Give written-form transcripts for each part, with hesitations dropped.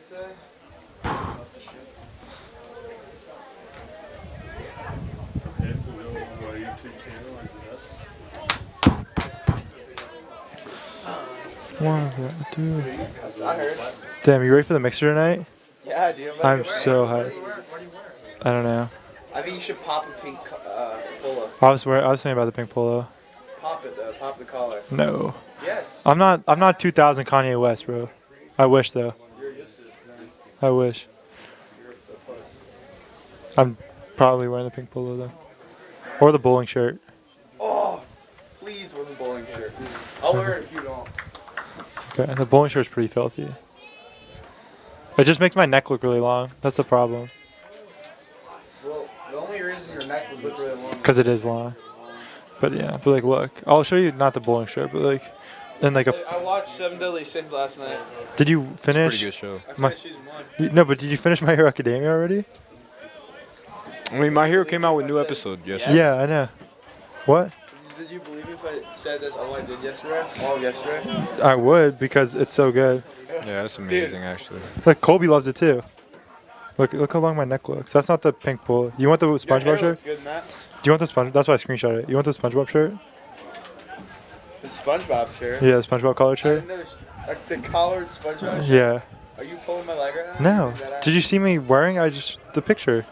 One, two. I heard. Damn, you ready for the mixer tonight? Yeah, dude. I'm so hyped. I don't know. I think you should pop a pink polo. I was thinking about the pink polo. Pop it though. Pop the collar. No. Yes. I'm not 2000 Kanye West, bro. I wish though. I wish. I'm probably wearing the pink polo though. Or the bowling shirt. Oh, please wear the bowling shirt. I'll wear it if you don't. Okay, the bowling shirt's pretty filthy. It just makes my neck look really long. That's the problem. Well, the only reason your neck would look really long. Because it is long. But yeah, but like look. I'll show you not the bowling shirt, but like and like a. I watched 7 Deadly Sins last night. Did you finish? It's a pretty good show. I finished season 1. No, but did you finish My Hero Academia already? I mean, My Hero came out with a new episode yesterday. Yeah, I know. What? Did you believe if I said that's all I did yesterday? All yesterday? I would because it's so good. Yeah, that's amazing, actually. Like Colby loves it too. Look how long my neck looks. That's not the pink polo. You want the SpongeBob shirt? Looks good in that. Do you want the Sponge? That's why I screenshot it. You want the SpongeBob shirt? The SpongeBob shirt. Yeah, the SpongeBob collar I shirt. didn't know like the collared SpongeBob shirt. Yeah. Are you pulling my leg right now? No. Is that Did you see me wearing? The picture.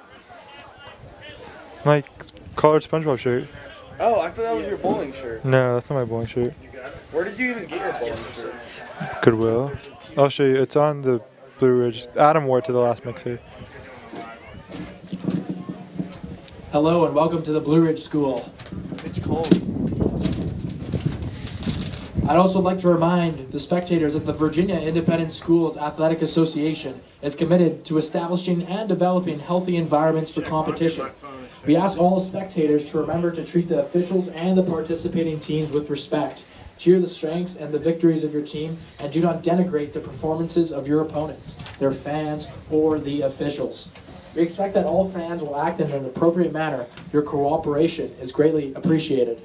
My collared SpongeBob shirt. Oh, I thought that was your bowling shirt. No, that's not my bowling shirt. Where did you even get your bowling shirt? Goodwill. I'll show you. It's on the Blue Ridge. Adam wore it to the last mixer. Hello and welcome to the Blue Ridge School. It's cold. I'd also like to remind the spectators that the Virginia Independent Schools Athletic Association is committed to establishing and developing healthy environments for competition. We ask all spectators to remember to treat the officials and the participating teams with respect. Cheer the strengths and the victories of your team, and do not denigrate the performances of your opponents, their fans, or the officials. We expect that all fans will act in an appropriate manner. Your cooperation is greatly appreciated.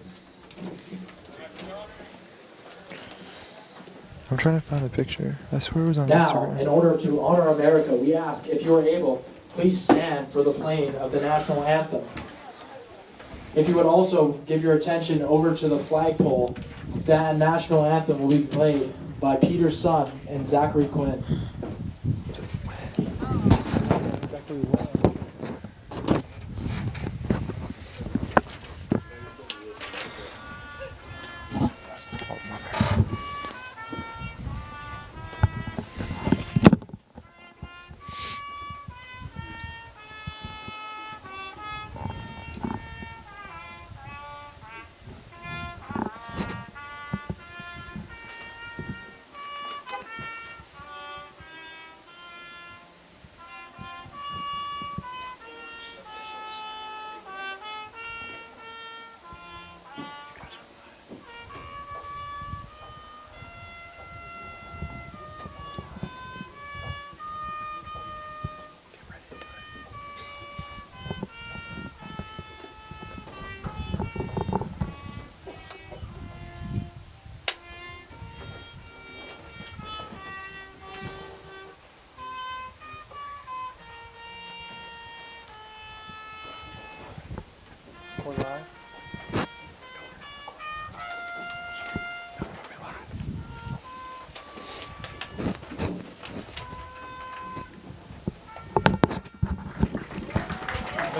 I'm trying to find the picture. I swear it was on Now, Instagram. in order to honor America, we ask, if you are able, please stand for the playing of the national anthem. If you would also give your attention over to the flagpole, that national anthem will be played by Peter Sun and Zachary Quinn.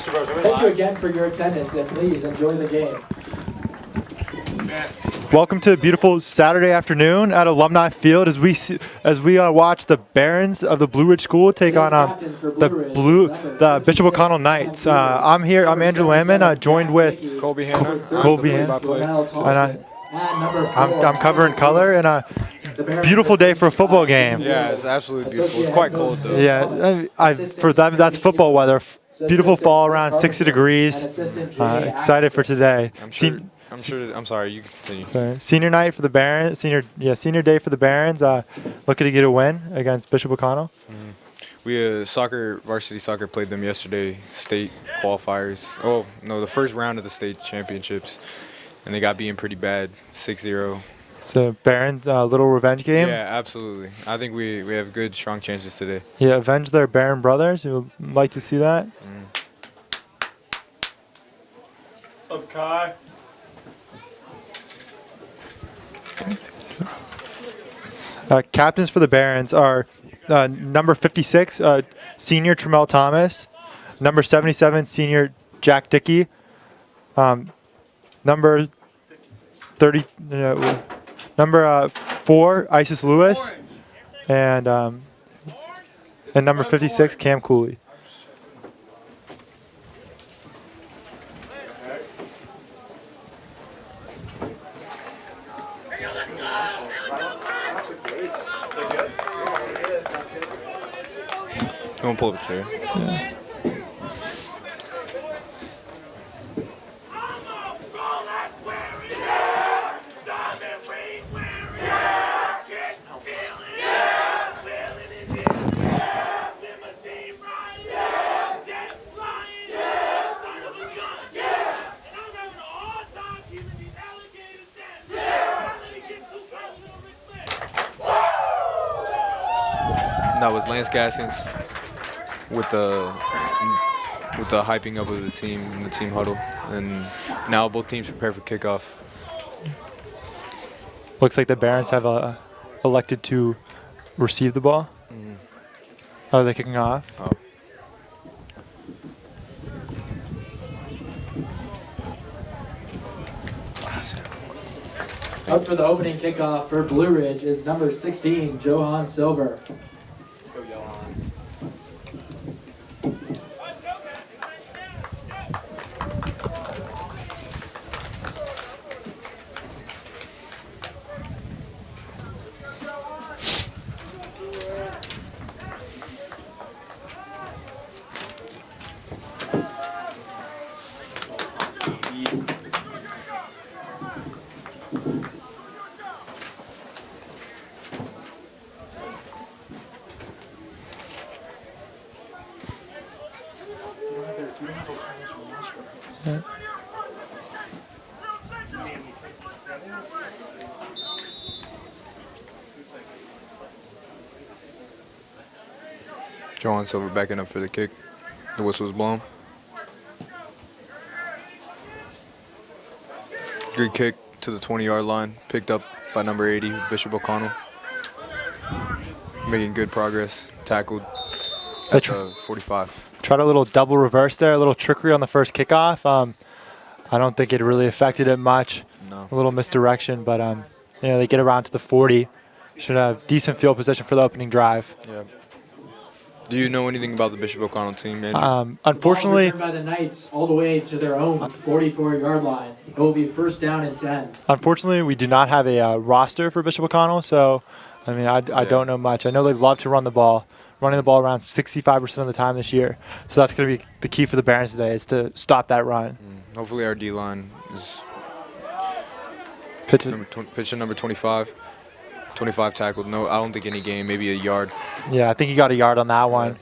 Thank you again for your attendance, and please enjoy the game. Welcome to a beautiful Saturday afternoon at Alumni Field as we watch the Barons of the Blue Ridge School take on the Bishop O'Connell Knights. I'm here. I'm Andrew Lamon, joined with Colby Hanna. Colby Hanna. I'm covering color and a beautiful day for a football game. Yeah, it's absolutely beautiful. It's quite cold though. Yeah, for them that's football weather. Beautiful fall around 60 degrees. Excited for today. I'm sorry, you can continue. Senior night for the Barons. Senior day for the Barons. Looking to get a win against Bishop O'Connell. We varsity soccer played them yesterday, state qualifiers. Oh no, the first round of the state championships, and they got beaten pretty bad, 6-0. So Barons, little revenge game. Yeah, absolutely. I think we have good, strong chances today. Yeah, avenge their Baron brothers. You would like to see that. What's up, Kai? Captains for the Barons are number 56, senior Tremel Thomas, number 77, senior Jack Dickey, number 30, number 4, Isis Lewis, and number 56, Cam Cooley. You want to pull up a chair? That was Lance Gaskins with the hyping up of the team in the team huddle, and now both teams prepare for kickoff. Looks like the Barons have elected to receive the ball. Are they kicking off? Oh. Out for the opening kickoff for Blue Ridge is number 16, Johan Silver. Let's go, Johan. Johan Silver backing up for the kick. The whistle was blown. Good kick to the 20-yard line, picked up by number 80, Bishop O'Connell. Making good progress, tackled at the 45. Tried a little double reverse there, a little trickery on the first kickoff. I don't think it really affected it much. No. A little misdirection, but they get around to the 40. Should have decent field position for the opening drive. Yeah. Do you know anything about the Bishop O'Connell team, Andrew? Unfortunately, Ball returned by the Knights all the way to their own 44-yard line. It will be first down and 10. Unfortunately, we do not have a roster for Bishop O'Connell, so I don't know much. I know they love to run the ball, running the ball around 65% of the time this year. So that's going to be the key for the Barons today, is to stop that run. Hopefully our D-line is Pitch pitch number 25. 25 tackled. No, I don't think any game, maybe a yard. Yeah, I think he got a yard on that one.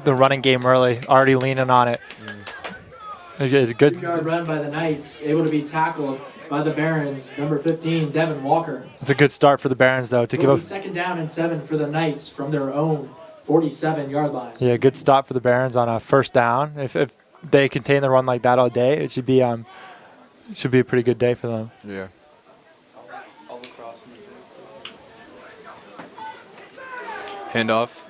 The running game early, already leaning on it. It's a good 2-yard run by the Knights, able to be tackled by the Barons. Number 15, Devin Walker. It's a good start for the Barons, though, to give up. Second down and 7 for the Knights from their own 47-yard line. Yeah, good stop for the Barons on a first down. If they contain the run like that all day, it should be a pretty good day for them. Yeah. All across. Handoff.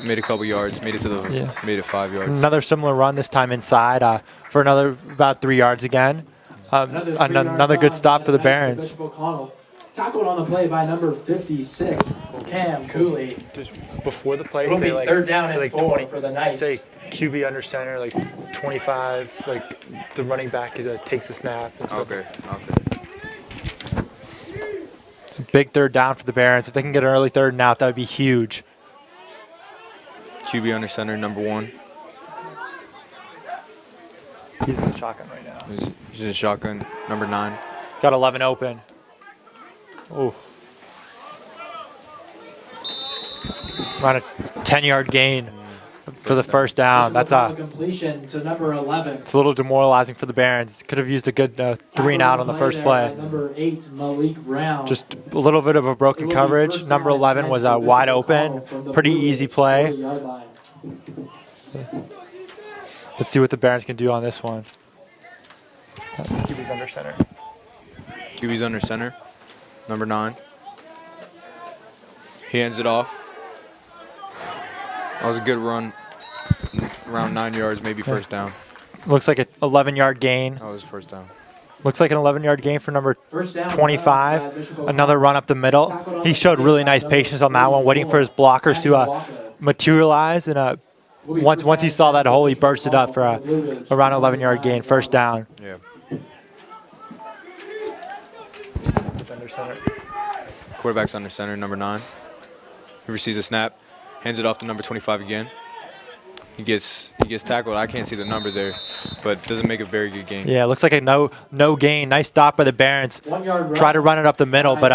Made a couple yards. Made it to the. Made it 5 yards. Another similar run, this time inside for another about 3 yards again. Another good stop for the Barons. Bishop O'Connell tackled on the play by number 56, Cam Cooley. Just before the play, It'll be third down and 4 for the Knights. Say QB under center, like 25, like the running back takes the snap. And stuff. Okay. Big third down for the Barons. If they can get an early third and out, that would be huge. QB under center, number 1. He's in the shotgun right now. He's in shotgun, number 9. Got 11 open. Oh. Around a 10-yard gain. for the first down. That's a completion to number 11. it's a little demoralizing for the Barons. Could have used a good 3 and out on the first play. Number 8, Malik Brown. Just a little bit of a broken coverage. Number 11 was wide open, pretty easy play. Let's see what the Barons can do on this one. QB's under center. QB's under center. Number 9. He hands it off. That was a good run. Around 9 yards, maybe first down. Looks like an 11-yard gain. That was first down. Looks like an 11-yard gain for number First down, 25. Another run up the middle. He showed really nice patience on that one, waiting for his blockers to materialize. And once he saw that hole, he bursted up for around 11-yard gain. First down. Yeah. Quarterback's under center, number 9. He receives a snap, hands it off to number 25 again. He gets tackled. I can't see the number there, but doesn't make a very good gain. Yeah, looks like a no gain. Nice stop by the Barons. Try to run it up the middle, but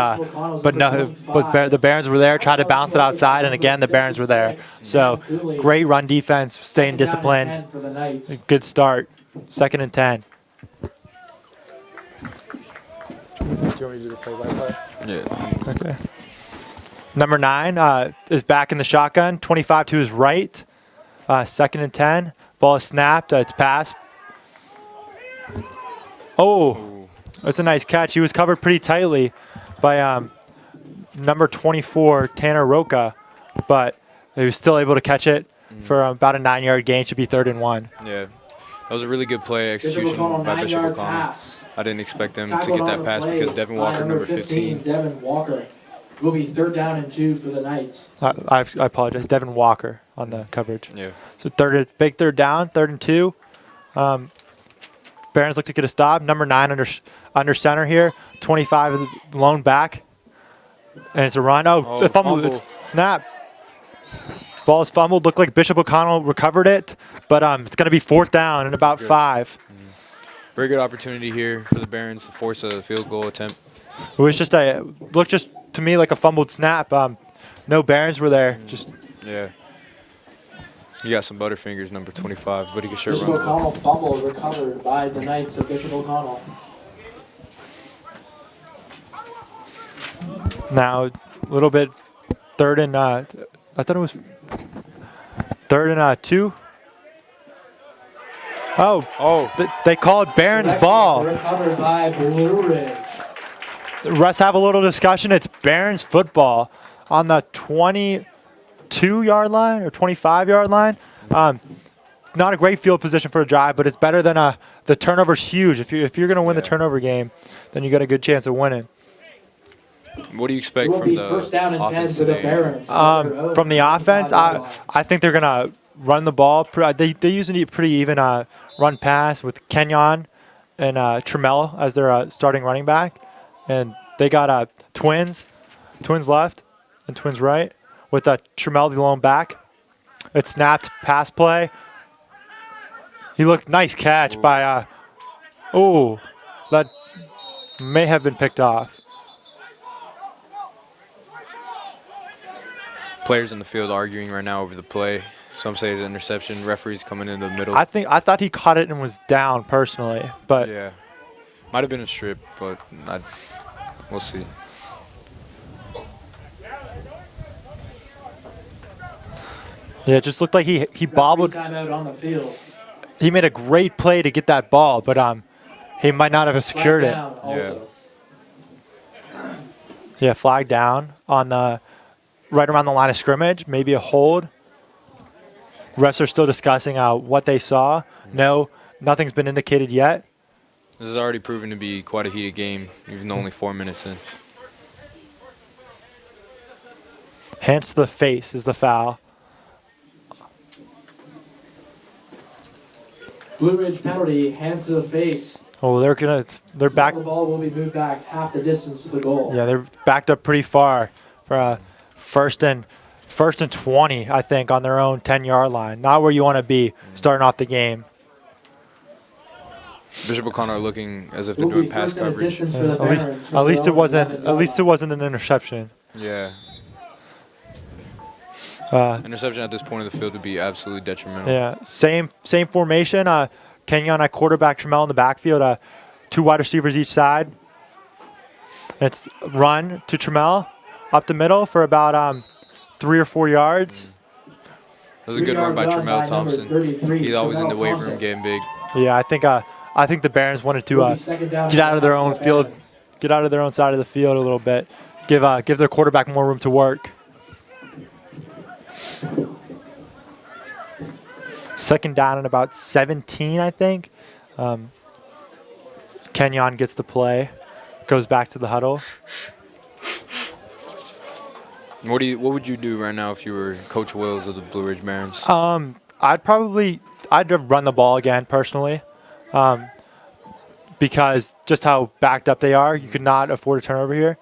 the Barons were there. Tried to bounce it outside, and again the Barons were there. So great run defense, staying disciplined. Good start. 2nd and 10. Do you want me to do the play-by-play? Yeah. Okay. Number 9 is back in the shotgun. 25 to his right. 2nd and 10. Ball is snapped. It's passed. Oh, that's a nice catch. He was covered pretty tightly by number 24, Tanner Roca, but he was still able to catch it for about a 9-yard gain. Should be 3rd and 1. Yeah. That was a really good play execution by Bishop O'Connell. I didn't expect him to get that pass because Devin Walker, number 15. Devin Walker will be 3rd down and 2 for the Knights. I apologize. Devin Walker on the coverage. Yeah. So big third down, 3rd and 2. Barons look to get a stop. Number 9 under center here. 25 lone back. And it's a run. Oh, it's fumble. It's snap. Ball is fumbled. Looked like Bishop O'Connell recovered it, but it's going to be 4th down and about 5. Very good opportunity here for the Barons to force a field goal attempt. It was looked just to me like a fumbled snap. No Barons were there. Yeah. You got some Butterfingers, number 25, but he can sure Bishop run. O'Connell fumbled, recovered by the Knights of Bishop O'Connell. Now a little bit 3rd and I thought it was 3rd and 2. They called Barron's ball. Recovered by Blue Ridge. The refs have a little discussion. It's Barron's football on the 22-yard line or 25-yard line. Not a great field position for a drive, but it's better than the turnover's huge. If you're going to win the turnover game, then you got a good chance of winning. What do you expect from the first down and 10 offense for the today? Barons. From the offense, I think they're going to run the ball. They usually pretty even run pass with Kenyon and Trammell as their starting running back. And they got twins left and twins right with Trammell the lone back. It snapped pass play. He looked nice catch by that may have been picked off. Players in the field arguing right now over the play. Some say it's an interception. Referees coming in the middle. I thought he caught it and was down personally, but Yeah. Might have been a strip, but we'll see. yeah, it just looked like he bobbled. Timeout on the field. He made a great play to get that ball, but he might not have secured it. Flag down also. Yeah, flag down on the right around the line of scrimmage, maybe a hold. Refs are still discussing what they saw. No, nothing's been indicated yet. This has already proven to be quite a heated game, even though only 4 minutes in. Hands to the face is the foul. Blue Ridge penalty, hands to the face. Oh, they're back. The ball will be moved back half the distance to the goal. Yeah, they're backed up pretty far for first and 20, I think, on their own 10-yard line. Not where you want to be starting off the game. Bishop O'Connor are looking as if they're doing pass coverage. At least it wasn't an interception. Yeah. Interception at this point of the field would be absolutely detrimental. Yeah, same formation. Kenyon at quarterback, Trammell in the backfield. 2 wide receivers each side. It's run to Trammell up the middle for about 3 or 4 yards. That was a good run by Trammell Thompson. He's always in the weight room getting big. Yeah, I think the Barons wanted to get out of their own field, get out of their own side of the field a little bit, give their quarterback more room to work. Second down and about 17, I think. Kenyon gets the play, goes back to the huddle. What would you do right now if you were Coach Wills of the Blue Ridge Barons? I'd run the ball again personally, because just how backed up they are, you could not afford a turnover here.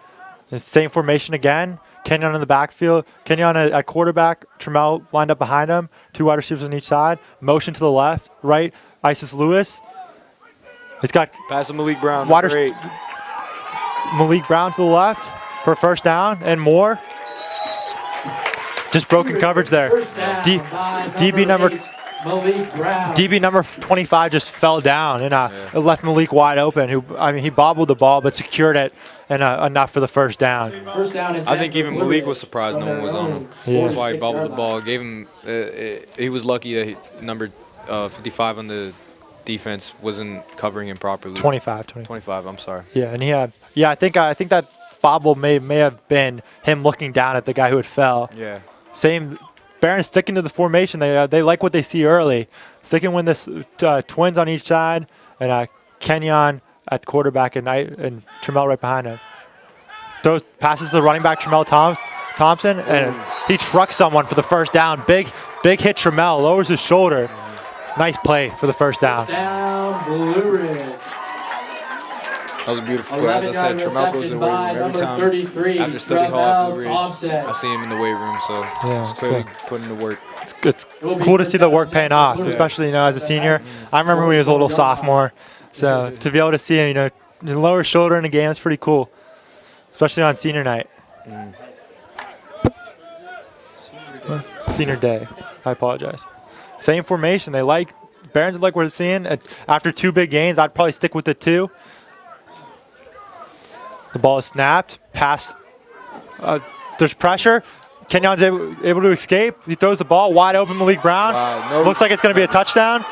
The same formation again. Kenyon in the backfield. Kenyon at quarterback. Trammell lined up behind him. 2 wide receivers on each side. Motion to the left, right. Isis Lewis. He's got Pass to Malik Brown. Water- Great. Malik Brown to the left for a first down and more. Just broken coverage there. DB number 25 just fell down and it left Malik wide open. He bobbled the ball but secured it and enough for the first down. I think even Malik was surprised no one was on him. Yeah. That's why he bobbled the ball. Gave him. He was lucky that number 55 on the defense wasn't covering him properly. 25. 25. I'm sorry. Yeah, and he had. Yeah, I think that bobble may have been him looking down at the guy who had fell. Yeah. Same. Barons sticking to the formation. They like what they see early. Sticking with this twins on each side and Kenyon at quarterback and Trammell right behind him. Throws passes to the running back Trammell Thompson and he trucks someone for the first down. Big hit Trammell, lowers his shoulder. Nice play for the first down. Down Blue Ridge. That was a beautiful play. As I said, Trammell goes in the weight room every time. 33, After study hall at Blue Ridge, Thompson. I see him in the weight room, so Yeah, he's clearly putting in the work. It's cool to see the work paying off, especially as a senior. I remember when he was a little sophomore, so to be able to see him, lower shoulder in a game is pretty cool, especially on senior night. Senior day. I apologize. Same formation. Barons like what they're seeing. After 2 big gains, I'd probably stick with it too. The ball is snapped. Pass. There's pressure. Kenyon's able to escape. He throws the ball wide open. Malik Brown. Looks like it's going to be a touchdown.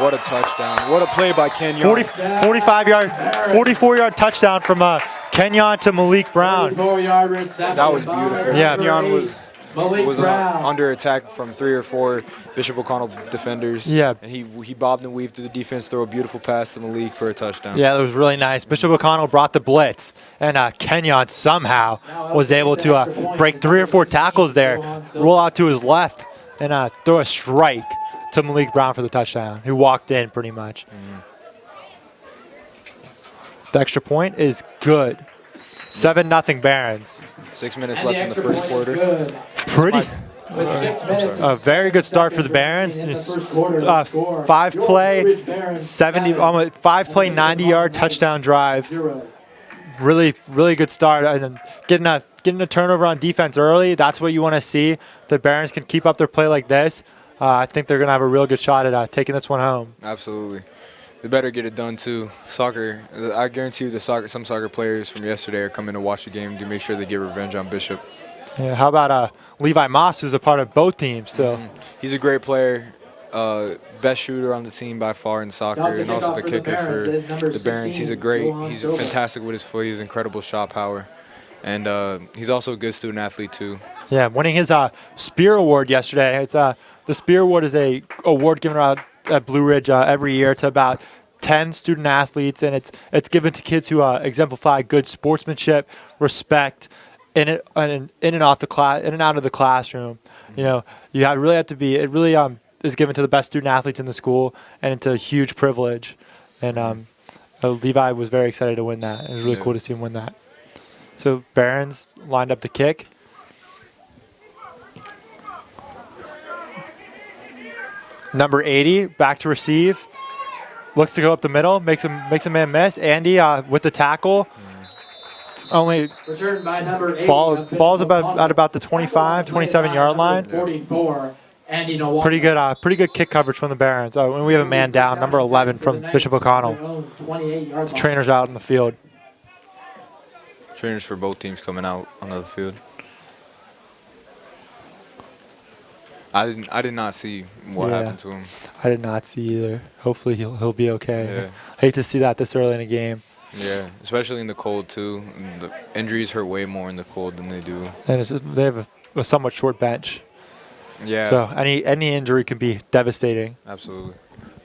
What a touchdown. What a play by Kenyon. 44-yard touchdown from Kenyon to Malik Brown. 44-yard reception. That was beautiful. Yeah. Kenyon was Malik Brown. under attack from 3 or 4 Bishop O'Connell defenders. Yeah. And he bobbed and weaved through the defense, throw a beautiful pass to Malik for a touchdown. Yeah, that was really nice. Bishop O'Connell brought the blitz, and Kenyon somehow was able to break 3 or 4 tackles there, roll out to his left, and throw a strike to Malik Brown for the touchdown, who walked in pretty much. The extra point is good. 7-0 Barons. 6 minutes left in the first quarter. Pretty. With 6 minutes. A very good start for the Barons. 5-play, 90-yard touchdown drive. Really, really good start. And getting a turnover on defense early, that's what you want to see. The Barons can keep up their play like this. I think they're going to have a real good shot at taking this one home. Absolutely. They better get it done too. Soccer, I guarantee you some soccer players from yesterday are coming to watch the game to make sure they get revenge on Bishop. Yeah, how about Levi Moss, who's a part of both teams? So He's a great player, best shooter on the team by far in soccer, and also the kicker for the Barons. He's fantastic with his foot. He's incredible shot power, and he's also a good student athlete too. Yeah, winning his Spear Award yesterday. It's the Spear Award is a award given out at Blue Ridge every year to about 10 student athletes, and it's given to kids who exemplify good sportsmanship, respect, in and out of the classroom. You really have to be. It really is given to the best student athletes in the school, and it's a huge privilege. And Levi was very excited to win that. It was really cool to see him win that. So Barons lined up the kick. Number 80 back to receive. Looks to go up the middle. Makes a man miss. Andy with the tackle. Only Returned by number 80. ball's at about the 25, 27-yard line. 44. Andy Nowak. Pretty good kick coverage from the Barons. When we have a man down, number 11 from Bishop O'Connell. The trainer's out in the field. Trainers for both teams coming out on the field. I did not see what happened to him. I did not see either. Hopefully he'll be okay. Yeah. Hate to see that this early in a game. Yeah, especially in the cold too. And the injuries hurt way more in the cold than they do. And they have a somewhat short bench. Yeah. So any injury can be devastating. Absolutely.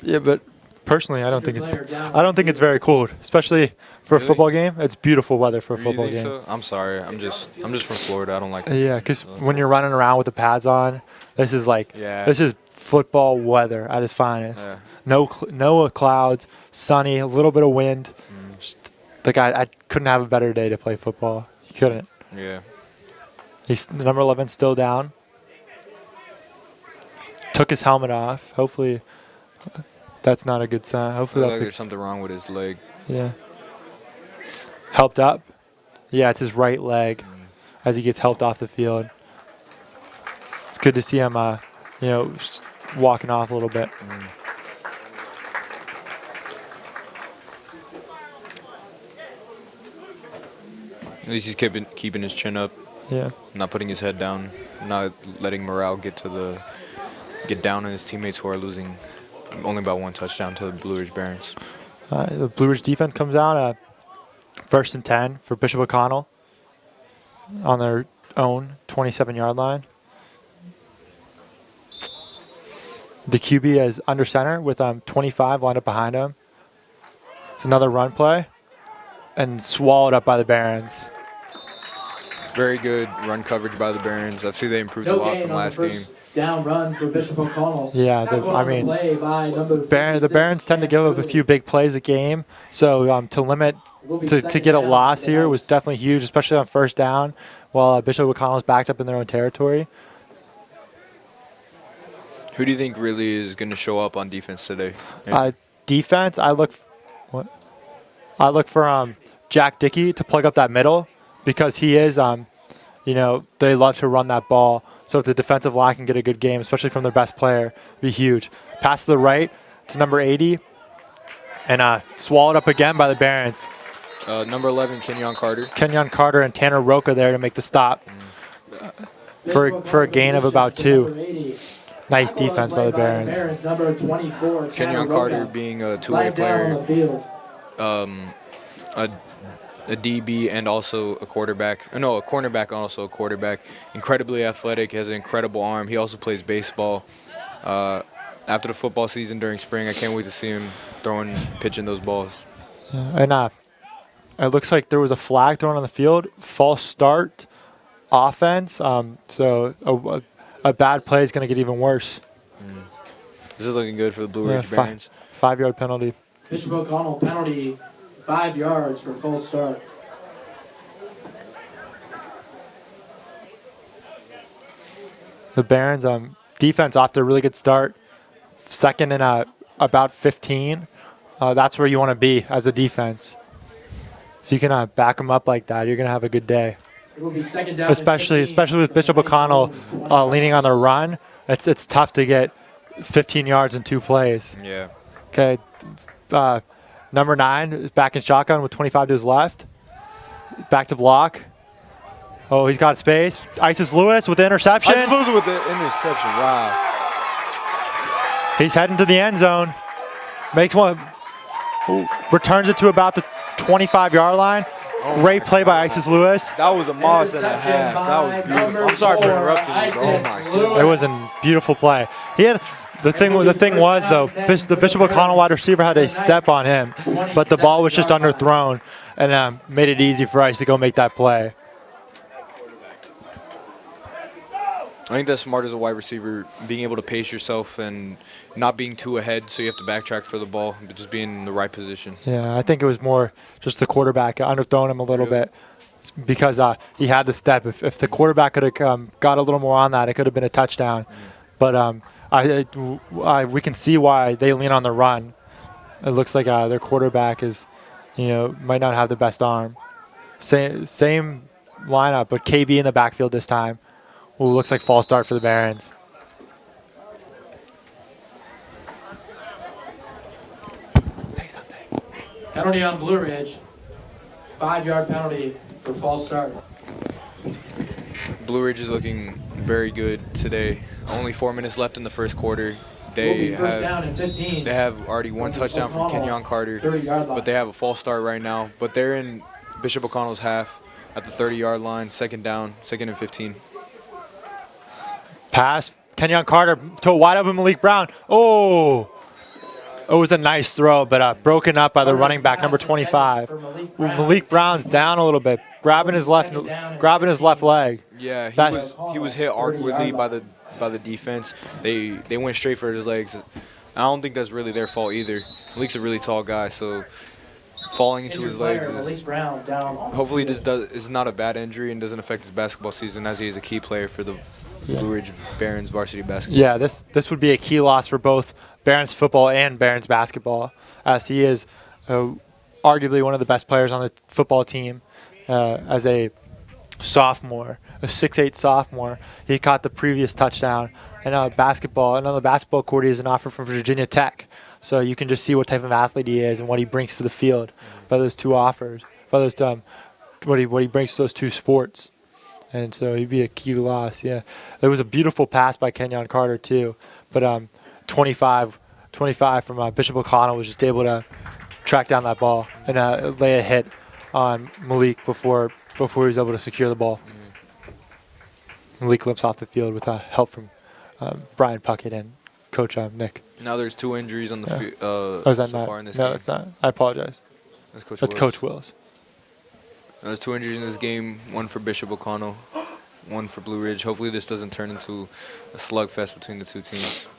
Yeah, but personally, I don't think it's very cold, especially for a football game. It's beautiful weather for a football game. So? I'm sorry. I'm just from Florida. I don't like. Yeah, because when you're running around with the pads on, this is football weather at its finest. Yeah. No clouds, sunny, a little bit of wind. Just, I couldn't have a better day to play football. You couldn't. Yeah. He's number 11 still down. Took his helmet off. Hopefully, that's not a good sign. Hopefully, Like there's something wrong with his leg. Yeah. Helped up. Yeah, it's his right leg as he gets helped off the field. It's good to see him, just walking off a little bit. At least he's keeping his chin up. Yeah. Not putting his head down. Not letting morale get down on his teammates who are losing only by one touchdown to the Blue Ridge Barons. The Blue Ridge defense comes out 1st and 10 for Bishop O'Connell on their own 27-yard line. The QB is under center with 25 lined up behind him. It's another run play and swallowed up by the Barons. Very good run coverage by the Barons. I see they improved a lot from last game. Down run for Bishop O'Connell. Yeah, the Barons tend to give up a few big plays a game, so to get a loss here was definitely huge, especially on 1st down, while Bishop O'Connell's backed up in their own territory. Who do you think really is going to show up on defense today? Defense, I look for Jack Dickey to plug up that middle because he is, they love to run that ball. So if the defensive line can get a good game, especially from their best player, it'd be huge. Pass to the right to number 80, and swallowed up again by the Barons. Number 11, Kenyon Carter. Kenyon Carter and Tanner Roca there to make the stop for a gain of about 2. Nice defense by the Barons. Kenyon Carter being a two-way player, a DB and also a quarterback. No, a cornerback and also a quarterback. Incredibly athletic, has an incredible arm. He also plays baseball. After the football season during spring, I can't wait to see him pitching those balls. And it looks like there was a flag thrown on the field. False start offense. So a bad play is going to get even worse. This is looking good for the Blue Ridge Barons. 5-yard penalty. Bishop O'Connell penalty, 5 yards for false start. The Barons defense off to a really good start. 2nd and about 15. That's where you want to be as a defense. If you can back them up like that, you're going to have a good day. It will be 2nd down. Especially with Bishop O'Connell leaning on their run. It's tough to get 15 yards in 2 plays. Yeah. Okay. Number 9 is back in shotgun with 25 to his left. Back to block. Oh, he's got space. Isis Lewis with the interception. Isis Lewis with the interception. Wow. He's heading to the end zone. Makes one. Returns it to about the 25-yard line. Great play by Isis Lewis. That was a moss and a half. That was beautiful. I'm sorry for interrupting you, bro. Oh my goodness. It was a beautiful play. He had the thing was though, the Bishop O'Connell wide receiver had a step on him, but the ball was just underthrown and made it easy for Ice to go make that play. I think that's smart as a wide receiver, being able to pace yourself and not being too ahead, so you have to backtrack for the ball, but just being in the right position. Yeah, I think it was more just the quarterback underthrowing him a little bit because he had the step. If the quarterback could have got a little more on that, it could have been a touchdown. But we can see why they lean on the run. It looks like their quarterback is, might not have the best arm. Same lineup, but KB in the backfield this time. Ooh, looks like false start for the Barons. Say something. Penalty on Blue Ridge. 5-yard penalty for false start. Blue Ridge is looking very good today. Only 4 minutes left in the first quarter. Will They be first down and 15. they have already one touchdown from Kenyon Carter, 30-yard line. but they have a false start right now. But they're in Bishop O'Connell's half at the 30-yard line, second down, second and 15. Pass. Kenyon Carter to a wide open Malik Brown. Oh! It was a nice throw, but broken up by the running back, number 25. Ooh, Malik Brown's down a little bit, grabbing his left leg. Yeah, That- he was hit awkwardly by the defense. They went straight for his legs. I don't think that's really their fault either. Malik's a really tall guy, so falling into his legs is, hopefully this is not a bad injury and doesn't affect his basketball season, as he is a key player for the Blue Ridge Barons varsity basketball. Yeah, this would be a key loss for both Barons football and Barons basketball, as he is arguably one of the best players on the football team. As a sophomore, a 6'8" sophomore, he caught the previous touchdown. And on the basketball court, he is an offer from Virginia Tech. So you can just see what type of athlete he is and what he brings to the field by those two offers, by those what he brings to those two sports. And so he'd be a key loss. Yeah, there was a beautiful pass by Kenyon Carter too, but 25 from Bishop O'Connell was just able to track down that ball and lay a hit on Malik before he was able to secure the ball. Malik limps off the field with help from Brian Puckett and Coach Nick. Now there's 2 injuries on the field so far in this no, game. No, it's not. I apologize. That's Coach That's Wills. Coach Wills. Now there's 2 injuries in this game, one for Bishop O'Connell, one for Blue Ridge. Hopefully this doesn't turn into a slugfest between the two teams.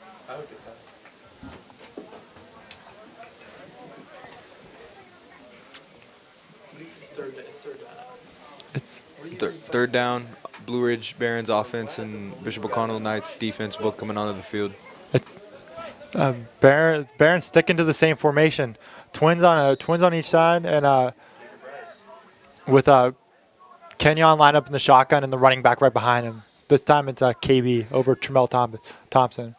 It's Third down, Blue Ridge Barons offense and Bishop O'Connell Knights defense both coming onto the field. It's Barons sticking to the same formation, twins on each side, and with Kenyon lined up in the shotgun and the running back right behind him. This time it's KB over Tremel Thompson.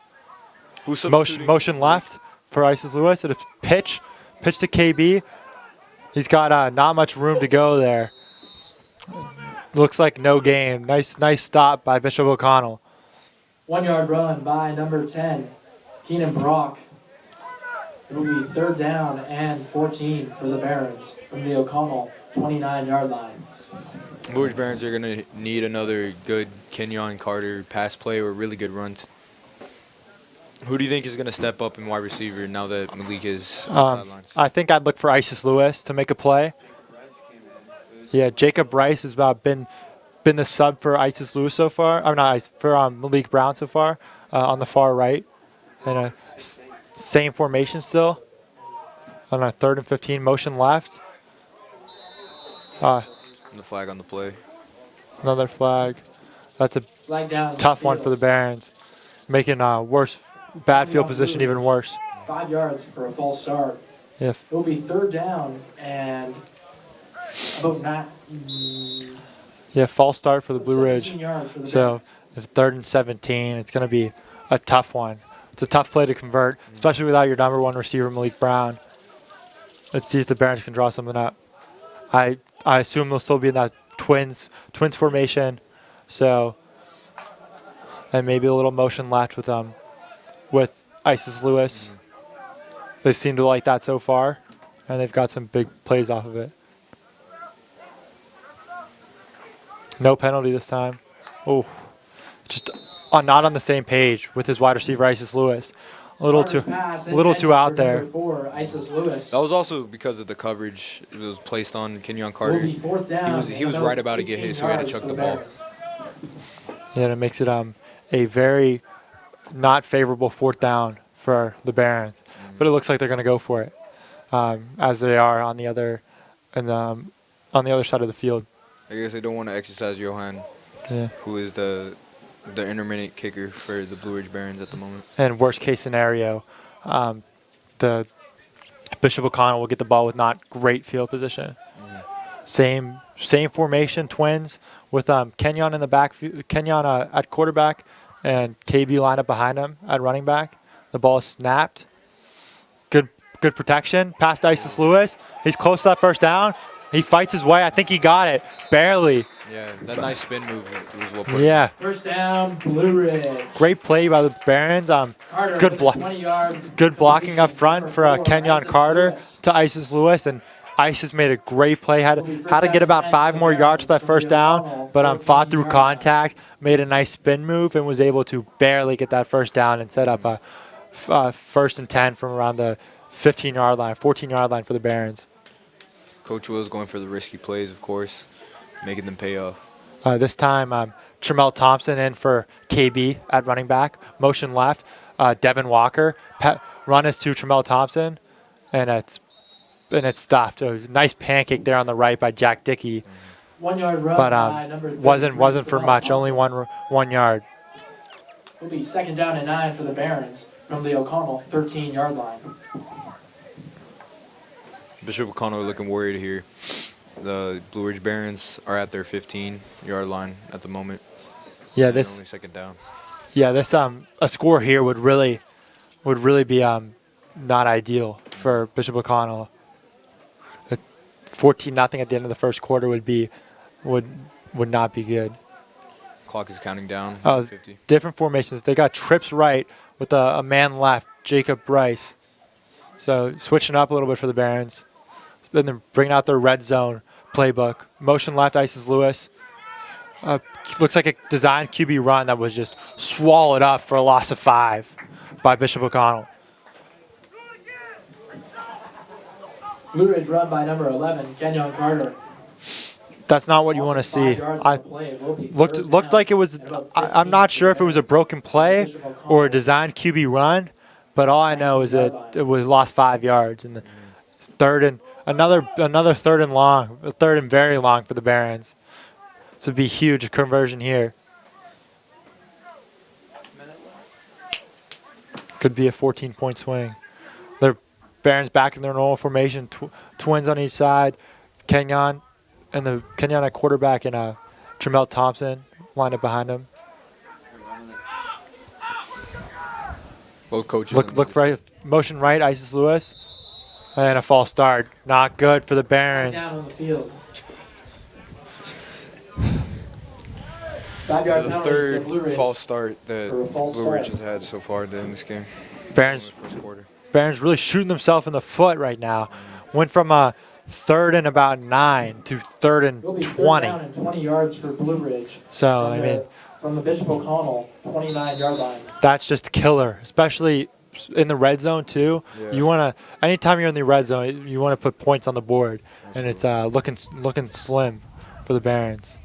Who's Motion left for Isis Lewis. It's pitch to KB. He's got not much room to go there. Looks like no gain. Nice stop by Bishop O'Connell. 1-yard run by number 10, Keenan Brock. It will be third down and 14 for the Barons from the O'Connell 29-yard line. Blue Ridge Barons are going to need another good Kenyon Carter pass play or really good runs. Who do you think is going to step up in wide receiver now that Malik is on the sidelines? I think I'd look for Isis Lewis to make a play. Yeah, Jacob Bryce has been the sub for Isis Lewis so far. I'm not for Malik Brown so far on the far right, and same formation still. On a 3rd and 15, motion left. The flag on the play. Another flag. That's a Flag down tough one for the Barons, making bad field position even worse. 5 yards for a false start. If It will be third down and about false start for the Blue Ridge. 17 yards for the So Barons. if 3rd and 17, it's going to be a tough one. It's a tough play to convert, especially without your number 1 receiver, Malik Brown. Let's see if the Barons can draw something up. I assume they'll still be in that twins formation. So, and maybe a little motion left with Isis Lewis. They seem to like that so far, and they've got some big plays off of it. No penalty this time. Oh, just not on the same page with his wide receiver Isis Lewis. A little too out there. That was also because of the coverage it was placed on Kenyon Carter. Will be fourth down He was right about to get hit, so he had to chuck the ball. Yeah, and it makes it a very not favorable 4th down for the Barons, but it looks like they're going to go for it, as they are on the other side of the field. I guess they don't want to exercise Johan, who is the intermittent kicker for the Blue Ridge Barons at the moment. And worst case scenario, the Bishop O'Connell will get the ball with not great field position. Same formation, twins with Kenyon in the back, Kenyon at quarterback, and KB lined up behind him at running back. The ball is snapped. Good protection. Past Isis Lewis. He's close to that first down. He fights his way. I think he got it. Barely. Yeah, that nice spin move was what put Yeah. First down, Blue Ridge. Great play by the Barons. Carter Good with a block. 20-yard Good blocking up front completion for for Kenyon Isis Carter Lewis. to Isis Lewis, and Isis made a great play. Had to get about 5 more yards for that first down, but fought through contact, made a nice spin move, and was able to barely get that first down and set up a first and 10 from around the 15-yard line, 14-yard line for the Barons. Coach Will's going for the risky plays, of course, making them pay off. This time, Tramel Thompson in for KB at running back. Motion left. Devin Walker. Run is to Tramel Thompson, and it's stuffed. A nice pancake there on the right by Jack Dickey, 1 yard run but by number 33, wasn't for Tramel much. Only Thompson. 1 yard. It'll be 2nd down and 9 for the Barons from the O'Connell 13-yard line. Bishop O'Connell looking worried here. The Blue Ridge Barons are at their 15-yard line at the moment. Yeah, And this only 2nd down. a score here would really be not ideal for Bishop O'Connell. 14-0 at the end of the first quarter would not be good. Clock is counting down. Oh, 50. different formations. They got trips right with a man left, Jacob Bryce. So switching up a little bit for the Barons. Then they're bringing out their red zone playbook. Motion left, Isis Lewis. Looks like a designed QB run that was just swallowed up for a loss of 5 by Bishop O'Connell. Blue Ridge run by number 11, Kenyon Carter. That's not what you want to see. Looked like it was. I'm not sure if it was a broken play or a designed QB run, but all I know is that it was lost 5 yards, and another third and long, third and very long for the Barons. So it'd be huge conversion here. Could be a 14-point swing. The Barons back in their normal formation, twins on each side. Kenyon at quarterback and Tramel Thompson lined up behind him. Both coaches. Look for motion right, Isis Lewis. And a false start. Not good for the Barons. Down on the field. This is the third false start that Blue Ridge has had so far in this game. Barons First quarter. Barons really shooting themselves in the foot right now. Went from a 3rd and about 9 to 3rd and It'll be 3rd 20. down and 20 yards for Blue Ridge. So, I mean, From the Bishop O'Connell 29-yard line. that's just killer, especially in the red zone too. Yeah. You want to, anytime you're in the red zone, you want to put points on the board, and it's looking slim for the Barons.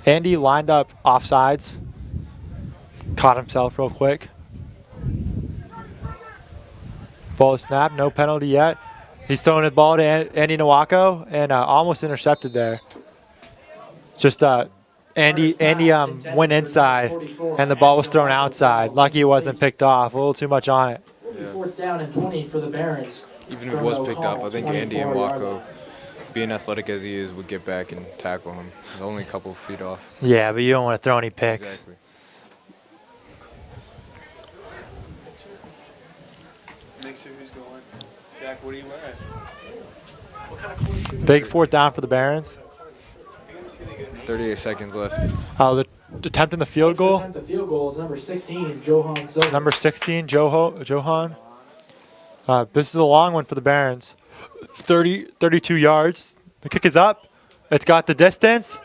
Andy lined up offsides, caught himself real quick. Ball is snapped, no penalty yet. He's throwing the ball to Andy Nwako and almost intercepted there. Just Andy went inside and the ball was thrown outside. Lucky it wasn't picked off. A little too much on it. It'll be 4th down and 20 for the Barons. Even if it was picked off, I think Andy Nwako, being athletic as he is, would get back and tackle him. He's only a couple of feet off. Yeah, but you don't want to throw any picks. Exactly. Make sure who's going. Jack, what are you wearing? Big 4th down for the Barons. 38 seconds left. The attempt in the field goal. Attempt the field goal is number 16, Johan Silva. Number 16, Johan. This is a long one for the Barons. 32 yards. The kick is up. It's got the distance,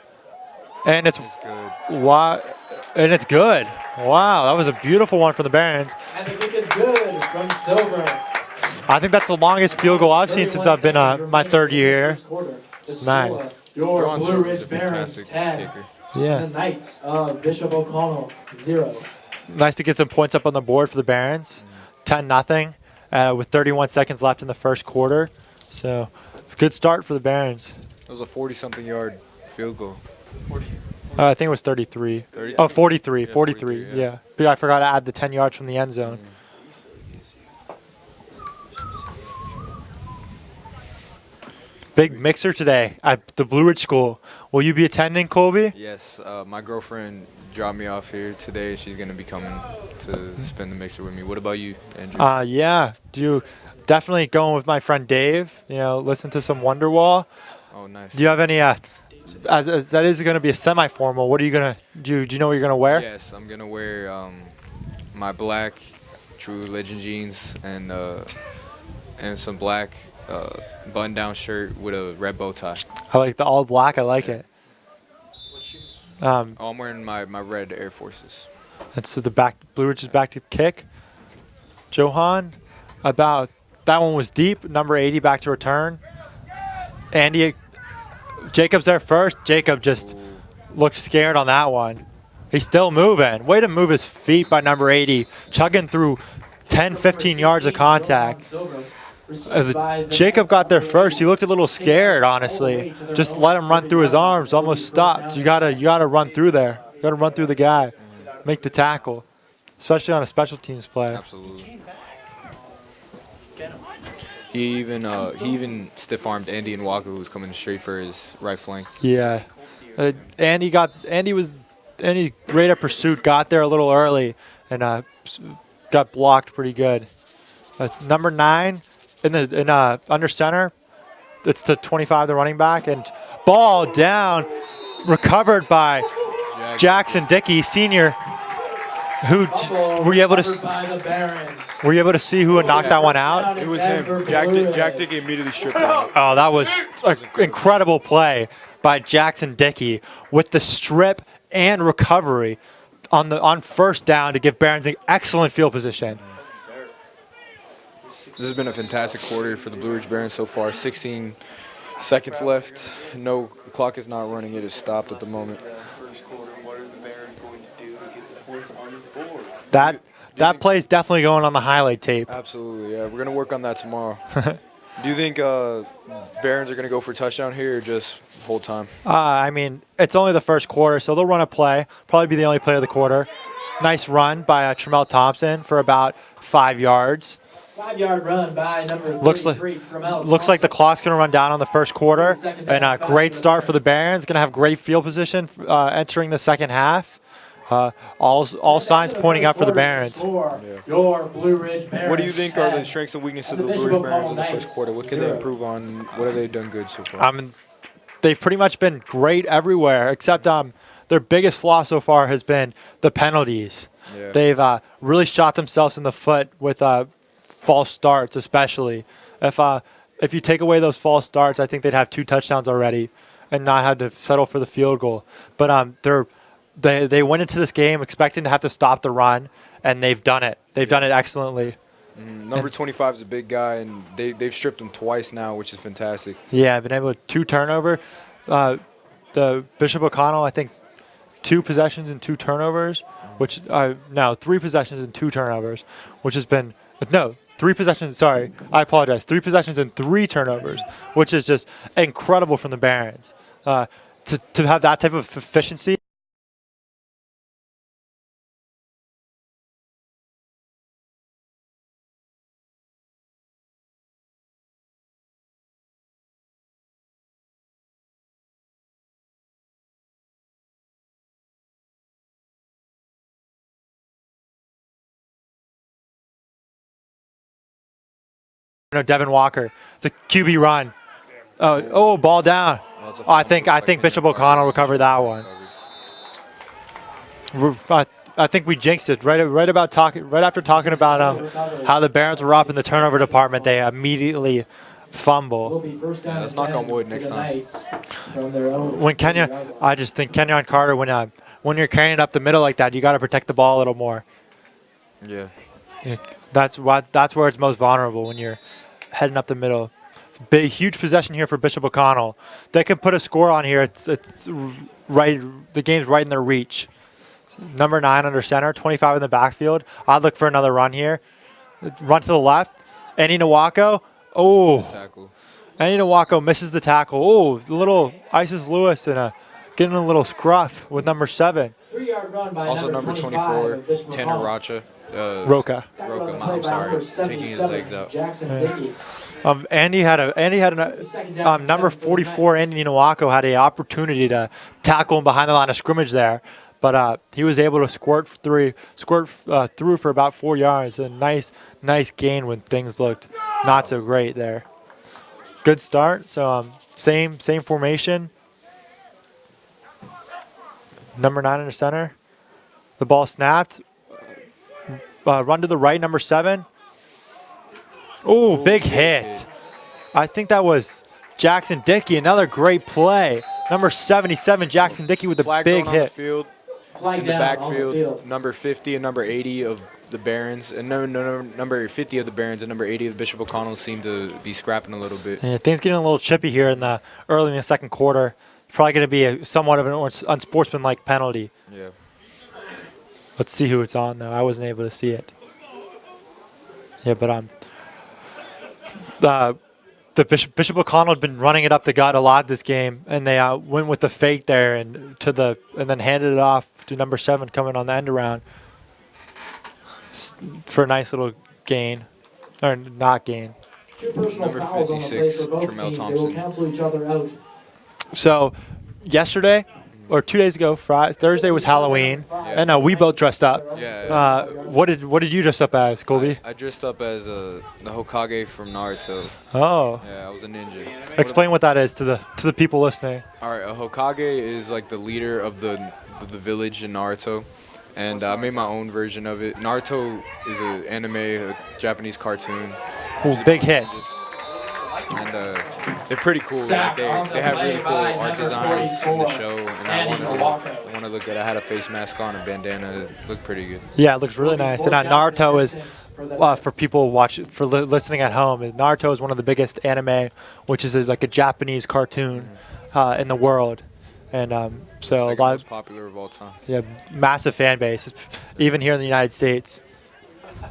and it's Good. and it's good. Wow, that was a beautiful one for the Barons. And the kick is good from Silver. I think that's the longest field goal I've seen since I've been my 3rd year. Nice. Your Johan Blue Silver's a Ridge Barons fantastic 10. kicker. Yeah, The Knights of Bishop O'Connell 0. nice to get some points up on the board for the Barons. 10-0 with 31 seconds left in the first quarter. So, good start for the Barons. It was a 40-something yard field goal. I think it was 33. 30? Oh, 43. Yeah, 43, 43, yeah. But I forgot to add the 10 yards from the end zone. Big mixer today at the Blue Ridge School. Will you be attending, Colby? Yes, my girlfriend dropped me off here today. She's gonna be coming to spend the mixer with me. What about you, Andrew? Yeah. Definitely going with my friend Dave. Listen to some Wonderwall. Oh, nice. Do you have any? As that is going to be a semi-formal. What are you gonna do? Do you know what you're gonna wear? Yes, I'm gonna wear my black True Legend jeans and some black button-down shirt with a red bow tie. I like the all black. I like it. I'm wearing my red Air Forces. That's the back. Blue Ridge is back to kick. Johan, about that one was deep. Number 80 back to return. Andy, Jacob's there first. Jacob just looked scared on that one. He's still moving. Way to move his feet by number 80. Chugging through 10, 15 yards of contact. Jacob got there first. He looked a little scared, honestly. Just let him run through his arms. Almost stopped. You gotta run through there. You gotta run through the guy. Make the tackle. Especially on a special teams play. Absolutely. He even stiff-armed Andy and Walker, who was coming straight for his right flank. Yeah. Andy great at pursuit, got there a little early, and got blocked pretty good. Number 9 in under center. It's to 25, the running back, and ball down, recovered by Jackson Dickey, senior. Who were you able to see who had knocked that one out? It was him. Jack Dickey immediately stripped him. Oh, that was an incredible play by Jackson Dickey with the strip and recovery on first down to give Barons an excellent field position. This has been a fantastic quarter for the Blue Ridge Barons so far. 16 seconds left. No, the clock is not running. It is stopped at the moment. That play is definitely going on the highlight tape. Absolutely, yeah. We're going to work on that tomorrow. Do you think Barons are going to go for a touchdown here or just hold time? I mean, it's only the first quarter, so they'll run a play. Probably be the only play of the quarter. Nice run by Tremel Thompson for about 5 yards. 5-yard run by number 33, Looks like the clock's going to run down on the first quarter. And a great start for the Barons. Going to have great field position entering the second half. All signs pointing up for the Barons. Your Blue Ridge Barons. What do you think are the strengths and weaknesses of the Blue Ridge Barons in the first quarter? What can they improve on? What have they done good so far? They've pretty much been great everywhere, except their biggest flaw so far has been the penalties. Yeah. They've really shot themselves in the foot with false starts, especially. If you take away those false starts, I think they'd have 2 touchdowns already and not have to settle for the field goal. But they went into this game expecting to have to stop the run, and they've done it. They've done it excellently. Number 25 is a big guy, and they've stripped him twice now, which is fantastic. Yeah, been able to 2 turnover. The Bishop O'Connell, I think, 2 possessions and 2 turnovers, 3 possessions and 2 turnovers, which has been 3 possessions. Sorry, I apologize. 3 possessions and 3 turnovers, which is just incredible from the Barons. To have that type of efficiency. Devin Walker. It's a QB run. Ball down. I think Bishop O'Connell recovered that one. I think we jinxed it right after talking about how the Barons were up in the turnover department. They immediately fumble. Let's knock on wood next time. I just think Kenyon Carter, when you're carrying it up the middle like that, you got to protect the ball a little more. Yeah. That's where it's most vulnerable, when you're heading up the middle. It's a big, huge possession here for Bishop O'Connell. They can put a score on here. It's right. The game's right in their reach. Number 9 under center, 25 in the backfield. I'd look for another run here. Run to the left. Andy Nawako. Andy Nawako misses the tackle. A little Isis Lewis and getting a little scruff with number 7. 3-yard run by Also number 24, of Bishop Tanner McConnell. Rocha. Roca. Tackled on the I'm play by sorry, number taking his 77, legs out. Jackson Yeah. Dickey. Andy had number 44. Andy Nawako had an opportunity to tackle him behind the line of scrimmage there, but he was able to squirt through for about 4 yards. A nice gain when things looked not so great there. Good start. So same formation. Number 9 under center. The ball snapped. Run to the right, number 7. Oh, big hit. I think that was Jackson Dickey. Another great play. Number 77, Jackson Dickey with the Flag big thrown on hit. the field, Flag in the down on the backfield, field. number 50 and number 80 of the Barons, and number 50 of the Barons and number 80 of Bishop O'Connell seem to be scrapping a little bit. Yeah, things getting a little chippy here early in the second quarter. Probably going to be somewhat of an unsportsmanlike penalty. Yeah. Let's see who it's on, though. I wasn't able to see it. Yeah, but the Bishop O'Connell had been running it up the gut a lot this game, and they went with the fake there and then handed it off to number 7 coming on the end around for a nice little gain, or not gain. Two personal Number fouls on the play 56, for both Tremel teams. They Thompson. will cancel each other out. So yesterday, or 2 days ago, Thursday was Halloween, and we both dressed up. Yeah. What did you dress up as, Colby? I dressed up as the Hokage from Naruto. Oh, Yeah, I was a ninja. explain what that is to the people listening. All right, a Hokage is like the leader of the village in Naruto, and I made my own version of it. Naruto is an anime, a Japanese cartoon. Ooh, big hit. And they're pretty cool. Like Sack they on the have really play cool by art number designs in the 44, show, and Andy I Nawako. want to look good. I had a face mask on, a bandana. It looked pretty good. Yeah, it looks really nice. And Naruto is, for people listening at home, Naruto is one of the biggest anime, which is like a Japanese cartoon in the world. And It's so like a lot most of, popular of all time. yeah, massive fan base, even here in the United States.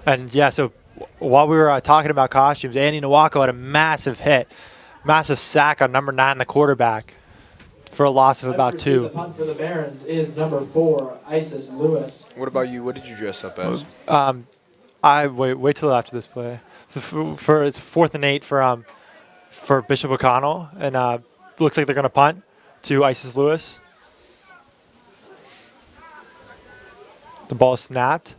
And yeah, so while we were talking about costumes, Andy Nawako had a massive hit, massive sack on number 9, the quarterback, for a loss of about 2. The punt for the Barons is number 4, Isis Lewis. What about you? What did you dress up as? I wait till after this play. It's 4th and 8 for Bishop O'Connell, and looks like they're gonna punt to Isis Lewis. The ball is snapped.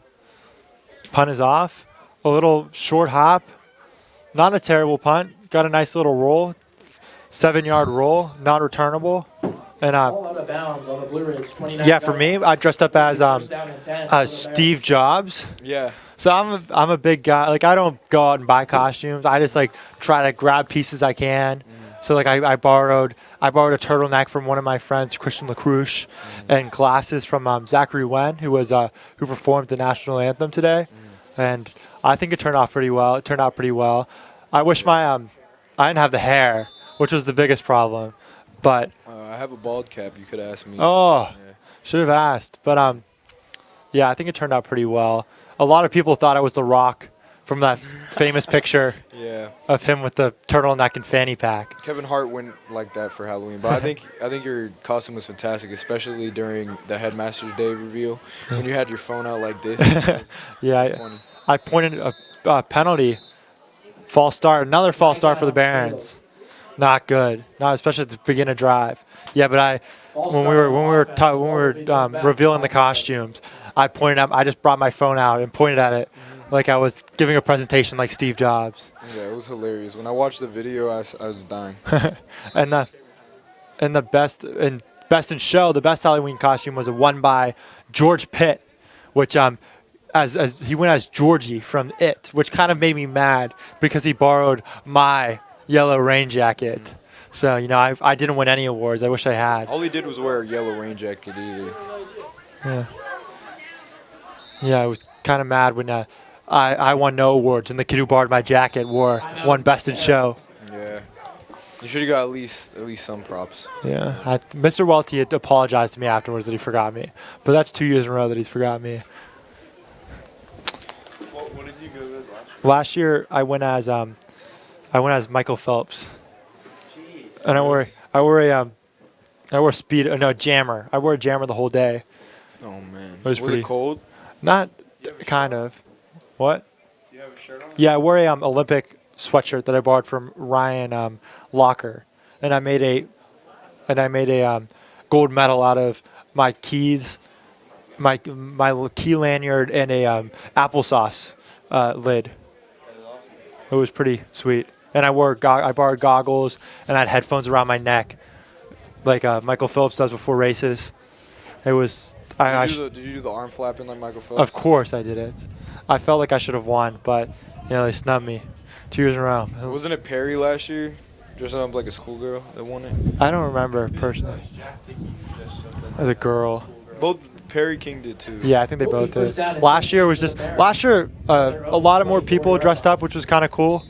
Punt is off. A little short hop. Not a terrible punt. Got a nice little roll. 7-yard roll, not returnable. And All out of bounds on the Blue Ridge, 29. yeah, for me, I dressed up as First down and 10 for the Steve Jobs. Yeah. So I'm a big guy. Like, I don't go out and buy costumes. I just like try to grab pieces I can. So like I borrowed a turtleneck from one of my friends, Christian LaCrouche, and glasses from Zachary Wen, who performed the national anthem today. And I think it turned out pretty well. I wish I didn't have the hair, which was the biggest problem. But I have a bald cap. You could ask me. oh, Yeah. should have asked. But yeah, I think it turned out pretty well. A lot of people thought I was The Rock from that famous picture Yeah. of him with the turtleneck and fanny pack. Kevin Hart went like that for Halloween, but I think your costume was fantastic, especially during the Headmaster's Day reveal when you had your phone out like this. It was Yeah, funny. I pointed a penalty, false start, another false start for the Barons. Not good, not especially at the beginning of drive. Yeah, but when we were revealing the costumes, I just brought my phone out and pointed at it like I was giving a presentation like Steve Jobs. Yeah, it was hilarious. When I watched the video, I was dying. And the best in show, the best Halloween costume was one by George Pitt, which as he went as Georgie from It, which kind of made me mad because he borrowed my yellow rain jacket. So I didn't win any awards. I wish I had. All he did was wear a yellow rain jacket either. Yeah, I was kind of mad when I won no awards and the kid who borrowed my jacket won best in show. Yeah. You should have got at least some props. Yeah, Mr. Welty had apologized to me afterwards that he forgot me, but that's 2 years in a row that he's forgot me. What did you go as Last year I went as Michael Phelps, and I wore a jammer. I wore a jammer the whole day, Oh man. was pretty- it cold? Not kind of. What? Do you have a shirt on? Yeah, I wore a Olympic sweatshirt that I borrowed from Ryan Locker, and I made a gold medal out of my keys, my key lanyard, and a applesauce lid. It was pretty sweet. And I borrowed goggles, and I had headphones around my neck, like Michael Phelps does before races. It was. Did you do the arm flapping like Michael Phelps? Of course I did it. I felt like I should have won, but they snubbed me 2 years in a row. Wasn't it Perry last year, dressing up like a schoolgirl that won it? I don't remember personally. The girl. Both Perry King did too. Yeah, I think they both did. Last year, a lot of more people dressed up, which was kind of cool.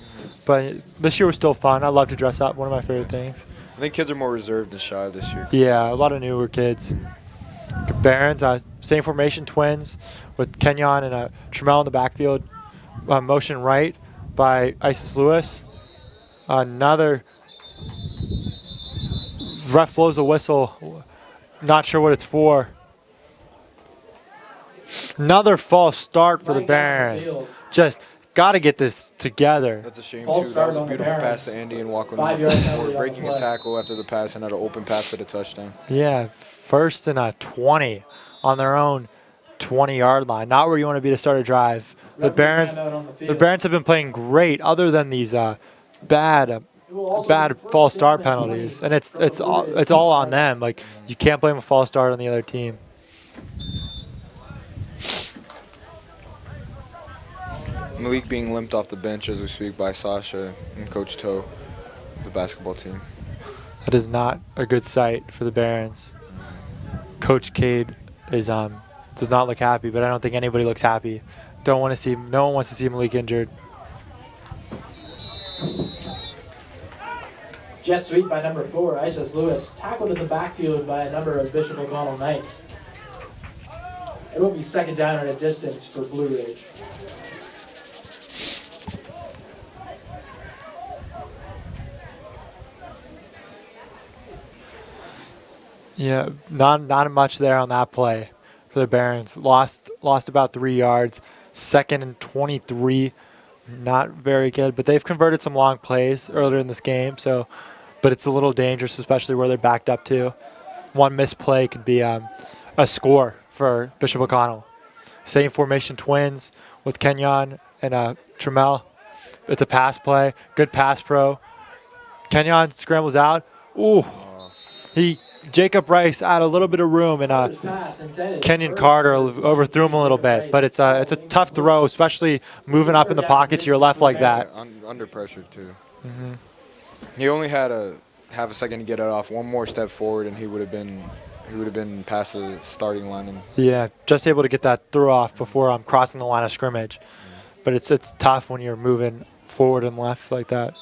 But this year was still fun. I love to dress up. One of my favorite things. I think kids are more reserved and shy this year. Yeah, a lot of newer kids. The Barons, same formation, twins, with Kenyon and Trammell in the backfield. Motion right by Isis Lewis. Another ref blows a whistle. Not sure what it's for. Another false start for the Barons. Just got to get this together. That's a shame False too. That start was a on the beautiful Barons. pass to Andy and walking 5 yard penalty on the breaking a play. tackle after the pass and had an open path for the touchdown. Yeah, first and a 20 on their own 20-yard line. Not where you want to be to start a drive. The Referee Barons, timeout on the the field. Barons have been playing great, other than these bad It will also bad be first false down start and penalties, 20 and from the Blue Ridge it's all on them. Like, you can't blame a false start on the other team. Malik being limped off the bench as we speak by Sasha and Coach Toe, the basketball team. That is not a good sight for the Barons. Coach Cade is does not look happy, but I don't think anybody looks happy. No one wants to see Malik injured. Jet sweep by number 4, Isis Lewis. Tackled in the backfield by a number of Bishop O'Connell Knights. It will be second down at a distance for Blue Ridge. Yeah, not much there on that play for the Barons. Lost about 3 yards. Second and 23, not very good. But they've converted some long plays earlier in this game, but it's a little dangerous, especially where they're backed up to. One missed play could be a score for Bishop O'Connell. Same formation, twins with Kenyon and Trammell. It's a pass play, good pass pro. Kenyon scrambles out. Ooh, Jacob Rice had a little bit of room, and First pass intended Kenyon for Carter overthrew him a little bit. But it's a tough throw, especially moving up in the pocket to your left like that. Under pressure too. He only had a half a second to get it off. One more step forward, and he would have been past the starting line. And Yeah, just able to get that throw off before I'm crossing the line of scrimmage. But it's tough when you're moving forward and left like that.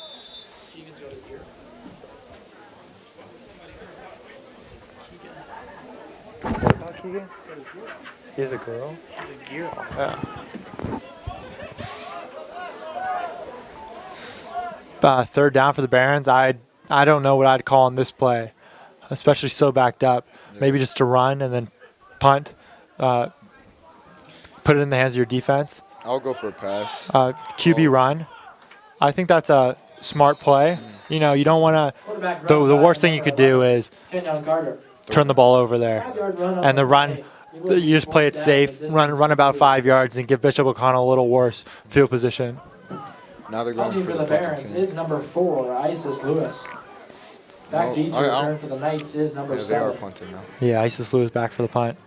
He's a girl? This is gear. Yeah. Third down for the Barons. I don't know what I'd call on this play, especially so backed up. Maybe just to run and then punt, put it in the hands of your defense. I'll go for a pass. QB run. I think that's a smart play. You don't want to. Quarterback The run by worst thing you number could do 11, is Kenyon Carter. turn the ball over there. 5-yard run on And the run, play. It will be you just play it fourth down at a safe, distance run about for 5 yards, and give Bishop O'Connell a little worse field position. Now they're going Punting for for the the punting Barons team. is number 4, Isis Lewis. Back No, deep to I- I'll- return for the Knights is number Yeah, they are 7. punting now. Yeah, Isis Lewis back for the punt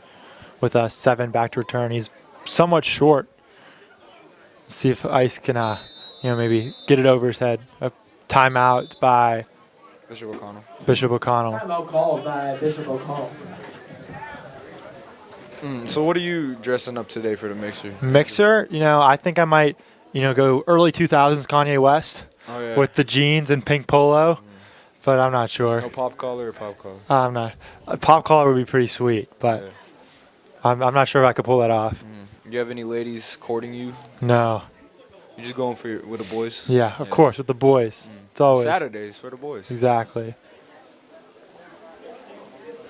with a 7 back to return. He's somewhat short. See if Ice can, maybe get it over his head. A timeout by Bishop O'Connell. Bishop O'Connell. Timeout called by Bishop O'Connell. So what are you dressing up today for the mixer? Mixer, I think I might, go early 2000s Kanye West Oh yeah. with the jeans and pink polo, but I'm not sure. No pop collar or pop collar? I'm not. A pop collar would be pretty sweet, but Yeah. I'm not sure if I could pull that off. You have any ladies courting you? No. You just going with the boys? Yeah, of course, with the boys. It's always. Saturdays for the boys. Exactly.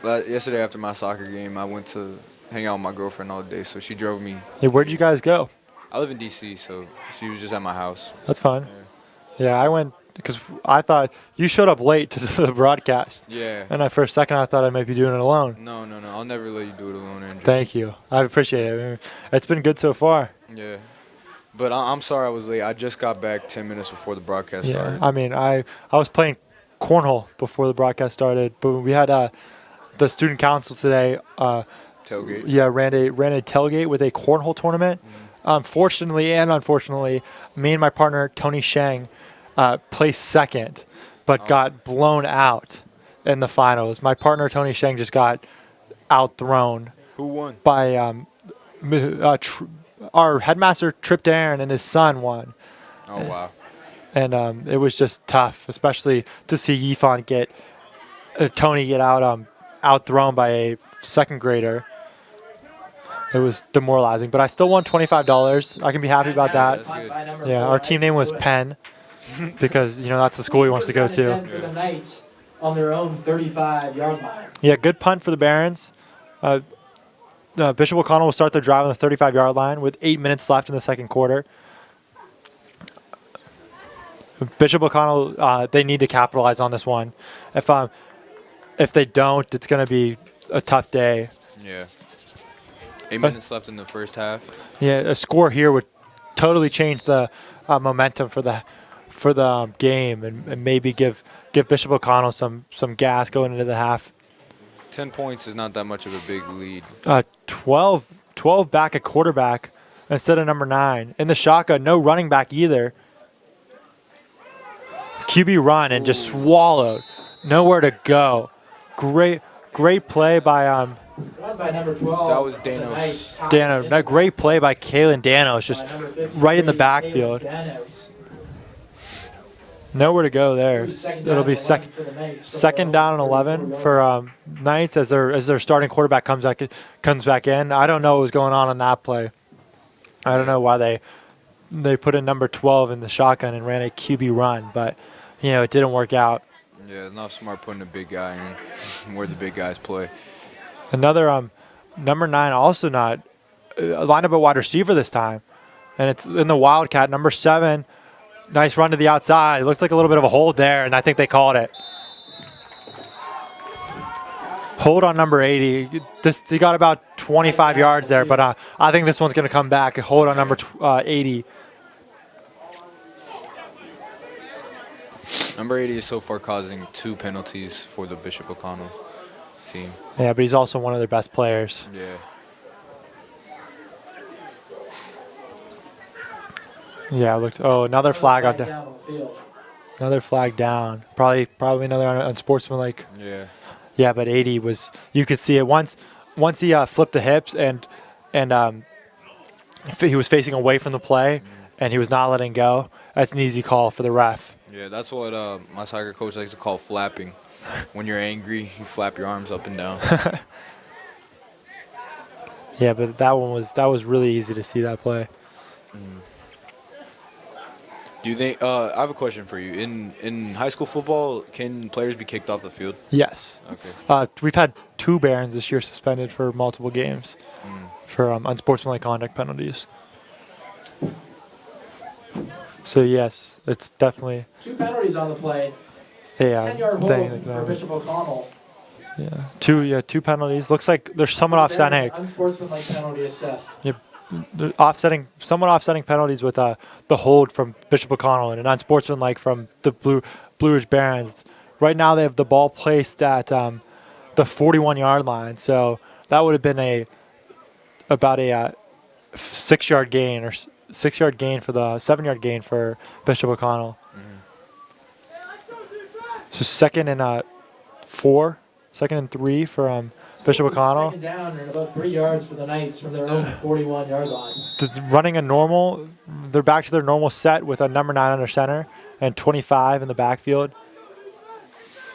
But yesterday after my soccer game, I went to hang out with my girlfriend all day, so she drove me. Hey, where'd you guys go? I live in D.C., so she was just at my house. That's fun. Yeah, I went because I thought you showed up late to the broadcast. Yeah. And for a second, I thought I might be doing it alone. No. I'll never let you do it alone, Andrew. Thank you. I appreciate it. It's been good so far. Yeah. But I'm sorry I was late. I just got back 10 minutes before the broadcast Yeah. started. I mean, I was playing cornhole before the broadcast started, but we had the student council today. Tailgate. Yeah, ran a tailgate with a cornhole tournament. Fortunately and unfortunately, me and my partner Tony Shang placed second, but got blown out in the finals. My partner Tony Shang just got outthrown Who won? by our headmaster Tripped Aaron and his son won, Oh, wow. and it was just tough, especially to see Yifan get Tony get outthrown by a second grader. It was demoralizing, but I still won $25. I can be happy about that. That's good. Yeah, our team name was Penn because that's the school he wants to go to. For the Knights on their own 35-yard line. Yeah, good punt for the Barons. Bishop O'Connell will start their drive on the 35-yard line with 8 minutes left in the second quarter. Bishop O'Connell, they need to capitalize on this one. If they don't, it's going to be a tough day. Yeah. 8 minutes left in the first half. Yeah, a score here would totally change the momentum for the game and maybe give Bishop O'Connell some gas going into the half. 10 points is not that much of a big lead. 12 back at quarterback instead of number 9. In the shotgun, no running back either. QB run and just swallowed. Nowhere to go. Great play by Run by number 12. That was for the Danos. Knights. Dano. Great play by Kalen Danos, just By number 53, right in the backfield. Danos. Nowhere to go there. It'll be second second down and 11 for Knights as their starting quarterback comes back in. I don't know what was going on that play. I don't know why they put in number 12 in the shotgun and ran a QB run, but it didn't work out. Yeah, not smart putting a big guy in where the big guys play. Another number 9 also not lined up a wide receiver this time, and it's in the Wildcat. Number 7, nice run to the outside. It looked like a little bit of a hold there, and I think they called it. Hold on number 80. He got about 25 yards there, but I think this one's going to come back. Hold on number 80. Number 80 is so far causing 2 penalties for the Bishop O'Connell team. Yeah, but he's also one of their best players. Yeah. Yeah, another flag out there. down on the field. Another flag down. Probably another unsportsmanlike. Yeah. Yeah, but 80 was. You could see it once he flipped the hips and he was facing away from the play and he was not letting go. That's an easy call for the ref. Yeah, that's what my soccer coach likes to call flapping. When you're angry, you flap your arms up and down. Yeah, but that was really easy to see that play. Do you think? I have a question for you. In high school football, can players be kicked off the field? Yes. Okay. We've had 2 Barons this year suspended for multiple games for unsportsmanlike conduct penalties. So yes, it's definitely 2 penalties on the play. a 10-yard thing. hold for Bishop O'Connell. Yeah, 2 penalties. Looks like there's someone offsetting. Unsportsmanlike penalty assessed. Somewhat offsetting penalties with the hold from Bishop O'Connell and an unsportsmanlike from the Blue Ridge Barons. Right now they have the ball placed at the 41-yard line, so that would have been about a 6-yard gain or 6-yard gain for the 7-yard gain for Bishop O'Connell. So second and 3 for Bishop O'Connell. Second down and about 3 yards for the Knights from their own 41-yard line. It's running a normal. They're back to their normal set with a number 9 under center and 25 in the backfield.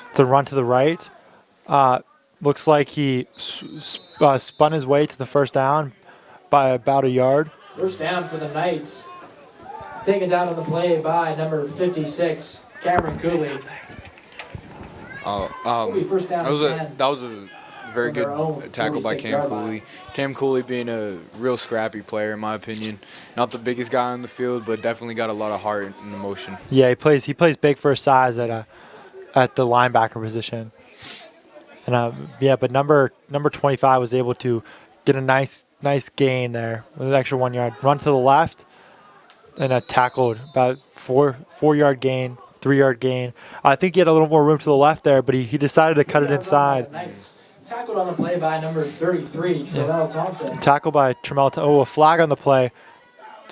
It's a run to the right. Looks like he spun his way to the first down by about a yard. First down for the Knights. Taken down on the play by number 56, Cameron Cooley. Cooley, first down and 10. That was a very from their good own tackle by 46 Cam yard Cooley. line. Cam Cooley being a real scrappy player, in my opinion. Not the biggest guy on the field, but definitely got a lot of heart and emotion. Yeah, he plays big for his size at the linebacker position. And yeah, but number 25 was able to get a nice gain there with an extra 1 yard. Run to the left and tackled about 4 yard gain, 3 yard gain. I think he had a little more room to the left there, but he decided to cut it inside. Knights. Tackled on the play by number 33, Travell Thompson. Tackled by Tremel. A flag on the play.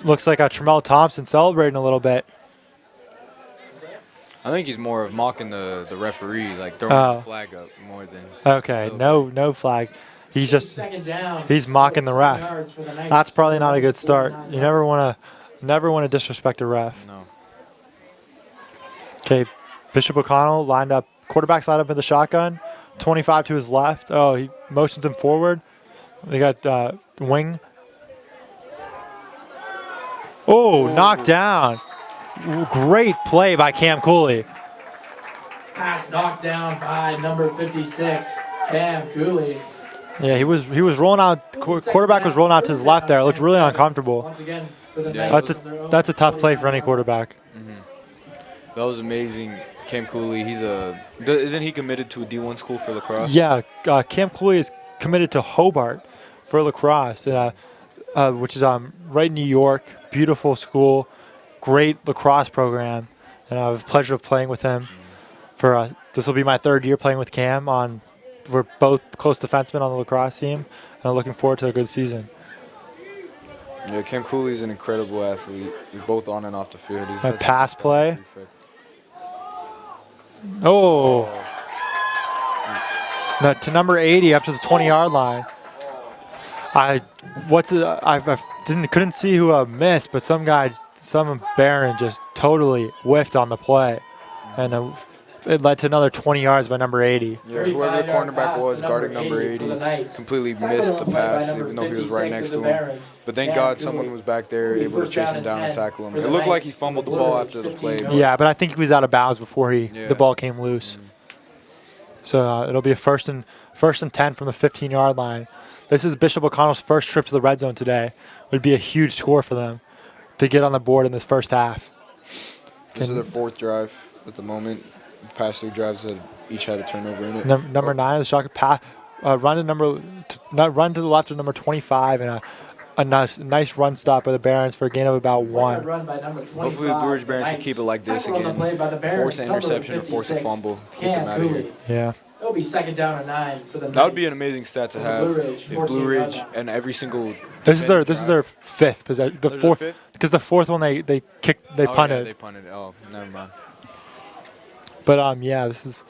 Looks like Tremel Thompson celebrating a little bit. I think he's more of mocking the referee, like throwing the flag up more than. Okay, no flag. He's just Second down. he's mocking the 7 ref. yards for the Knights. That's probably not a good start. You never want to disrespect a ref. No. Okay, Bishop O'Connell lined up. Quarterback's lined up in the shotgun. 25 to his left. Oh, he motions him forward. They got wing. Oh, knocked down. Great play by Cam Cooley. Pass knocked down by number 56, Cam Cooley. Yeah, he was rolling out. Quarterback was rolling out to his left there. It looked really uncomfortable. Once again, for the Yeah, Knights from their own That's a tough play for any 49 quarterback. That was amazing. Cam Cooley, isn't he committed to a D1 school for lacrosse? Yeah, Cam Cooley is committed to Hobart for lacrosse, which is right in New York. Beautiful school, great lacrosse program, and I have the pleasure of playing with him. This will be my 3rd year playing with Cam. We're both close defensemen on the lacrosse team, and I'm looking forward to a good season. Yeah, Cam Cooley is an incredible athlete, both on and off the field. He's A such pass play. prefect. Oh. No, to number 80 up to the 20-yard line. I couldn't see who missed, but some Baron just totally whiffed on the play, and it led to another 20 yards by number 80. Yeah, whoever the 35-yard cornerback pass was to guarding number 80 for the 80 Knights. completely Tackled missed on the the play by pass, number even though he was 56 right of next the to him. Barons. But thank Cam God Cooley. someone was back there, It'll be able to first chase down him and down and 10 tackle him. for It the looked like Knights he fumbled the from ball Blue after the Ridge, play. 15 Yeah, but I think he was out of bounds before Yeah. the ball came loose. So it'll be a first and 10 from the 15-yard line. This is Bishop O'Connell's first trip to the red zone today. It would be a huge score for them to get on the board in this first half. This is their 4th drive at the moment. The past 3 drives that each had a turnover in it. Number 9, the shotgun pass, run to the left of number 25, and a nice run stop by the Barons for a gain of about 1. Run by number 25, Hopefully the Blue Ridge Barons can Knights. keep it like this Tackled on the again. play by the Barons, Force an number interception or force a 56, fumble to keep Cam them out of here. Cooley. Yeah. It'll be second down and 9 for the Knights. That would be an amazing stat to Blue have Ridge, if Blue 14 Ridge yard line. and every single. This is their defending 5th possession. The This is their fourth, 5th? because the 4th one they kicked, they drive. punted. Yeah, they punted. Oh, never mind. But yeah, this is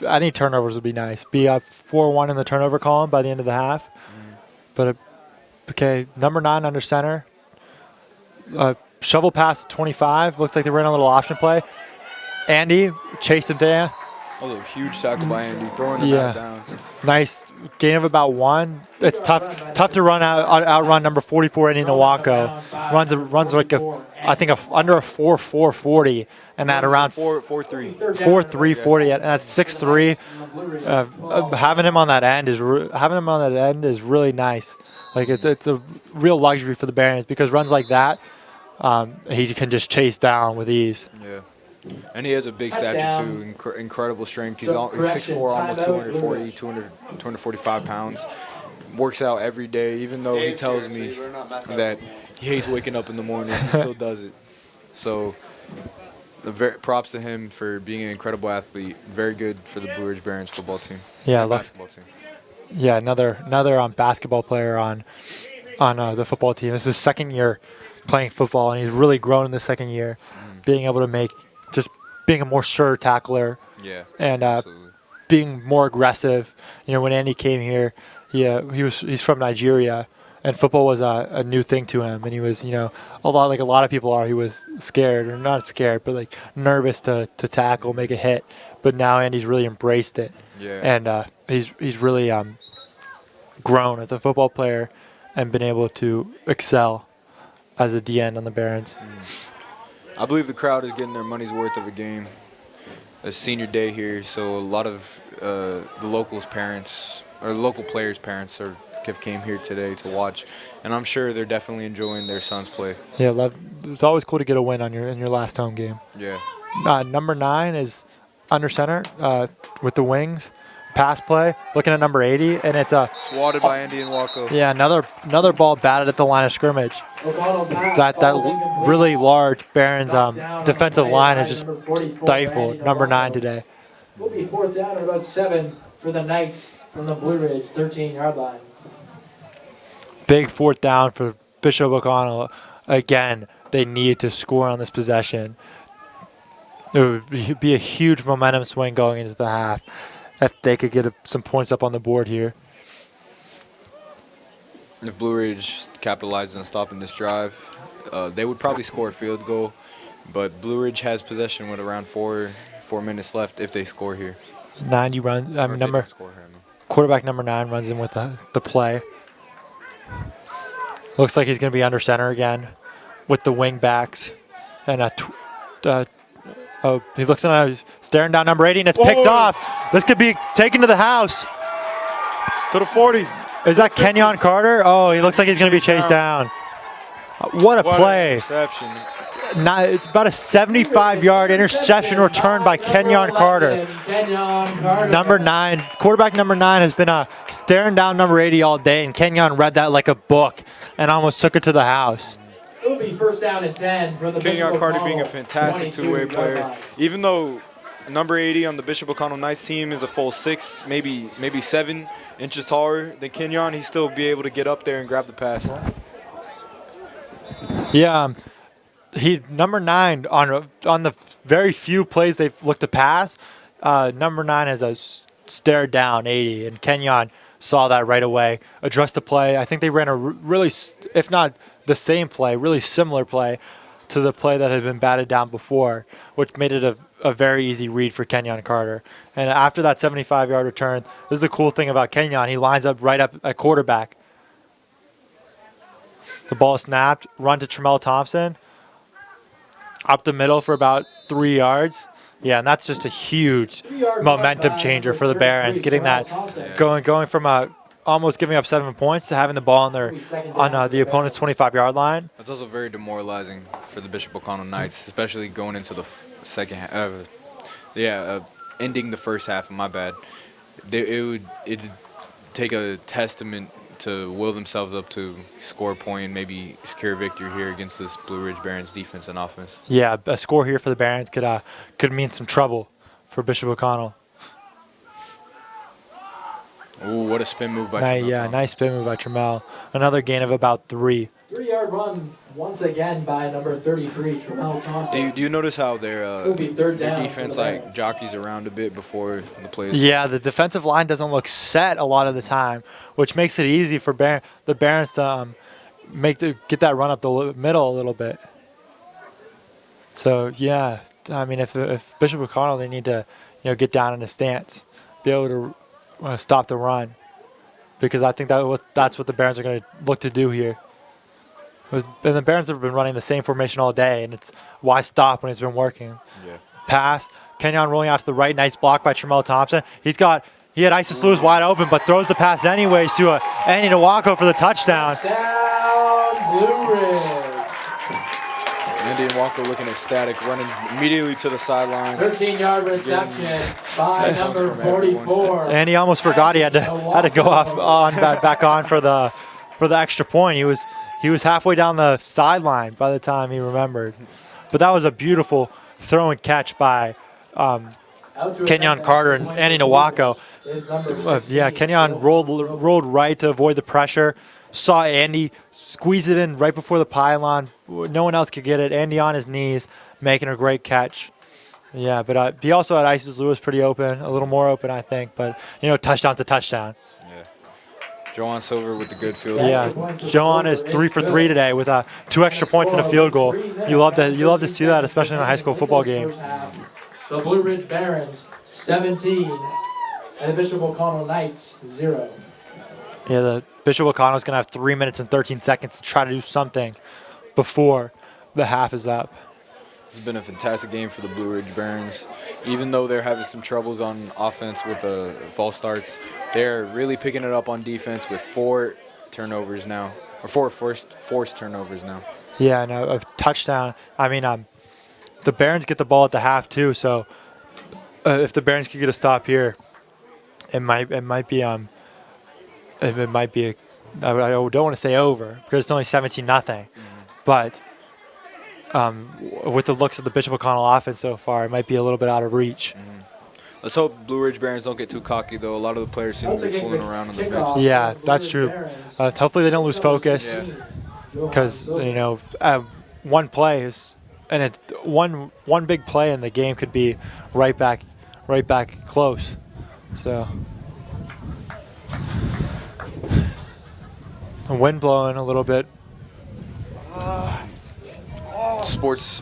any turnovers would be nice. Be up 4-1 in the turnover column by the end of the half. But okay, number 9 under center. Shovel pass to 25. Looks like they ran a little option play. Andy chased him down. That was a huge tackle by Andy, throwing him Yeah. out of bounds. Nice gain of about 1. It's tough to outrun number 44 Andy Nawako. Runs like under a 4.40 and at around 4-3. 4.340 and that's 6'3". Having him on that end is really nice. Like it's a real luxury for the Barons because runs like that, he can just chase down with ease. Yeah. And he has a big stature Touchdown. too, incredible strength. He's So, 6'4", almost correction, 240, 245 pounds. Works out every day, even though he tells me that he hates waking up in the morning. He still does it. So, props to him for being an incredible athlete. Very good for the Blue Ridge Barons football team. Yeah, Basketball team. Yeah, another basketball player on the football team. This is his 2nd year playing football, and he's really grown in the 2nd year, being able to being a more sure tackler. Yeah. And absolutely. being more aggressive. You know, when Andy came here, he's from Nigeria, and football was a new thing to him, and he was, a lot of people are. He was scared, or not scared, but like nervous to tackle, make a hit. But now Andy's really embraced it. Yeah. And he's really grown as a football player and been able to excel as a DN on the Barons. I believe the crowd is getting their money's worth of a game. It's senior day here, so a lot of the locals' parents or local players' parents have came here today to watch, and I'm sure they're definitely enjoying their sons play. Yeah, it's always cool to get a win on in your last home game. Yeah. Number 9 is under center with the wings. Pass play, looking at number 80, and it's a Swatted by Andy and Waco. yeah another ball batted at the line of scrimmage. That really large Barons defensive line is just stifled. Number 9 today. Will be 4th down and about 7 for the Knights from the Blue Ridge 13-yard line. Big 4th down for Bishop O'Connell. Again, they need to score on this possession. It would be a huge momentum swing going into the half if they could get some points up on the board here. If Blue Ridge capitalizes on stopping this drive, they would probably score a field goal, but Blue Ridge has possession with around 4 minutes left if they score here. 90 runs. Quarterback number 9 runs in with the play. Looks like he's going to be under center again with the wing backs. And he looks staring down number 80, and it's picked off. This could be taken to the house. To the 40. Is that Kenyon Carter? Oh, he looks like he's going to be chased down. What a play. Interception. It's about a 75-yard interception return by Kenyon Carter. Number 9, quarterback number 9 has been staring down number 80 all day, and Kenyon read that like a book and almost took it to the house. It will be 1st down and 10 for the Kenyon Carter being a fantastic two-way player. Even though number 80 on the Bishop O'Connell Knights team is a full 6, maybe 7 inches taller than Kenyon, he'd still be able to get up there and grab the pass. Yeah, number 9 on the very few plays they've looked to pass. Number 9 has a stare down 80, and Kenyon saw that right away. Addressed the play. I think they ran a really, if not the same play, really similar play to the play that had been batted down before, which made it a very easy read for Kenyon Carter. And after that 75-yard return, this is the cool thing about Kenyon. He lines up right up at quarterback. The ball snapped, run to Tremel Thompson, up the middle for about 3 yards. Yeah, and that's just a huge momentum changer for the Barons, getting that going from almost giving up 7 points to having the ball on the opponent's 25-yard line. That's also very demoralizing for the Bishop O'Connell Knights, especially going into the second half. Ending the first half. My bad. It'd take a testament to will themselves up to score a point and maybe secure a victory here against this Blue Ridge Barons defense and offense. Yeah, a score here for the Barons could mean some trouble for Bishop O'Connell. Ooh, what a spin move by Tremel Thompson. Nice spin move by Tremel. Another gain of about 3. 3-yard run once again by number 33, Tremel Thompson. Do you notice how their defense jockeys around a bit before the plays? Yeah, the defensive line doesn't look set a lot of the time, which makes it easy for the Barons to get that run up the middle a little bit. So yeah, I mean, if Bishop O'Connell, they need to get down in a stance, be able to stop the run, because I think that's what the Barons are going to look to do here. And the Barons have been running the same formation all day, and it's why stop when it's been working. Yeah. Pass, Kenyon rolling out to the right, nice block by Tremel Thompson. He had Isis Lewis wide open, but throws the pass anyways to Andy Nwako for the touchdown. Touchdown, Blue Ridge. Andy Nwako looking ecstatic, running immediately to the sidelines. 13-yard reception by number 44. And he almost forgot he had to go back on for the extra point. He was halfway down the sideline by the time he remembered. But that was a beautiful throw and catch by Kenyon Carter and Andy Nwako. Kenyon rolled right to avoid the pressure. Saw Andy squeeze it in right before the pylon. No one else could get it. Andy on his knees, making a great catch. Yeah, but he also had Isis Lewis pretty open, a little more open, I think. But, touchdown's a touchdown. Yeah. Joanne Silver with the good field. Yeah, Joanne is 3 for 3 today with 2 extra points and a field goal. You love to see that, especially in a high school football game. The Blue Ridge Barons 17 and the Bishop O'Connell Knights 0. Yeah, the Bishop O'Connell is going to have 3 minutes and 13 seconds to try to do something before the half is up. This has been a fantastic game for the Blue Ridge Barons. Even though they're having some troubles on offense with the false starts, they're really picking it up on defense with 4 turnovers now, or 4 forced turnovers now. Yeah, and a touchdown. I mean, the Barons get the ball at the half too, so if the Barons could get a stop here, it might be I don't want to say over because it's only 17-0, but with the looks of the Bishop O'Connell offense so far, it might be a little bit out of reach. Let's hope Blue Ridge Barons don't get too cocky, though. A lot of the players seem to be fooling around on the bench. Yeah, that's true. Hopefully they don't lose focus Yeah. because one play is and one big play in the game could be right back close. So the wind blowing a little bit.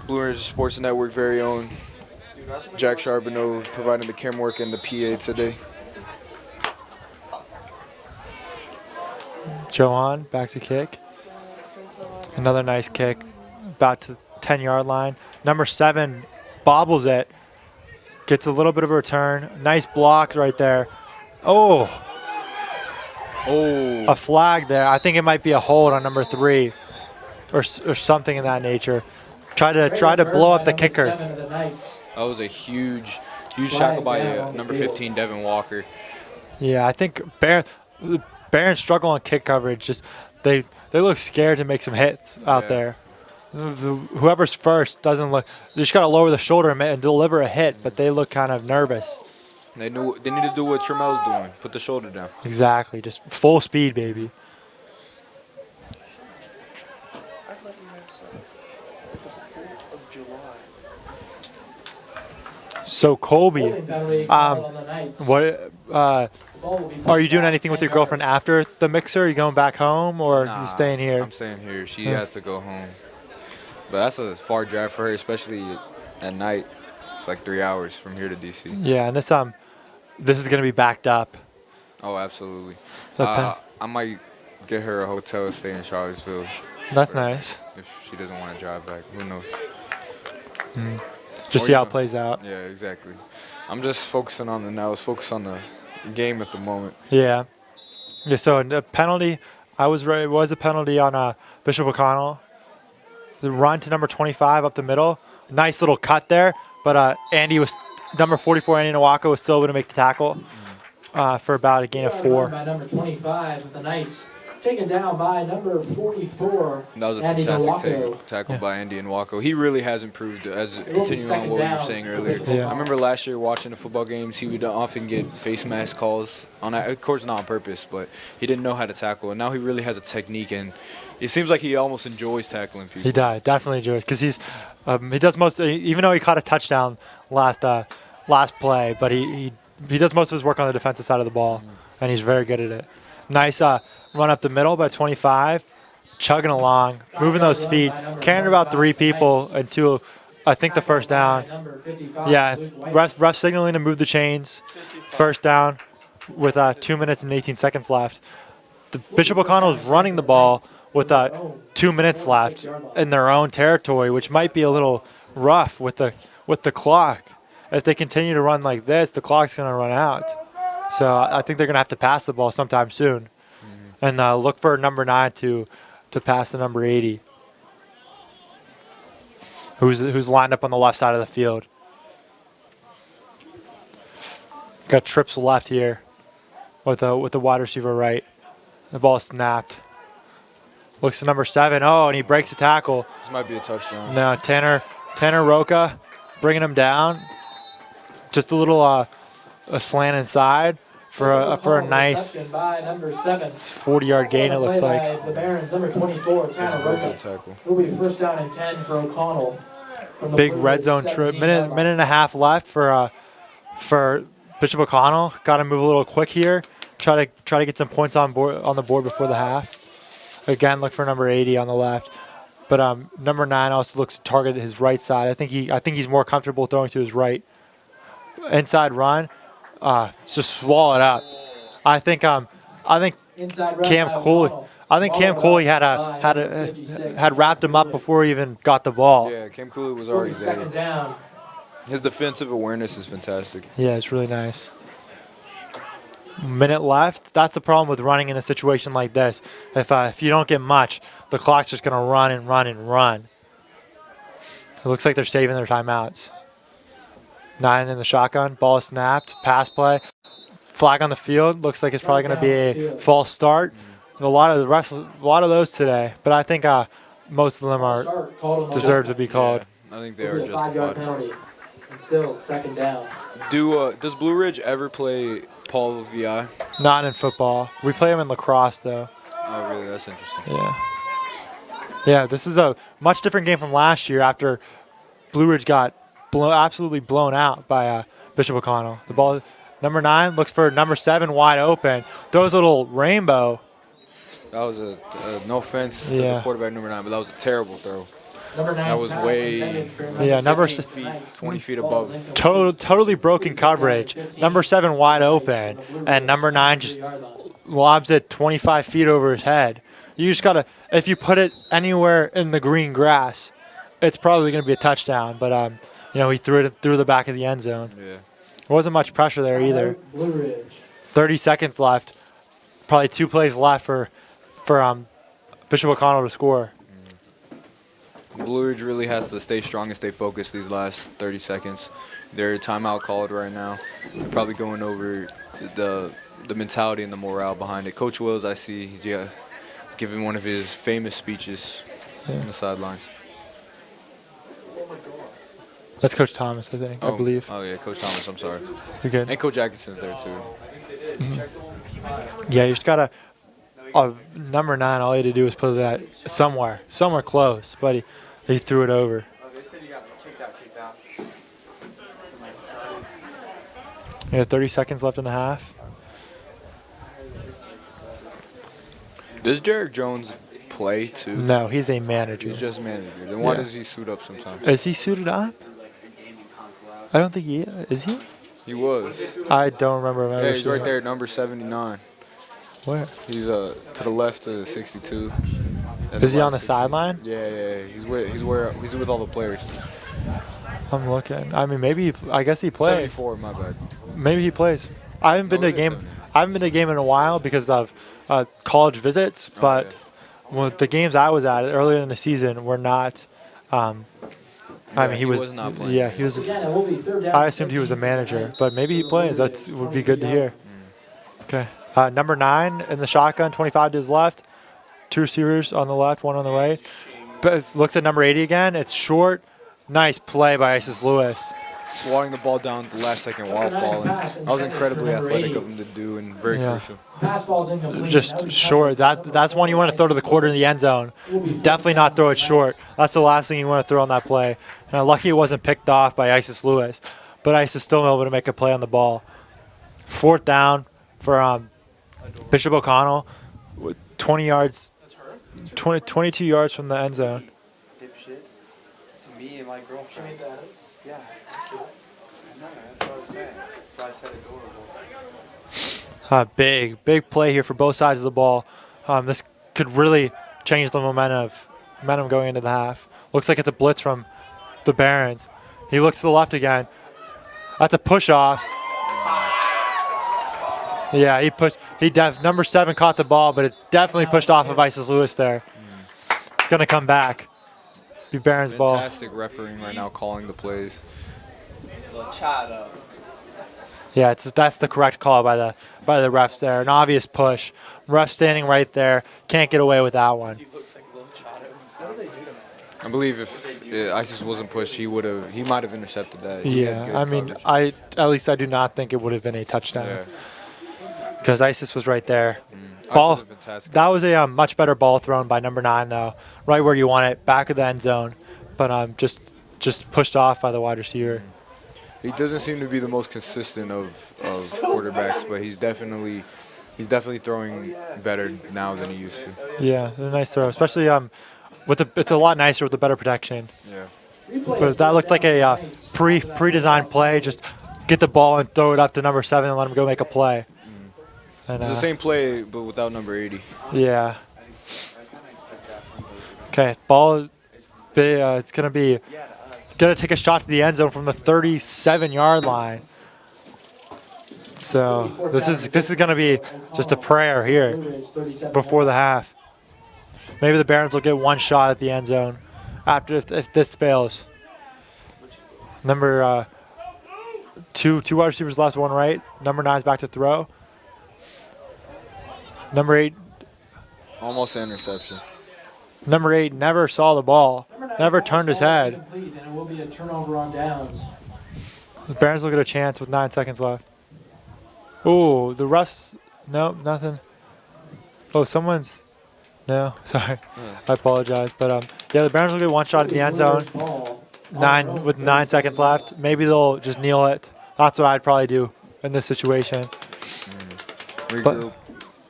Blue Ridge Sports Network very own Jack Charbonneau providing the camera work and the PA today. Johan back to kick. Another nice kick. About to 10-yard line. Number 7 bobbles it. Gets a little bit of a return. Nice block right there. Oh, a flag there. I think it might be a hold on number 3 or something in that nature. Try to blow up the kicker. That was a huge tackle by number 15, Devin Walker. Yeah, I think Barons struggle on kick coverage. Just they look scared to make some hits out there. Whoever's first doesn't look. They just got to lower the shoulder and deliver a hit, but they look kind of nervous. They need to do what Tramel's doing. Put the shoulder down. Exactly, just full speed, baby. I'd like to mess up. The 4th of July. So Colby, what are you doing anything with your girlfriend after the mixer? Are you going back home or are you staying here? I'm staying here. She has to go home. But that's a far drive for her, especially at night. It's like 3 hours from here to DC. Yeah, and this is gonna be backed up. Oh, absolutely. I might get her a hotel stay in Charlottesville. That's nice. If she doesn't want to drive back, who knows? Just see how it plays out. Yeah, exactly. I'm just focusing on the now. Let's focus on the game at the moment. Yeah. Yeah. So the penalty, it was a penalty on Bishop O'Connell. The run to number 25 up the middle. Nice little cut there, but number 44 Andy Nawaka was still able to make the tackle for about a gain of 4. By number 25 of the Knights, taken down by number 44. That was a Andy fantastic Nwako. tackle by Andy Nwako. He really has improved as continuing on what we were saying earlier. Yeah. I remember last year watching the football games, he would often get face mask calls, of course not on purpose, but he didn't know how to tackle. And now he really has a technique, and it seems like he almost enjoys tackling people. He definitely enjoys because he does most. Even though he caught a touchdown last play, but he does most of his work on the defensive side of the ball, and he's very good at it. Nice run up the middle by 25, chugging along, moving those feet, carrying about 3 people into, I think, the first down. Yeah, ref signaling to move the chains. First down with 2 minutes and 18 seconds left. The Bishop O'Connell is running the ball with 2 minutes left in their own territory, which might be a little rough with the clock. If they continue to run like this, the clock's going to run out. So I think they're going to have to pass the ball sometime soon, and look for number 9 to pass the number 80, who's lined up on the left side of the field. Got trips left here with the wide receiver right. The ball snapped. Looks to number 7. Oh, and he breaks the tackle. This might be a touchdown. No, Tanner Roca bringing him down. Just a little a slant inside for a nice 40-yard gain. It looks like. The Barons, number 24, Tanner Roca. Will be first down and 10 for O'Connell. Big red zone trip. Minute and a half left for Bishop O'Connell. Got to move a little quick here. Try to get some points on the board before the half. Again, look for number 80 on the left. But number 9 also looks to target his right side. I think he's more comfortable throwing to his right. Inside run, just swallow it up. I think Cam Cooley. I think Cam Cooley had wrapped him up before he even got the ball. Yeah, Cam Cooley was already there. Second down. His defensive awareness is fantastic. Yeah, it's really nice. Minute left. That's the problem with running in a situation like this. If you don't get much, the clock's just going to run and run and run. It looks like they're saving their timeouts. 9 in the shotgun. Ball is snapped. Pass play. Flag on the field. Looks like it's probably going to be a false start. A lot of those today, but I think most of them are deserve to be called. Yeah, I think they are justified. Penalty. And still second down. Does Blue Ridge ever play Paul VI? Not in football. We play them in lacrosse though. Oh, really? That's interesting. Yeah. Yeah, this is a much different game from last year after Blue Ridge got absolutely blown out by Bishop O'Connell. The ball, number 9 looks for number 7 wide open. Throws a little rainbow. That was no offense to the quarterback number 9, but that was a terrible throw. That was way number 15 feet, 20 feet above. Totally broken coverage. Number 7 wide open, and number 9 just lobs it 25 feet over his head. You just gotta, if you put it anywhere in the green grass, it's probably gonna be a touchdown. But he threw it through the back of the end zone. Yeah. There wasn't much pressure there either. Blue Ridge. 30 seconds left. Probably 2 plays left for Bishop O'Connell to score. Blue Ridge really has to stay strong and stay focused these last 30 seconds. Their timeout called right now. They're probably going over the mentality and the morale behind it. Coach Wills, I see, he's giving one of his famous speeches on the sidelines. That's Coach Thomas, I think. I believe. Oh yeah, Coach Thomas. I'm sorry. You're good. And Coach Atkinson's there too. Yeah, you just gotta. Number 9, all he had to do was put that somewhere close, but he threw it over. Oh, they said you got kicked out. Yeah, 30 seconds left in the half. Does Jared Jones play too? No, he's a manager. He's just manager. Then why does he suit up sometimes? Is he suited up? I don't think he is. He? He was. I don't remember him ever. Yeah, he's right suiting there, number 79. Where? He's to the left of 62. Is he on the sideline? Yeah. He's with all the players. I'm looking. I mean, I guess he plays. 74, my bad. Maybe he plays. I haven't been to a game. I haven't been to a game in a while because of college visits. But the games I was at earlier in the season were not. I mean, he was not playing. Yeah, he was. I assumed he was a manager, but maybe he plays. That would be good to hear. Okay. Number 9 in the shotgun, 25 to his left. 2 receivers on the left, 1 on the right. But looks at number 80 again. It's short. Nice play by Isis Lewis. Swatting the ball down at the last second while falling. That was incredibly athletic of him to do and very crucial. Pass ball's incomplete. Just short. That's one you want to throw to the quarter in the end zone. Definitely not throw it short. That's the last thing you want to throw on that play. And lucky it wasn't picked off by Isis Lewis. But Isis still able to make a play on the ball. 4th down for Bishop O'Connell, 20 yards, 22 yards from the end zone. Dipshit. It's me and my girlfriend. Yeah, that's cool. I know, that's what I was saying. That's why I said adorable. Big play here for both sides of the ball. This could really change the momentum going into the half. Looks like it's a blitz from the Barons. He looks to the left again. That's a push off. Yeah, he pushed. Number 7 caught the ball, but it definitely pushed off of Isis Lewis there. It's gonna come back. Be Barron's ball. Fantastic refereeing right now, calling the plays. Lachado. Yeah, that's the correct call by the refs there. An obvious push. Ref standing right there. Can't get away with that one. He looks like Lachado. I believe if Isis wasn't pushed, he might have intercepted that. Yeah, I mean, at least I do not think it would have been a touchdown. Yeah. Because Isis was right there. Ball. That was a much better ball thrown by number 9 though, right where you want it, back of the end zone, but just pushed off by the wide receiver. He doesn't seem to be the most consistent of quarterbacks, but he's definitely throwing better now than he used to. Yeah, it's a nice throw, especially it's a lot nicer with the better protection. Yeah. But that looked like a pre-designed play. Just get the ball and throw it up to number 7 and let him go make a play. And, It's the same play, but without number 80. Yeah. Okay, ball. It's gonna be. Gonna take a shot to the end zone from the 37-yard line. So this is gonna be just a prayer here before the half. Maybe the Barons will get one shot at the end zone after if this fails. Number two wide receivers left, one right. Number 9's back to throw. Number 8. Almost an interception. Number 8 never saw the ball, never turned his head. And it will be a turnover on downs. The Barons will get a chance with 9 seconds left. Ooh, the Russ. No, nothing. Oh, someone's. No, sorry. I apologize. But yeah, the Barons will get one shot at the end zone. 9 seconds left. Maybe they'll just kneel it. That's what I'd probably do in this situation. Regroup.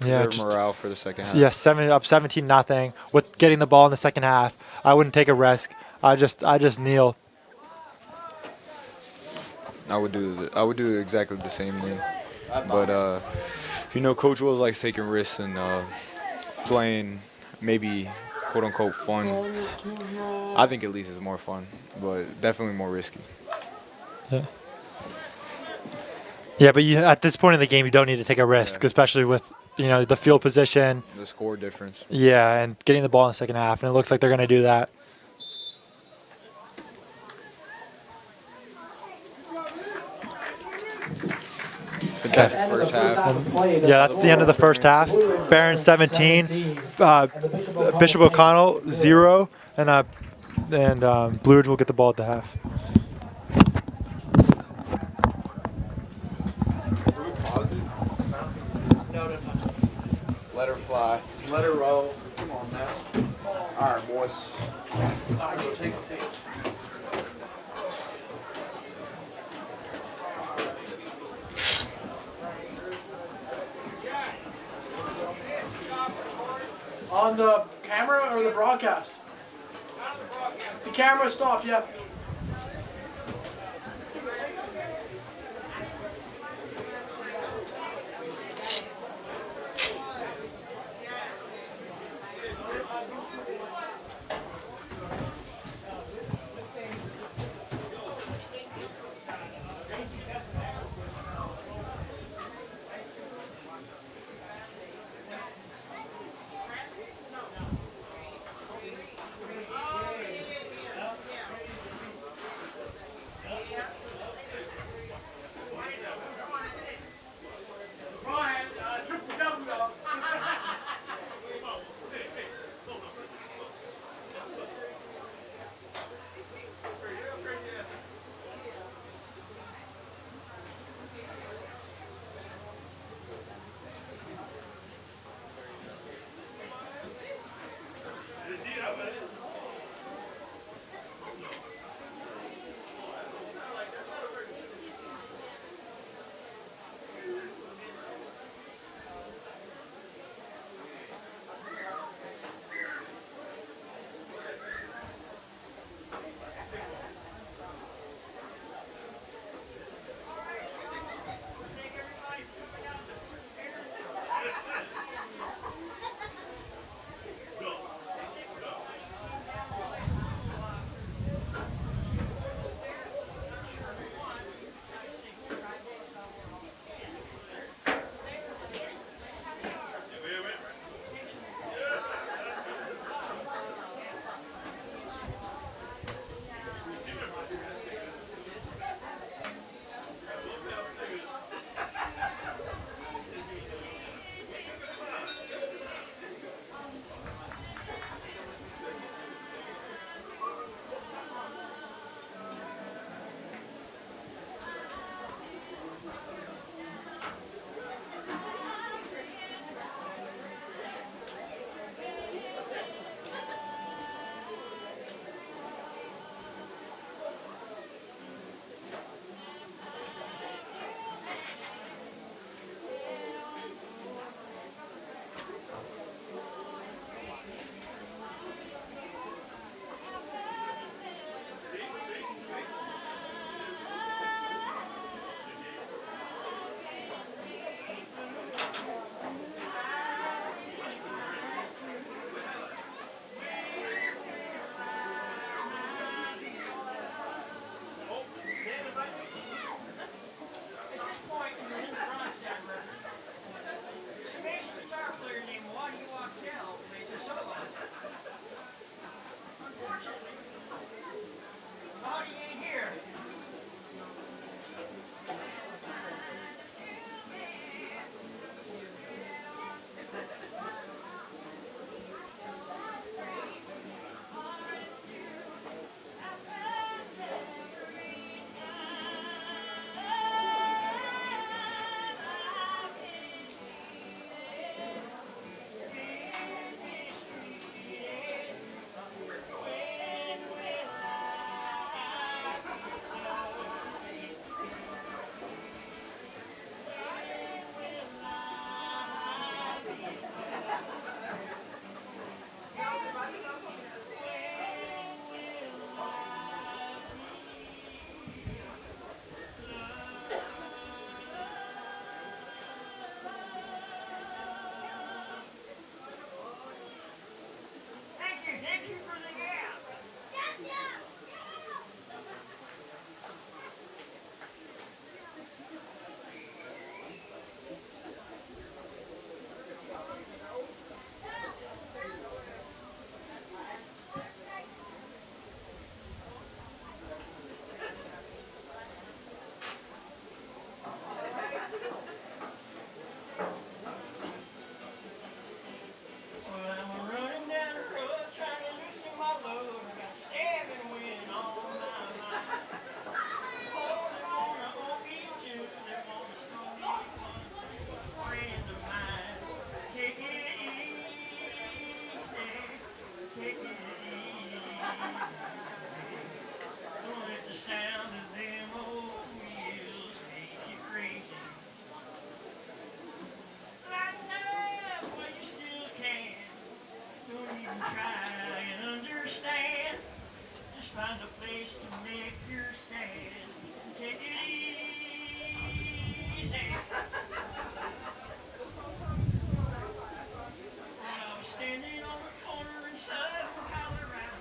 Yeah, Preserve morale for the second half. Yeah, 17-0 with getting the ball in the second half. I wouldn't take a risk. I just kneel. I would do exactly the same thing. But Coach Wills likes taking risks and playing maybe quote unquote fun. I think at least it's more fun, but definitely more risky. Yeah. Yeah, but at this point in the game, you don't need to take a risk, especially with the field position, the score difference. Yeah, and getting the ball in the second half, and it looks like they're going to do that. Fantastic first half. Yeah, that's the end of the first half. Barons 17, Bishop O'Connell 0, and Blue Ridge will get the ball at the half. Let her fly. Just let her roll. Come on now. All right, boys. On the camera or the broadcast? The camera stopped, yeah. Don't let the sound of them old wheels make you crazy. Lighten up while you still can. Don't even try and understand. Just find a place to make your stand. Take it easy. When I was standing on the corner in southern Colorado,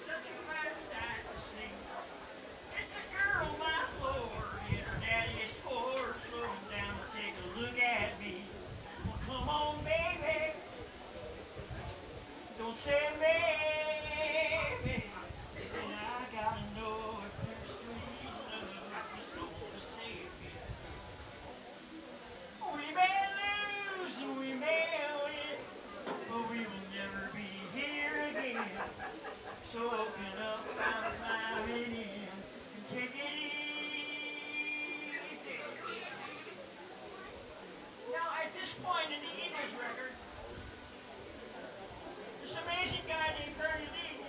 such a bright sight to see. It's a girl, my lord, in her daddy's Ford, slowing down to take a look at me. Well, come on, baby, don't say maybe. And I gotta know if there's sweet love is gonna save me. We may lose and we may win, but we will never be here again. So open up, I'm climbing in, and take it easy. Now, at this point in the Eagles record, this amazing guy named Bernie Lee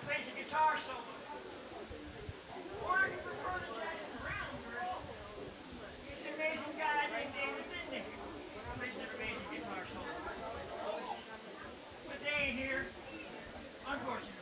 plays a guitar solo. Or I can prefer the Jackson Brown version. This amazing guy named David Finnick plays an amazing guitar solo. But they ain't here, unfortunately.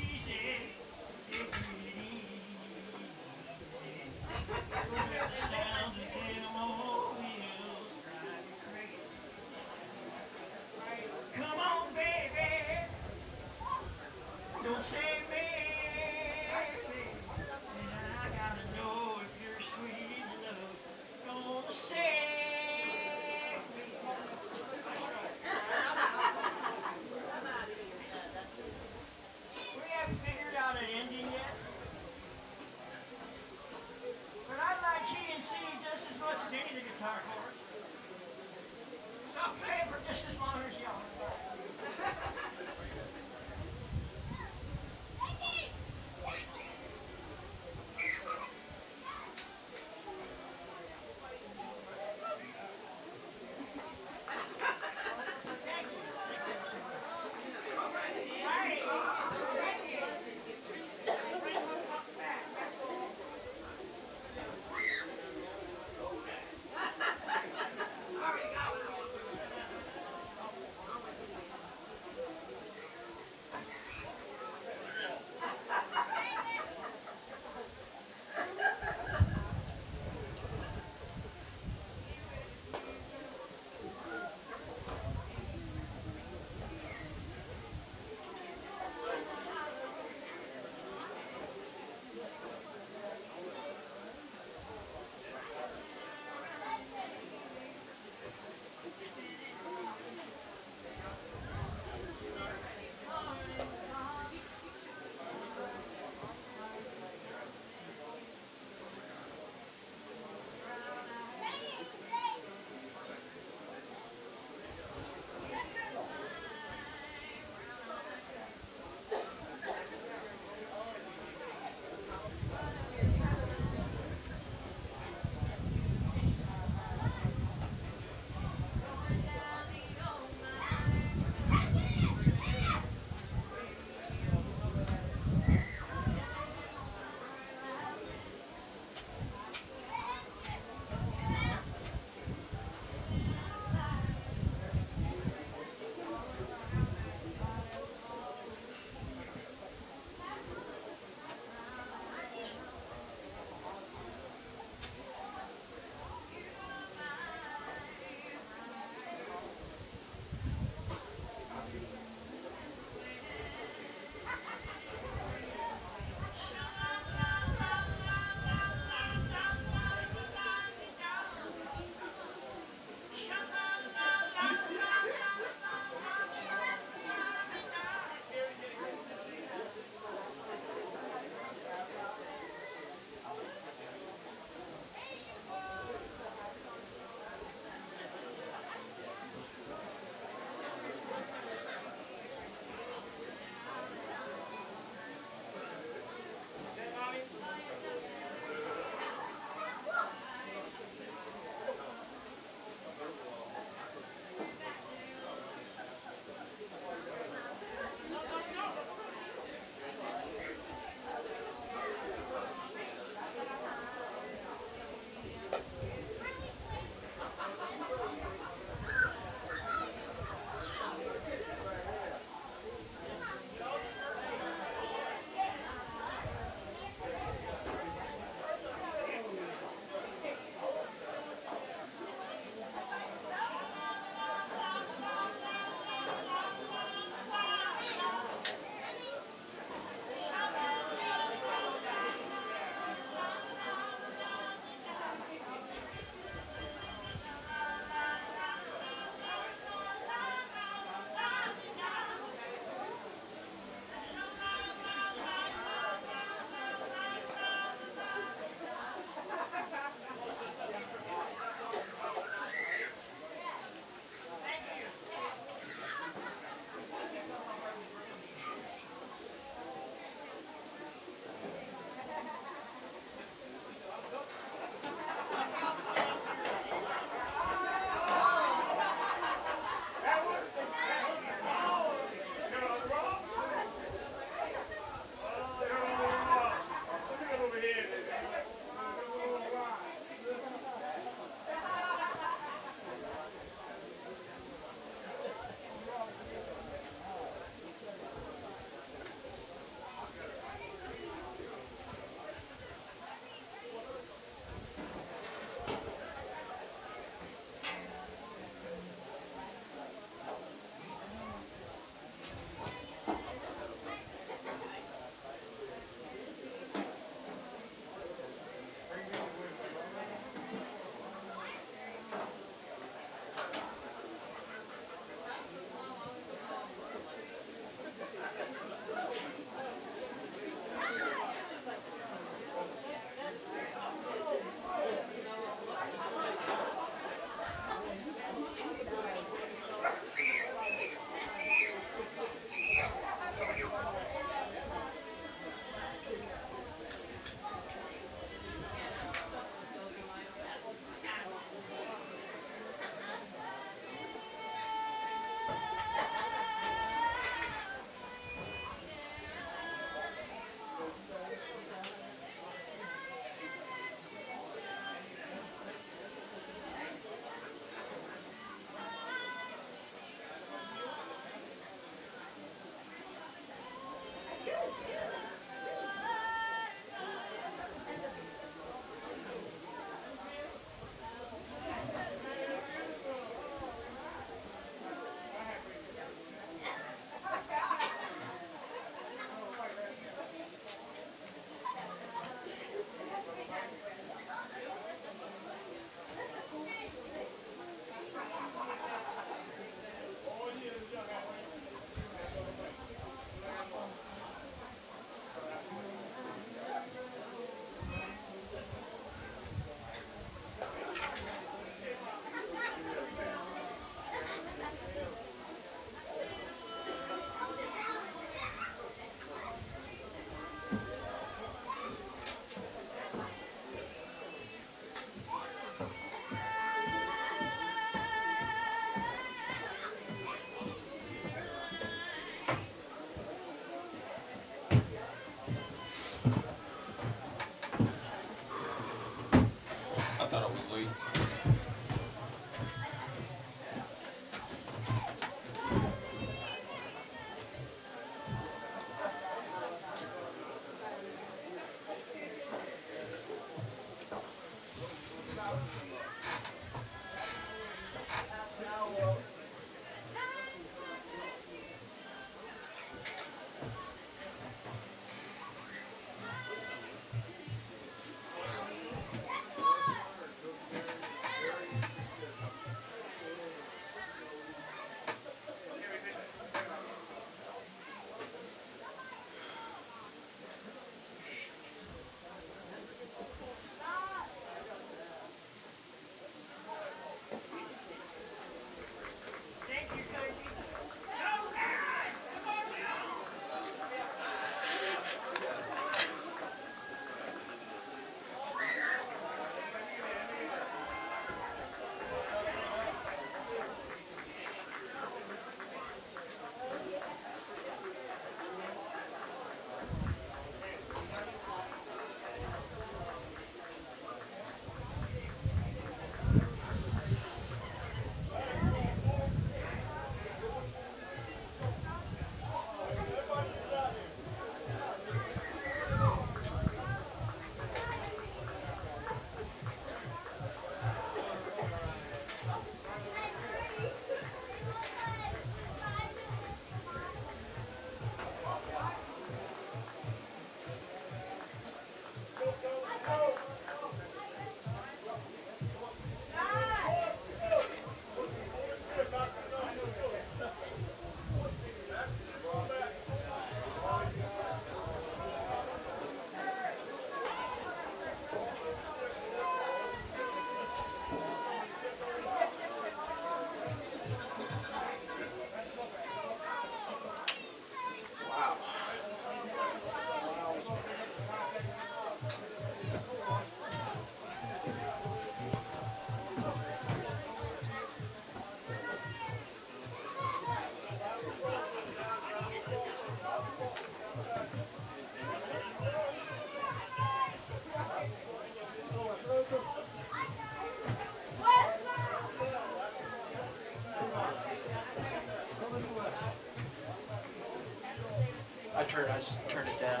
I just turned it down.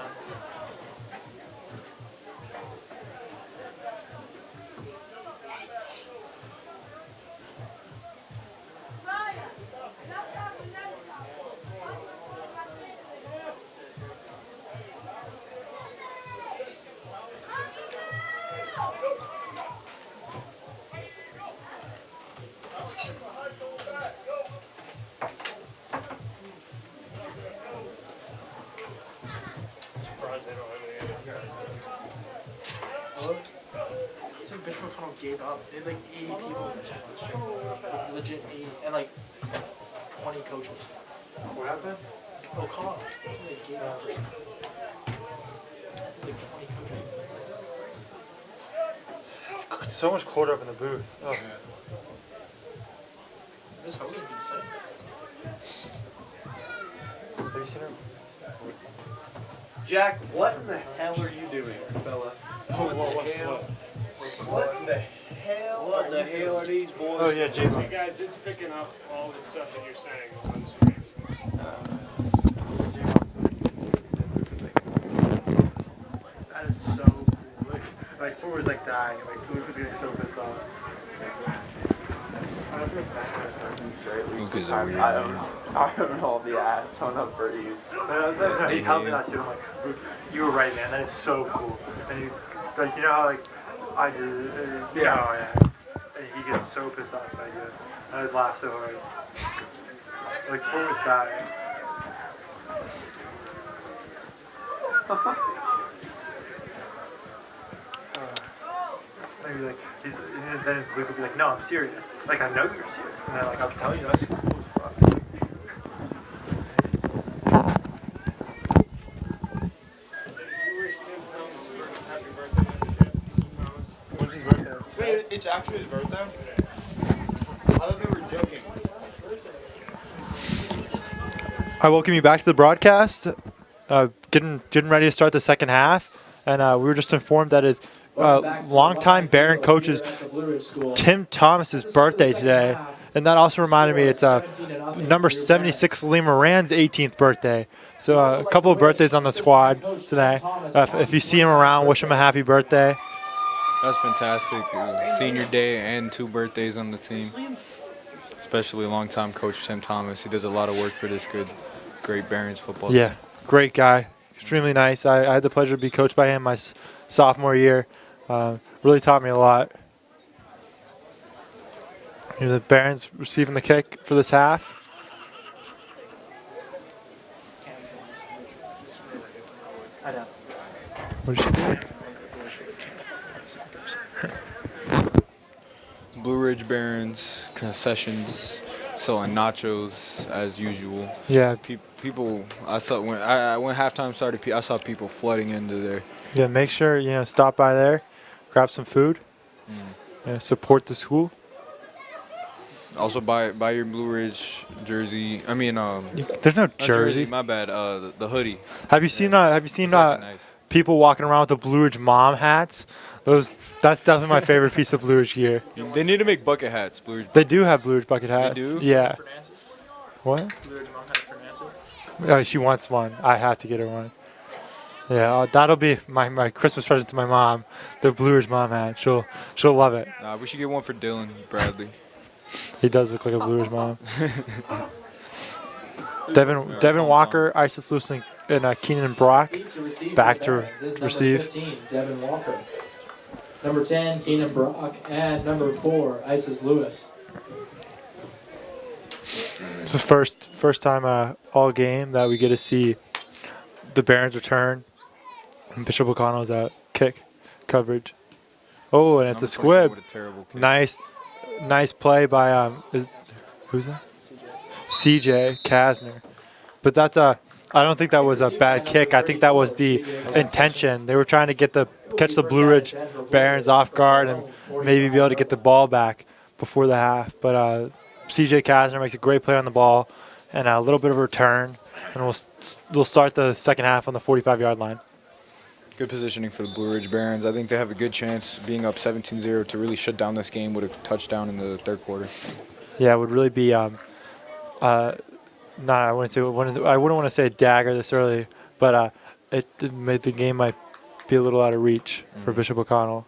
It's like Bishop O'Connell gave up. They had like 80 people in the team last year. Like legit 80. And like 20 coaches. What happened? O'Connell. They gave up or something. Like 20 coaches. It's so much colder up in the booth. Oh. This host would be insane. Have you seen her? Jack, what in the hell are you doing, fella? What in the hell? What the hell are these boys? Oh yeah, Jay. Hey guys, it's picking up all the stuff that you're saying on the stream. That is so cool. Like Ford was like dying, and like Luke was getting so pissed off. Luke is a weird I man. don't know the ass on up for these. He told me that too. I'm like, Luke, you were right, man. That is so cool. And he, like, you know how like I do. Yeah. And he gets so pissed off by you. I would laugh so hard. Like Ford was dying. Maybe like and then Luke would be like, no, I'm serious. Like I know you're serious. And then like I'll tell you that's cool as fuck. You wish Tim Thomas a happy birthday, Tim Thomas. When's his birthday? Wait, it's actually his birthday? I thought they were joking. I welcome you back to the broadcast. Getting ready to start the second half, and we were just informed that his longtime Barron coach's Tim Thomas's birthday today, and that also reminded me it's number 76 Lima Rand's 18th birthday. So a couple of birthdays on the squad today. If you see him around, wish him a happy birthday. That's fantastic. Senior day and 2 birthdays on the team. Especially longtime coach Tim Thomas. He does a lot of work for this great Barron's football team. Yeah, great guy, extremely nice. I had the pleasure to be coached by him my sophomore year. Really taught me a lot. The Barons receiving the kick for this half. I know. What did you do? Blue Ridge Barons, concessions, selling nachos as usual. Yeah, People, I saw when halftime started, I saw people flooding into there. yeah. Make sure stop by there, grab some food, support the school. Also buy your Blue Ridge jersey. I mean, There's no not jersey. My bad. The hoodie. Have you seen It's actually nice. people walking around with the Blue Ridge mom hats? That's definitely my favorite piece of Blue Ridge gear. They need to make bucket hats. Blue Ridge. They do have Blue Ridge bucket hats. do? Yeah. For Nancy? What? Blue Ridge Mom had it for Nancy? Oh, she wants one. I have to get her one. Yeah, that'll be my Christmas present to my mom. The Blue Ridge mom hat. She'll love it. We should get one for Dylan Bradley. He does look like a Blue Ridge mom. Devin Walker, Isis Lewis, and Keenan Brock back to receive. Number 15, Devin Walker. Number 10, Keenan Brock. And number 4, Isis Lewis. It's the first time all game that we get to see the Barons return. And Bishop O'Connell's kick coverage. Oh, and it's a squib. What a terrible kick. Nice play by who's that? CJ Kasner. But that's I don't think that was a bad kick. I think that was the intention. They were trying to catch the Blue Ridge Barons off guard and maybe be able to get the ball back before the half. But CJ Kasner makes a great play on the ball and a little bit of a return, and we'll start the second half on the 45-yard line. Good positioning for the Blue Ridge Barons. I think they have a good chance, being up 17-0, to really shut down this game with a touchdown in the third quarter. Yeah, it would really be I wouldn't want to say a dagger this early, but it made the game might be a little out of reach for Bishop O'Connell.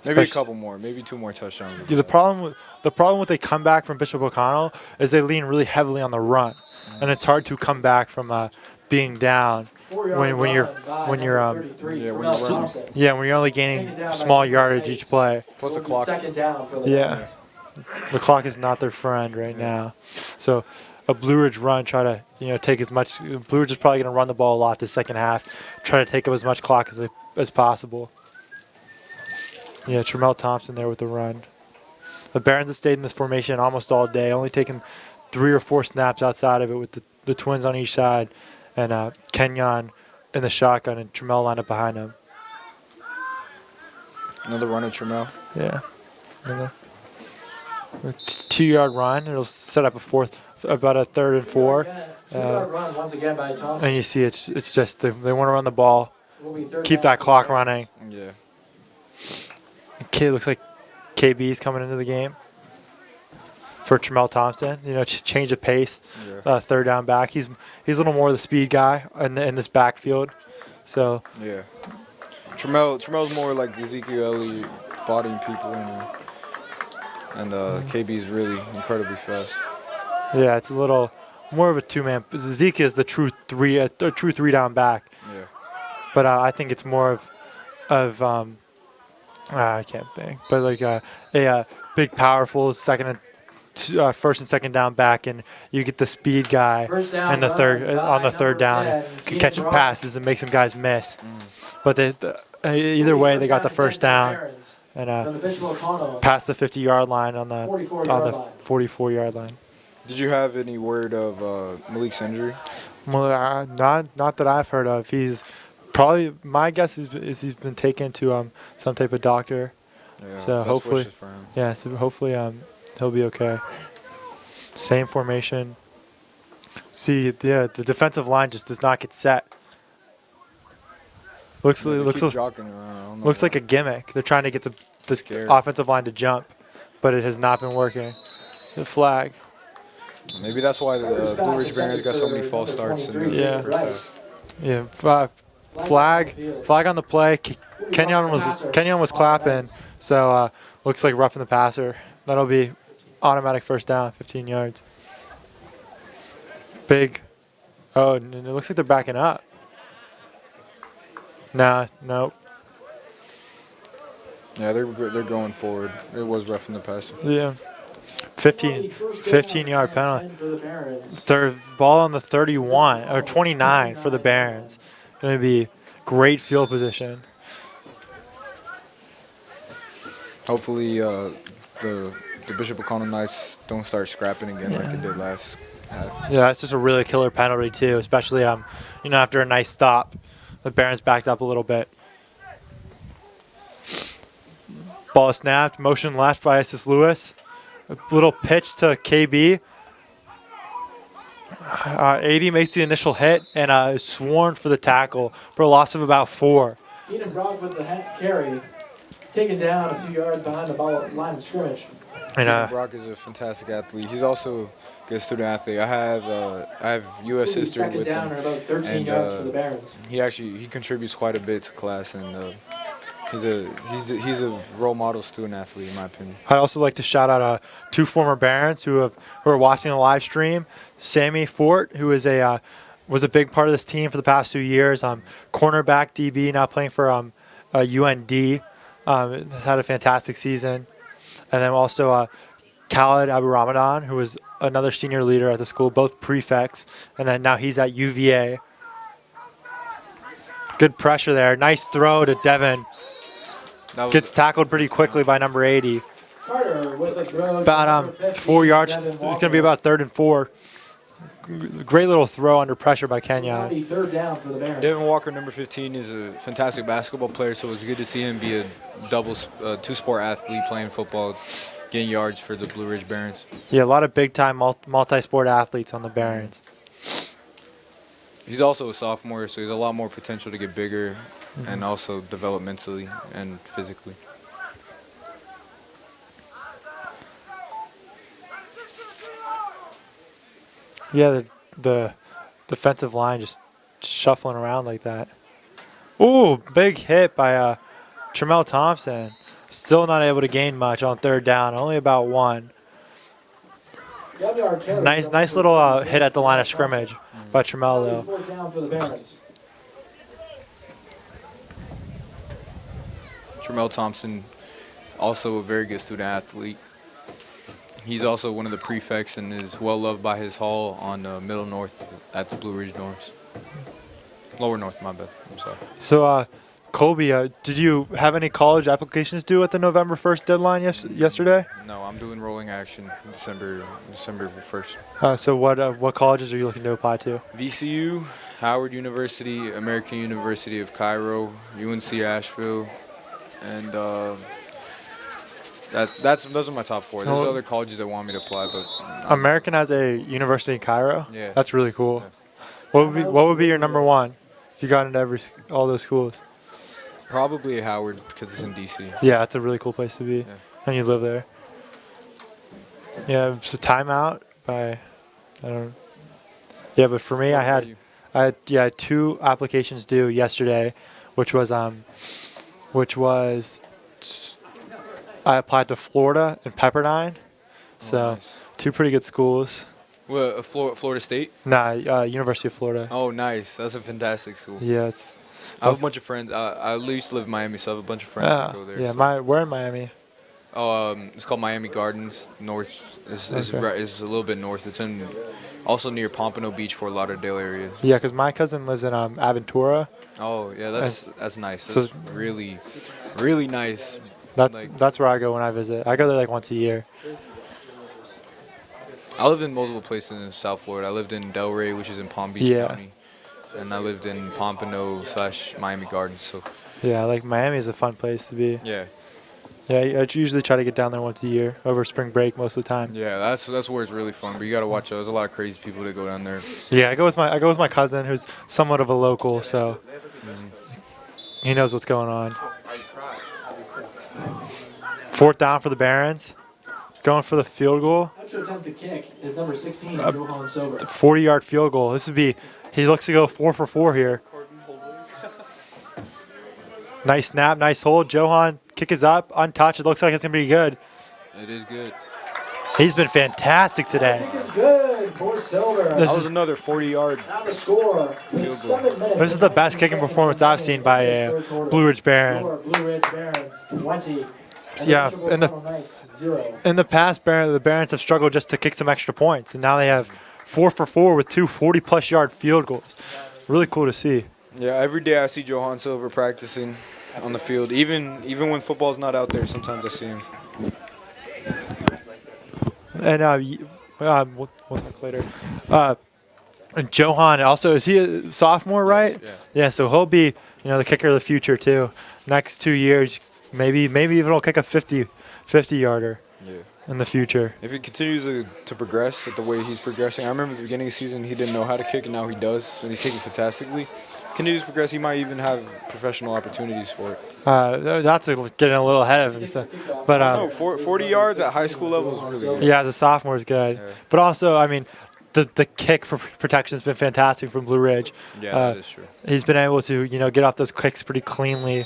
Maybe a Especially- couple more, maybe 2 more touchdowns. Yeah, the problem with they come back from Bishop O'Connell is they lean really heavily on the run, and it's hard to come back from being down when you're Yeah, when you're running. when you're only gaining small yardage each play. Plus the clock. Second down for the Yeah. Barons. The clock is not their friend right now, so a Blue Ridge run try to take as much. Blue Ridge is probably going to run the ball a lot this second half, try to take up as much clock as possible. Yeah, Tremel Thompson there with the run. The Barons have stayed in this formation almost all day, only taking 3 or 4 snaps outside of it with the twins on each side, and Kenyon in the shotgun and Tremel lined up behind him. Another run of Tremel. Yeah. Another 2-yard run. It'll set up about a 3rd and 4. 2-yard run once again by Thompson. And you see it's just they want to run the ball, Will be third keep down that for clock the Barons. running. Yeah. Looks like KB's coming into the game for Tremel Thompson. Change of pace. Yeah. 3rd down back. He's a little more of the speed guy in this backfield. So Yeah. Tremel's more like Ezekiel Elliott, bodying people, and KB's really incredibly fast. yeah, it's a little more of a 2-man. Zeke is the true 3-down back. Yeah. But I think it's more of I can't think, but like a big, powerful first and second down back, and you get the speed guy First down and the run on the by 3rd down number 10, and can Keenan catch Brock. passes and make some guys miss. But either way, they got the first down From and the Bishop O'Connell. past the 50-yard line on the 44-yard line. 44-yard line. Did you have any word of Malik's injury? Well, not that I've heard of. He's probably, my guess is he's been taken to some type of doctor. Yeah. So best hopefully- wishes for him. Yeah, so hopefully he'll be okay. Same formation. See, the defensive line just does not get set. Looks Yeah, they looks keep jogging around. I don't know looks why. like a gimmick. They're trying to get the Scared. offensive line to jump, but it has not been working. The flag. Maybe that's why the First Blue pass Ridge Barons got so many intended false for starts in the number Yeah. 23, first half. Rice. Yeah, flag on the play. Kenyon was clapping, so looks like roughing the passer. That'll be automatic first down, 15 yards. Big. Oh, and it looks like they're backing up. Nope. Yeah, they're going forward. It was rough in the passer. Yeah. 15-yard penalty. 10 for the Barons. Third ball on the 31 or 29 for the Barons. Going to be great field position. Hopefully, the Bishop O'Connell Knights don't start scrapping again like they did last half. Yeah, that's just a really killer penalty too, especially after a nice stop. The Barons backed up a little bit. Ball is snapped, motion left by Isis Lewis. A little pitch to KB. 80 makes the initial hit and is sworn for the tackle for a loss of about 4. Keenan Brock with the carry. Taken down a few yards behind the ball line of scrimmage. And Brock is a fantastic athlete. He's also a good student athlete. I have U.S. Will be history second with down him. or about 13 And, yards for the Barons. He contributes quite a bit to class, and he's a role model student athlete in my opinion. I'd also like to shout out 2 former Barons who are watching the live stream. Sammy Fort, who is was a big part of this team for the past 2 years. Cornerback DB, now playing for UND. Has had a fantastic season. And then also Khalid Abu Ramadan, who was another senior leader at the school, both prefects. And then now he's at UVA. Good pressure there. Nice throw to Devin. Gets tackled pretty quickly by number 80. Carter with a throw. About 4 yards. It's going to be about 3rd and 4. Great little throw under pressure by Kenyon. Be third down for the Barons. Devin Walker, number 15, is a fantastic basketball player, so it was good to see him be a two-sport athlete playing football, getting yards for the Blue Ridge Barons. Yeah, a lot of big-time multi-sport athletes on the Barons. He's also a sophomore, so he's a lot more potential to get bigger and also develop mentally and physically. Yeah, the defensive line just shuffling around like that. Ooh, big hit by Tramel Thompson. Still not able to gain much on third down. Only about one. Nice little hit at the line of scrimmage by Tramel though. Fourth down for the Barons. Tramel Thompson, also a very good student athlete. He's also one of the prefects and is well loved by his hall on Middle North at the Blue Ridge dorms. Lower North, my bad. I'm sorry. So, Colby, did you have any college applications due at the November 1st deadline yesterday? No, I'm doing rolling action December 1st. So what colleges are you looking to apply to? VCU, Howard University, American University of Cairo, UNC Asheville, and those are my top four. There's other colleges that want me to apply, but American has a university in Cairo. Yeah. That's really cool. Yeah. What would be your number one if you got into all those schools? probably Howard because it's in DC. Yeah, it's a really cool place to be, Yeah. and you live there. Yeah, it's a timeout by, I don't. Yeah, but for me, I had 2 applications due yesterday, which was I applied to Florida and Pepperdine, so nice. 2 pretty good schools. Well, Florida State? Nah, University of Florida. Oh, nice. That's a fantastic school. Yeah, it's. I have a bunch of friends. I used to live in Miami, so I have a bunch of friends that go there. Yeah, so. we're in Miami. Oh, it's called Miami Gardens. North is Okay. is a little bit north. It's in also near Pompano Beach, Fort Lauderdale area. Yeah, because my cousin lives in Aventura. Oh yeah, that's nice. so- That's really, really nice. That's Like- that's where I go when I visit. I go there like once a year. I lived in multiple places in South Florida. I lived in Delray, which is in Palm Beach Yeah. County, and I lived in Pompano / Miami Gardens. So Yeah, like Miami is a fun place to be. yeah, Yeah, I usually try to get down there once a year over spring break most of the time. yeah, that's where it's really fun. But you gotta watch out. There's a lot of crazy people that go down there. Yeah, I go with my cousin who's somewhat of a local, so he knows what's going on. 4th down for the Barons, going for the field goal. Up to attempt the kick is number 16, Johan Silver. 40-yard field goal. This would be. He looks to go 4 for 4 here. Nice snap, nice hold. Johan, kick is up, untouched. It looks like it's gonna be good. It is good. He's been fantastic today. Kick is good for Silver. This That is- was another 40-yard. Now the score. With 7 minutes. This is the best kicking performance I've seen by a Blue Ridge Baron. Score, Blue Ridge Barons 20. and Yeah, Bishop in the- O'Connell Knights 0. In the past, the Barons have struggled just to kick some extra points, and now they have 4 for 4 with 2 40-plus yard field goals. Really cool to see. Yeah, every day I see Johan Silver practicing on the field. Even when football's not out there, sometimes I see him. And we'll look later. And Johan also, is he a sophomore, right? Yeah. Yeah, so he'll be the kicker of the future too. Next 2 years, maybe even he'll kick a 50-yarder Yeah. in the future. If he continues to progress at the way he's progressing, I remember at the beginning of the season he didn't know how to kick, and now he does, and he's kicking fantastically. Continues to progress, he might even have professional opportunities for it. That's getting a little ahead of him. So. But No, 40 yards at high school level is really good. yeah, as a sophomore is good. Yeah. But also, I mean, the kick protection has been fantastic from Blue Ridge. Yeah, that is true. He's been able to get off those kicks pretty cleanly.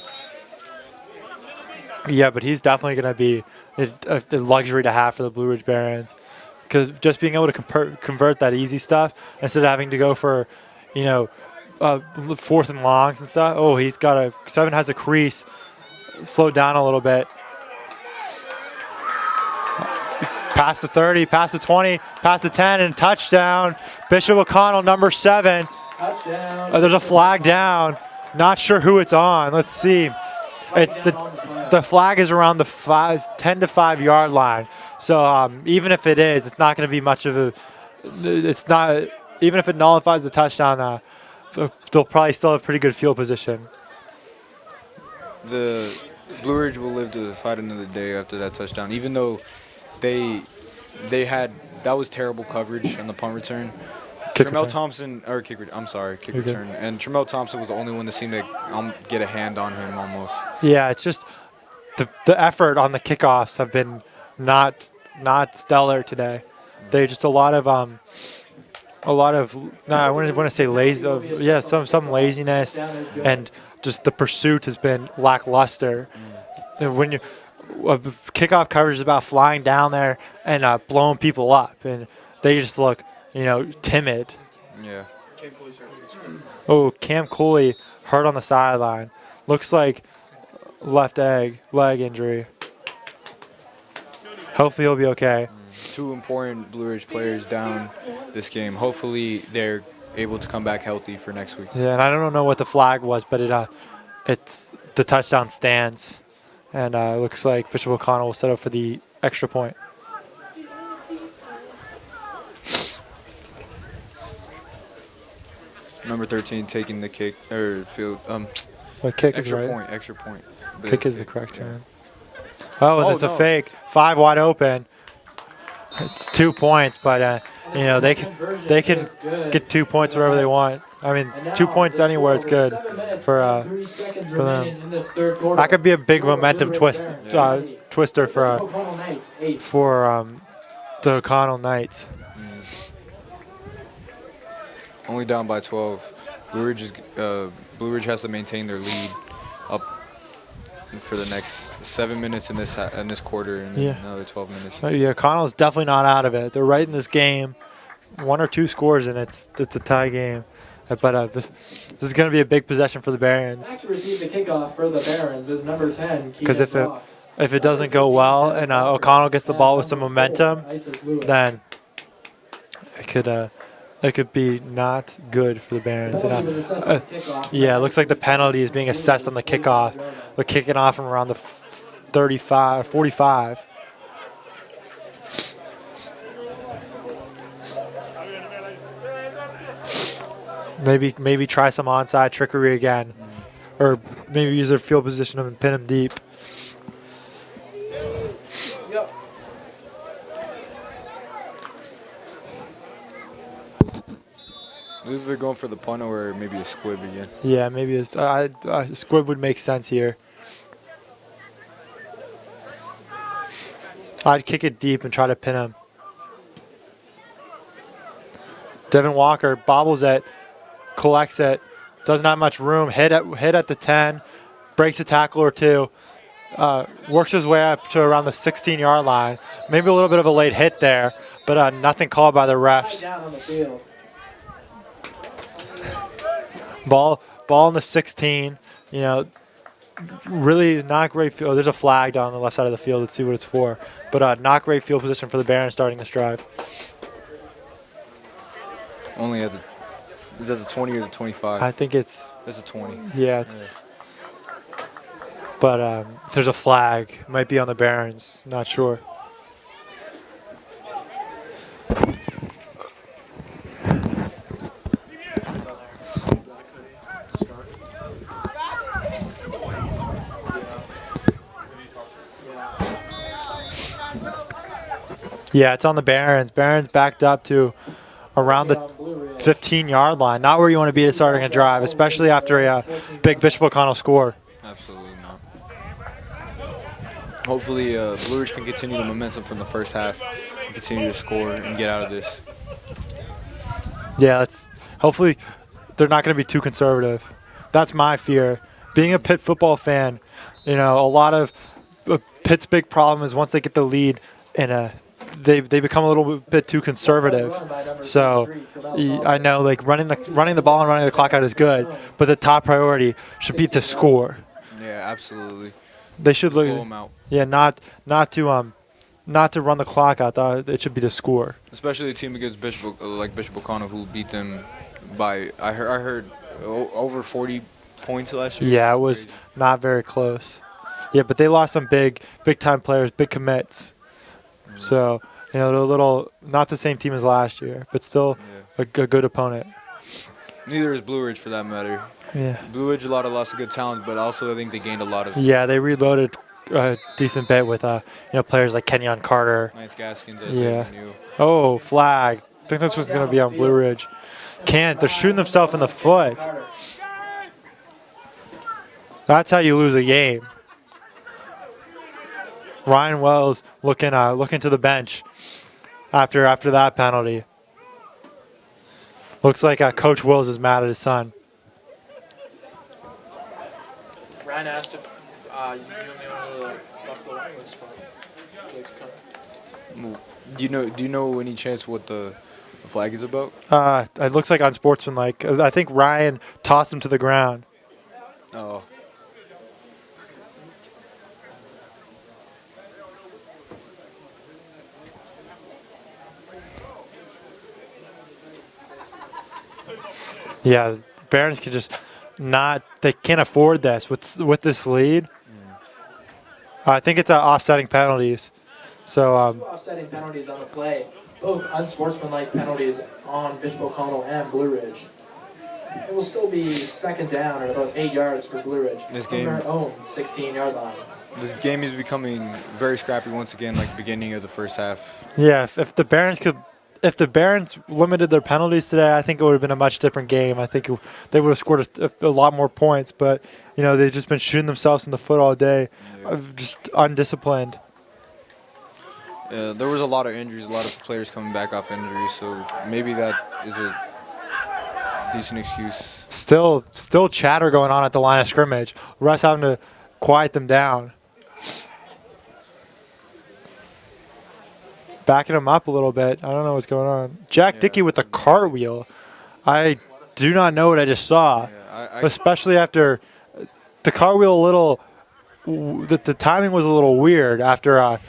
Yeah, but he's definitely going to be a luxury to have for the Blue Ridge Barons, because just being able to convert that easy stuff instead of having to go for 4th and longs and stuff. Oh, he's got 7 has a crease. Slowed down a little bit. Past the 30, past the 20, past the 10, and touchdown. Bishop O'Connell, number 7. Touchdown. There's a flag down. Not sure who it's on. Let's see. It's the flag is around the 10 to 5 yard line. So even if it is, it's not going to be much of a. It's not. Even if it nullifies the touchdown, they'll probably still have pretty good field position. The Blue Ridge will live to fight another day after that touchdown, even though they had that was terrible coverage on the punt return. Kick Tramel return. Thompson, or kick You're good. return, and Tramel Thompson was the only one that seemed to get a hand on him almost. Yeah, it's just the effort on the kickoffs have been not stellar today. They're just a lot of a lot of I wouldn't want to say lazy. Yeah, some laziness, and just the pursuit has been lackluster. And when you kickoff coverage is about flying down there and blowing people up, and they just look, timid. Yeah. Oh, Cam Cooley hurt on the sideline. Looks like leg injury. Hopefully he'll be okay. Two important Blue Ridge players down this game. Hopefully they're able to come back healthy for next week. Yeah, and I don't know what the flag was, but it's the touchdown stands, and it looks like Bishop O'Connell will set up for the extra point. Number 13 taking the kick or field. The kick is Extra right. point. Extra point. Kick is the correct yeah. term. Oh, that's a fake. 5 wide open. It's 2 points, but they can get 2 points wherever they want. I mean, 2 points anywhere is good for them. That could be a big momentum twister for the O'Connell Knights. Only down by 12. Blue Ridge has to maintain their lead up for the next 7 minutes in this quarter and then another 12 minutes. Yeah, O'Connell's definitely not out of it. They're right in this game. 1 or 2 scores and it's a tie game. But this is going to be a big possession for the Barons. To receive the kickoff for the Barons is number 10. Because if it doesn't go well and O'Connell gets the ball with some momentum, then it could be not good for the Barons. And, it looks like the penalty is being assessed on the kickoff. They're kicking off from around the 45. Maybe try some onside trickery again, or maybe use their field position and pin him deep. Maybe they're going for the punt or maybe a squib again. Yeah, maybe a squib would make sense here. I'd kick it deep and try to pin him. Devin Walker bobbles it, collects it, doesn't have much room. Hit at the 10, breaks a tackle or two, works his way up to around the 16-yard line. Maybe a little bit of a late hit there, but nothing called by the refs. Ball in the 16. Really not great field. There's a flag down on the left side of the field. Let's see what it's for. But not great field position for the Barons starting this drive. Only is that the 20 or the 25? I think it's a 20. Yeah. But if there's a flag, it might be on the Barons. Not sure. Yeah, it's on the Barons. Barons backed up to around the 15-yard line. Not where you want to be starting a drive, especially after a big Bishop O'Connell score. Absolutely not. Hopefully, Blue Ridge can continue the momentum from the first half and continue to score and get out of this. Yeah, hopefully they're not going to be too conservative. That's my fear. Being a Pitt football fan, a lot of Pitt's big problem is once they get the lead and they become a little bit too conservative. So I know running the ball and running the clock out is good, but the top priority should be to score. Yeah, absolutely. They should look. Blow them out. Yeah, not to run the clock out. It should be to score. Especially a team against Bishop O'Connell, who beat them by I heard over 40 points last year. Yeah, it was crazy. Not very close. Yeah, but they lost some big time players, big commits. So, they're a little, not the same team as last year, but still a good opponent. Neither is Blue Ridge for that matter. Yeah. Blue Ridge, a lot of lost of good talent, but also I think they gained a lot of. Yeah, they reloaded a decent bit with, players like Kenyon Carter. Lance Gaskins, Oh, flag. I think this was going to be on Blue Ridge. They're shooting themselves in the foot. That's how you lose a game. Ryan Wells looking to the bench after that penalty. Looks like Coach Wills is mad at his son. Ryan asked if you knew the Buffalo Wild Wings spot. Do you know any chance what the flag is about? It looks like unsportsmanlike. I think Ryan tossed him to the ground. Oh. Yeah, Barons can just not. They can't afford this with this lead. I think it's offsetting penalties. So Two offsetting penalties on the play, both unsportsmanlike penalties on Bishop O'Connell and Blue Ridge. It will still be second down at about 8 yards for Blue Ridge. This from game- their own 16-yard line. This game is becoming very scrappy once again, like beginning of the first half. yeah, if the Barons limited their penalties today, I think it would have been a much different game. I think they would have scored a lot more points. But they've just been shooting themselves in the foot all day, just undisciplined. There was a lot of injuries, a lot of players coming back off injuries, so maybe that is a decent excuse. Still chatter going on at the line of scrimmage. Russ having to quiet them down. Backing him up a little bit. I don't know what's going on. Jack Dickey with the cartwheel. I do not know what I just saw. Especially after the cartwheel the timing was a little weird after an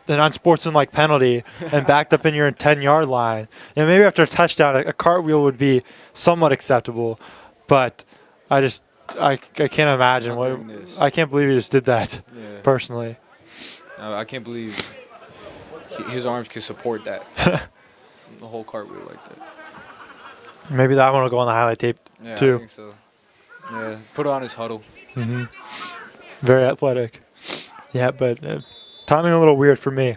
unsportsmanlike penalty and backed up in your 10-yard line. And maybe after a touchdown, a cartwheel would be somewhat acceptable. But I can't imagine I can't believe he just did that. Personally. I can't believe his arms could support that. The whole cartwheel like that. Maybe that one will go on the highlight tape too. I think so. Yeah, put it on his huddle. Very athletic. Yeah, but timing a little weird for me.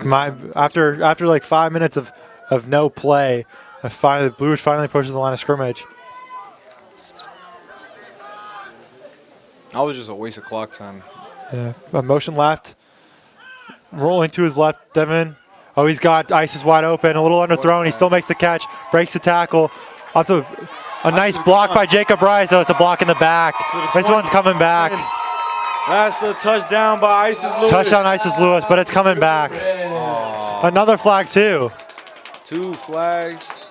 Yeah. After like 5 minutes of no play, Blue Ridge finally pushes the line of scrimmage. That was just a waste of clock time. Yeah, a motion left. Rolling to his left, Devin. Oh, he's got Isis wide open, a little underthrown. He still makes the catch, breaks the tackle. A nice block by Jacob Rice. Oh, it's a block in the back. This one's coming back. That's a touchdown by Isis Lewis. Touchdown Isis Lewis, but it's coming back. Another flag too. 2 flags.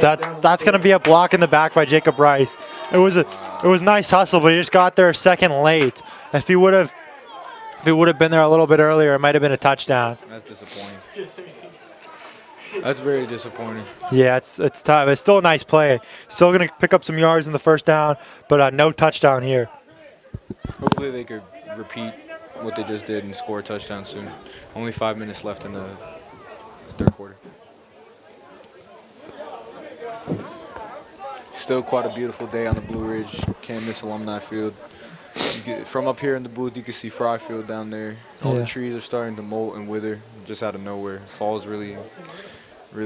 That's going to be a block in the back by Jacob Rice. It was nice hustle, but he just got there a second late. If he would have been there a little bit earlier, it might have been a touchdown. That's disappointing. That's very disappointing. Yeah, it's tough. It's still a nice play. Still going to pick up some yards in the first down, but no touchdown here. Hopefully they could repeat what they just did and score a touchdown soon. Only 5 minutes left in the third quarter. Still quite a beautiful day on the Blue Ridge Campus Alumni Field. From up here in the booth, you can see Fry Field down there. All the trees are starting to molt and wither just out of nowhere. Fall's really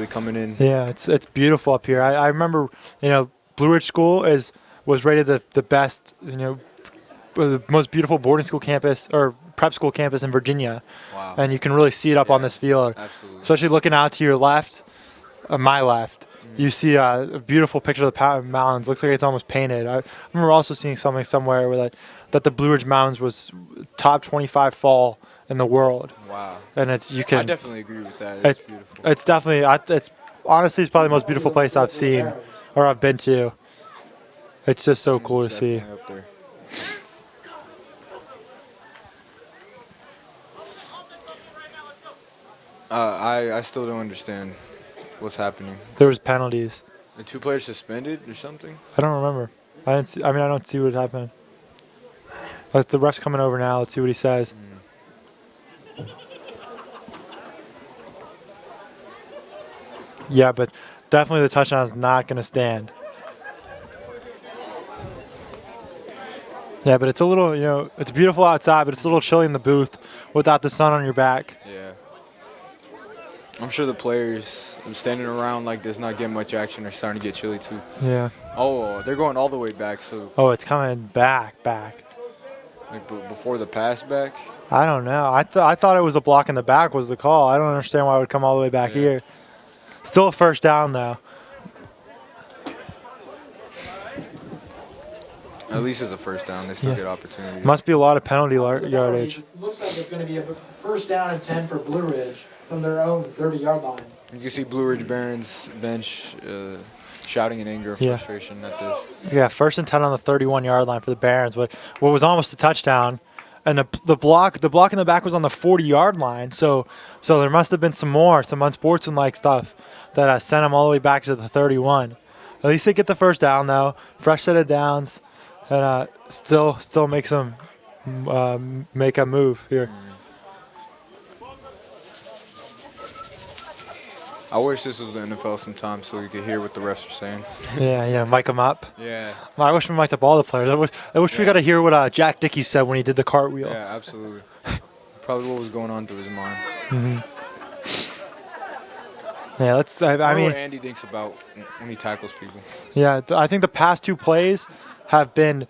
coming in. Yeah, it's beautiful up here. I remember, Blue Ridge School was rated the best, the most beautiful boarding school campus or prep school campus in Virginia. Wow. And you can really see it up on this field. Absolutely. Especially looking out to your left, my left. You see a beautiful picture of the mountains. Looks like it's almost painted. I remember also seeing something somewhere where that the Blue Ridge Mountains was top 25 fall in the world. Wow. And I definitely agree with that. It's beautiful. It's definitely it's probably the most beautiful place I've seen or I've been to. It's just so cool to see. Up there. I still don't understand what's happening. There was penalties. The 2 players suspended or something? I don't remember. I don't see what happened. The ref's coming over now. Let's see what he says. Yeah, but definitely the touchdown is not going to stand. Yeah, but it's a little, it's beautiful outside, but it's a little chilly in the booth without the sun on your back. Yeah. I'm sure the players standing around like this, not getting much action, are starting to get chilly too. Yeah. Oh, they're going all the way back, so. Oh, it's coming back. Like before the pass back. I don't know. I thought it was a block in the back was the call. I don't understand why it would come all the way back Yeah. here. Still a first down though. At least it's a first down. They still get opportunities. Must be a lot of penalty yardage. Looks like it's going to be a first down and 10 for Blue Ridge from their own 30-yard line. You can see Blue Ridge Barons bench shouting in anger or Yeah. frustration at this. Yeah, first and 10 on the 31-yard line for the Barons. What was almost a touchdown, and the block in the back was on the 40-yard line. So there must have been some unsportsmanlike stuff that sent them all the way back to the 31. At least they get the first down though, fresh set of downs, and still makes them make a move here. I wish this was the NFL sometimes so you could hear what the refs are saying. Yeah, mic them up. Yeah. I wish we mic'd up all the players. I wish we got to hear what Jack Dickey said when he did the cartwheel. Yeah, absolutely. Probably what was going on through his mind. Yeah, I mean, what Andy thinks about when he tackles people. yeah, I think the past two plays have been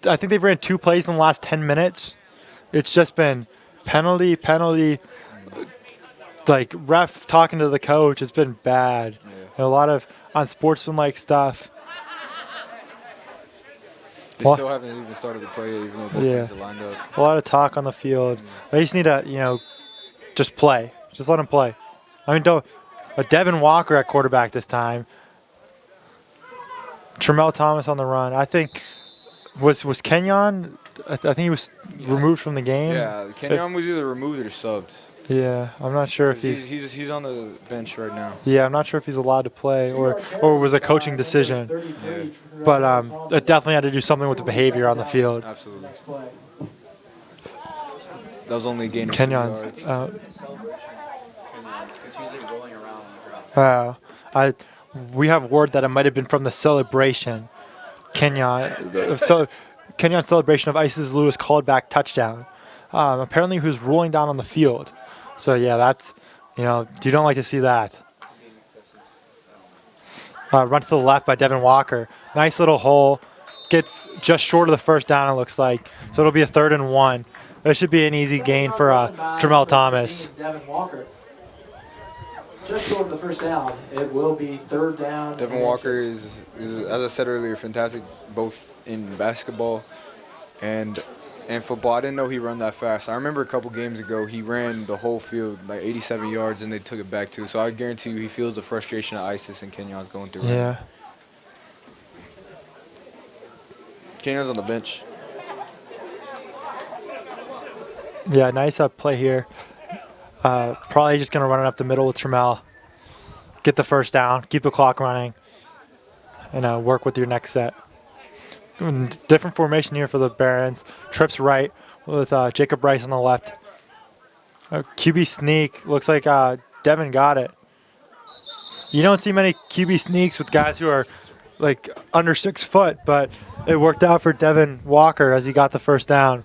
I think they've ran 2 plays in the last 10 minutes. It's just been penalty, like ref talking to the coach. It's been bad. Yeah. And a lot of unsportsmanlike stuff. They Well- still haven't even started the play yet, even though both Yeah. teams are lined up. A lot of talk on the field. They just need to, just play. Just let them play. I mean, Devin Walker at quarterback this time. Tremel Thomas on the run. I think was Kenyon. I think he was removed from the game. Yeah, Kenyon was either removed or subbed. Yeah, I'm not sure if He's on the bench right now. Yeah, I'm not sure if he's allowed to play or it was a coaching decision. But it definitely had to do something with the behavior on the field. Absolutely. That was only a gain of 2 Kenyon's yards. out. It's usually rolling around on the ground. We have word that it might have been from the celebration. Kenyon's celebration of Isis Lewis called back touchdown. Apparently he was rolling down on the field. So yeah, that's, you don't like to see that. Run to the left by Devin Walker. Nice little hole. Gets just short of the first down, it looks like. So it'll be a 3rd and 1. This should be an easy gain for Tremel Thomas. Devin Walker. Just short of the first down. It will be 3rd down. Devin and Walker inches. is, as I said earlier, fantastic both in basketball and football. I didn't know he run that fast. I remember a couple games ago he ran the whole field, like 87 yards, and they took it back too. So I guarantee you he feels the frustration that Isis and Kenyon's going through. Yeah. Kenyon's on the bench. Yeah, nice play here. Probably just going to run it up the middle with Tremel. Get the first down, keep the clock running, and work with your next set. Different formation here for the Barons. Trips right with Jacob Bryce on the left. QB sneak. Looks like Devin got it. You don't see many QB sneaks with guys who are like under 6 foot, but it worked out for Devin Walker as he got the first down.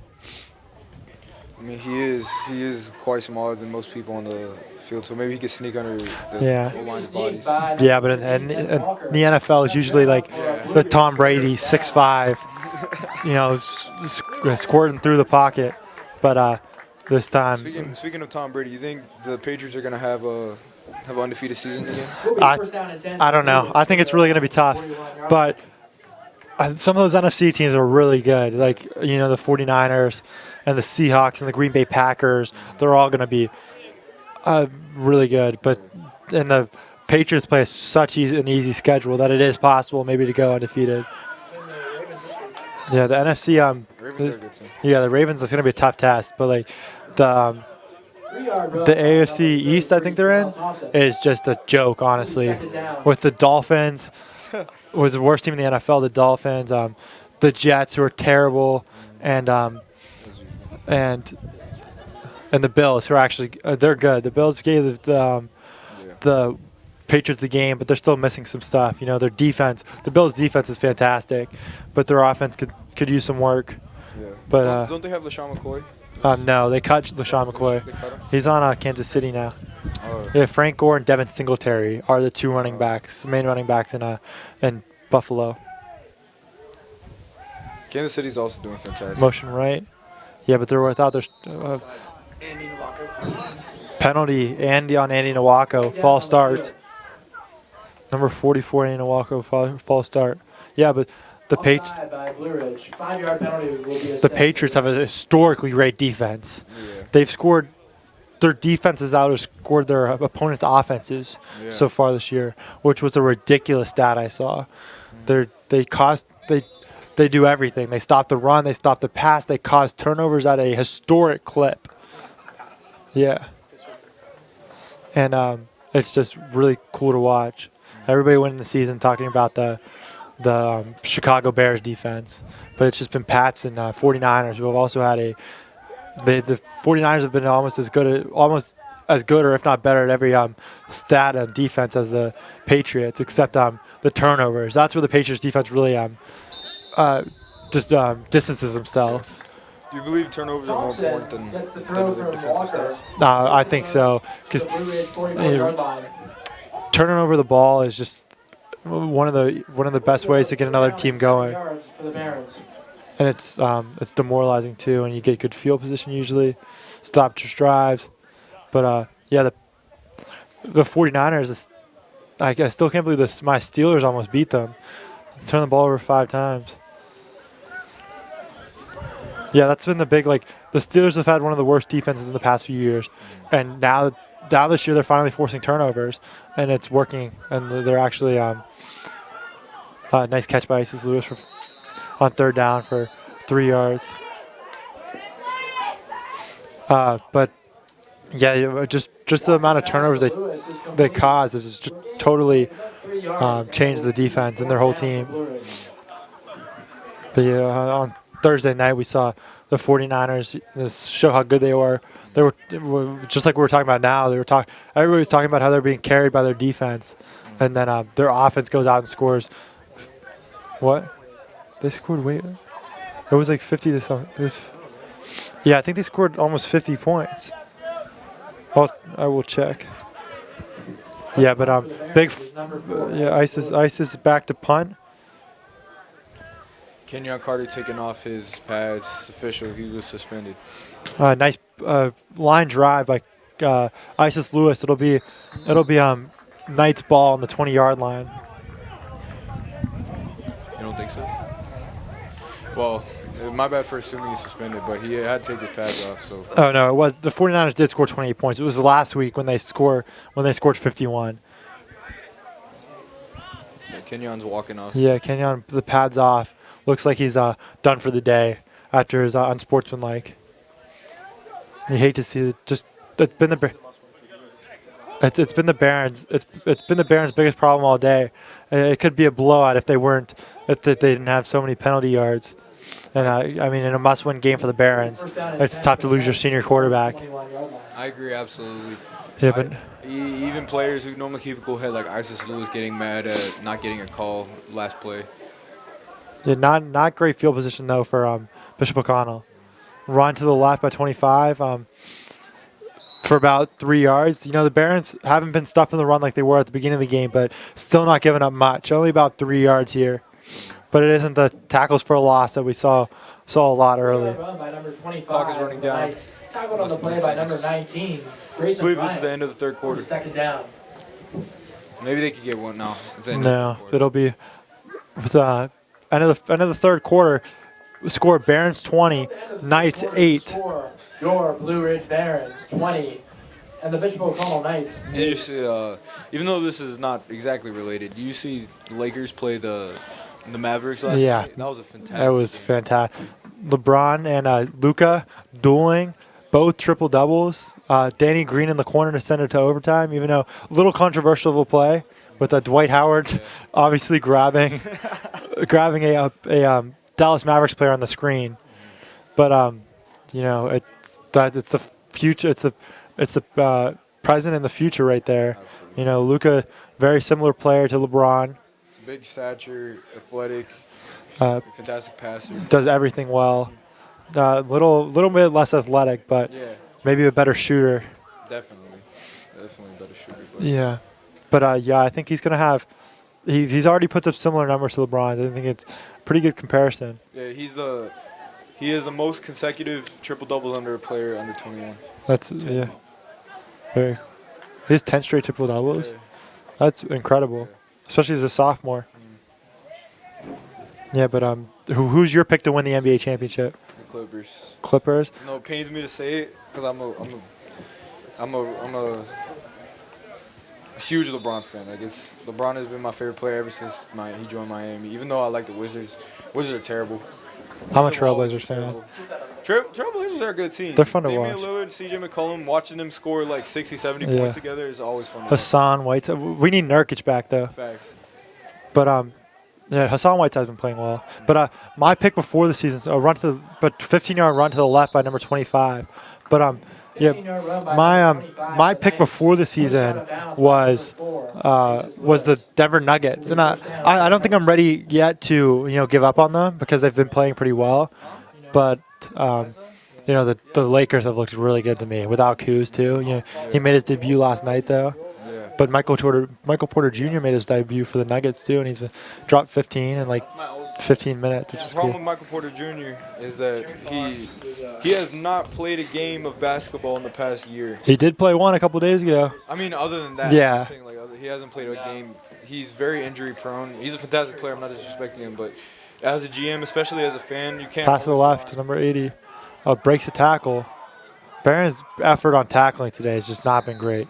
I mean, he is quite smaller than most people on the field, so maybe he could sneak under the Yeah. O-line's bodies. Yeah, but in the NFL is usually like the Tom Brady 6'5", squirting through the pocket. But this time, Speaking of Tom Brady, you think the Patriots are gonna have an undefeated season again? I don't know. I think it's really going to be tough. But some of those NFC teams are really good. Like, the 49ers and the Seahawks and the Green Bay Packers. They're all going to be really good. And the Patriots play such an easy schedule that it is possible maybe to go undefeated. Yeah, the NFC. Ravens are a good team. Yeah, the Ravens is going to be a tough test. But like the AFC East, I think they're in, is just a joke, honestly. With the Dolphins, was the worst team in the NFL. The Dolphins, the Jets, who are terrible, and the Bills, who are actually they're good. The Bills gave the Patriots the game, but they're still missing some stuff. Their defense, the Bills' defense is fantastic, but their offense could use some work. Yeah. But don't they have LaShawn McCoy? no, they cut LaShawn McCoy. They cut him? He's on Kansas City now. Oh. Yeah, Frank Gore and Devin Singletary are the two main running backs in Buffalo. Kansas City's also doing fantastic. Motion right. Yeah, but they're without their penalty. On Andy Nawako. False start. Number 44, Andy Nawako. False start. Yeah, but the Offside by Blue Ridge. 5-yard penalty will be the assessed. Patriots have a historically great defense. Yeah. They've scored. Their defense has outscored their opponent's offenses Yeah. so far this year, which was a ridiculous stat I saw. They do everything. They stop the run. They stop the pass. They cause turnovers at a historic clip. Yeah. And it's just really cool to watch. Everybody went in the season talking about the Chicago Bears defense, but it's just been Pats and 49ers who have also had the 49ers have been almost as good or if not better at every stat and defense as the Patriots, except the turnovers. That's where the Patriots defense really distances himself. Do you believe turnovers are more important than Gets the the throw from defensive Walker. stats? No, I think so, The because Blue Ridge 44-yard line. turning over the ball is just one of the best ways to get another team going. 7 yards for the Barons. And it's demoralizing too, and you get good field position usually, stop your drives. But yeah, the 49ers, I still can't believe this. My Steelers almost beat them. Turned the ball over 5 times. Yeah, that's been the big, the Steelers have had one of the worst defenses in the past few years, and now this year they're finally forcing turnovers, and it's working, and they're actually nice catch by Isis Lewis on 3rd down for 3 yards. But yeah, just the amount of turnovers they cause is just totally changed the defense and their whole team. But yeah, on Thursday night we saw the 49ers show how good they were. They were just like we were talking about now. Everybody was talking about how they're being carried by their defense, and then their offense goes out and scores. What? They scored It was like 50 to something. Yeah, I think they scored almost 50 points. I will check. Yeah, but Isis is back to punt. Kenyon Carter taking off his pads. It's official. He was suspended. Nice line drive by Isis Lewis. It'll be Knight's ball on the 20-yard line. You don't think so? Well, my bad for assuming he's suspended, but he had to take his pads off. So. Oh no, it was the 49ers did score 28 points. It was last week when they scored 51. Yeah, Kenyon's walking off. Yeah, Kenyon, the pads off. Looks like he's done for the day after his unsportsmanlike. You hate to see it. It's been the Barons. It's been the Barons' biggest problem all day. It could be a blowout if they didn't have so many penalty yards. And I mean, in a must-win game for the Barons, it's tough to lose your senior quarterback. I agree absolutely. Yeah, but Even players who normally keep a cool head, like Isis Lewis, getting mad at not getting a call last play. yeah, not great field position though for Bishop O'Connell. Run to the left by 25 for about 3 yards. You know, the Barons haven't been stuffing the run like they were at the beginning of the game, but still not giving up much. Only about 3 yards here. But it isn't the tackles for a loss that we saw a lot early. Clock is running down. Tackled on the play by number 19. I believe this is the end of the third quarter. 2nd down. Maybe they could get one now. It's the end of No, the quarter. it'll be with end of the third quarter. Score Barons 20, Knights 8. Your Blue Ridge Barons 20, and the Bishop O'Connell Knights. Did you see, even though this is not exactly related, do you see Lakers play the Mavericks last Yeah. night? That was a fantastic That was game. fantastic. LeBron and Luka dueling, both triple doubles. Danny Green in the corner to send it to overtime, even though a little controversial of a play with Dwight Howard obviously grabbing a Dallas Mavericks player on the screen. But you know, it's the future. It's the present and the future right there. Absolutely. You know, Luka, very similar player to LeBron. Big stature, athletic, Uh, fantastic passer. does everything well. Little bit less athletic, but Yeah, maybe a better shooter. definitely a better shooter. But Yeah, but yeah, I think he's gonna have he's already put up similar numbers to LeBron. I think it's a pretty good comparison. Yeah, he is the most consecutive triple doubles under a player under 21. That's yeah, very. He has 10 straight triple doubles. Yeah. That's incredible, especially as a sophomore. Yeah, but who's your pick to win the NBA championship? The Clippers. Clippers. No, it pains me to say it because I'm a huge LeBron fan. Like LeBron has been my favorite player ever since he joined Miami. Even though I like the Wizards, Wizards are terrible. I'm a Wizards are always Trailblazers fan. terrible. Trailblazers are a good team. They're fun to Damian watch. Lillard, CJ McCollum, watching them score like 60, 70 Yeah. points together is always fun to watch. Hassan Whiteside. We need Nurkic back though. Facts. But yeah, Hassan Whiteside's been playing well. But my pick before the season, 15-yard run to the left by number 25. But yeah, my pick before the season was the Denver Nuggets, and I don't think I'm ready yet to give up on them because they've been playing pretty well. But the Lakers have looked really good to me without Kuz too. He made his debut last night though. Yeah. But Michael Porter Jr. made his debut for the Nuggets too, and he's dropped 15 in like 15 minutes, which The is problem cool. with Michael Porter Jr. is that he has not played a game of basketball in the past year. He did play one a couple days ago. I mean, other than that, Yeah. I'm saying, he hasn't played a game. He's very injury prone. He's a fantastic player. I'm not disrespecting him, but as a GM, especially as a fan, you can't. Pass to the always left, rely- number 80. Breaks the tackle. Barron's effort on tackling today has just not been great.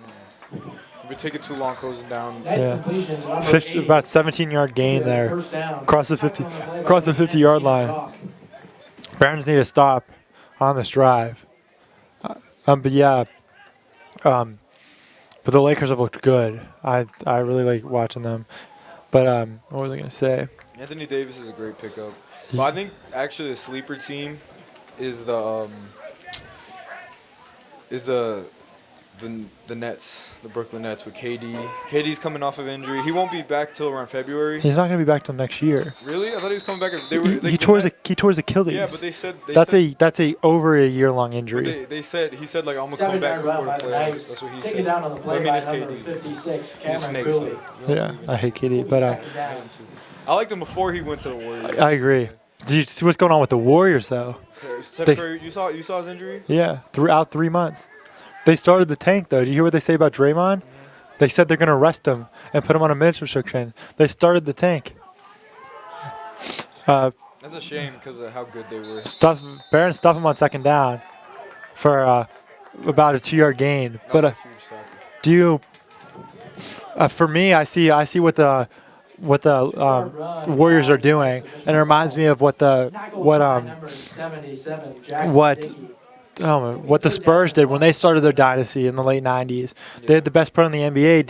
We've been taking too long closing down. Next Yeah. completion to number 80. About 17-yard gain there. First down. Across the 50-yard line. Barons need to stop on this drive. But yeah, but the Lakers have looked good. I really like watching them. But what was I gonna say? Anthony Davis is a great pickup, but I think actually the sleeper team is the Nets, the Brooklyn Nets with KD. KD's coming off of injury. He won't be back till around February. He's not gonna be back till next year. Really? I thought he was coming back. He tore his Achilles. Yeah, but they said that's a over a year-long injury. he said I'm gonna come back 7-yard run before by the the playoffs. Knights. That's what he Taken said. down on the play I mean, by it's number KD. 56, He's a Cameron snake, Cooley. Yeah, I hate KD, but Second down. I liked him before he went to the Warriors. I agree. Did you see what's going on with the Warriors though? Steph they- Curry, you saw his injury? Yeah, out 3 months. They started the tank though. Do you hear what they say about Draymond? They said they're gonna arrest him and put him on a minutes restriction. They started the tank. That's a shame because of how good they were. Barron stuffed him on second down for about a 2-yard gain. That was But a huge tackle. do you? For me, I see what the Warriors are doing, and it reminds me of what Tackled by number 77, Jackson what- Dickey. what the Spurs did when they started their dynasty in the late 90s. They had the best player in the NBA,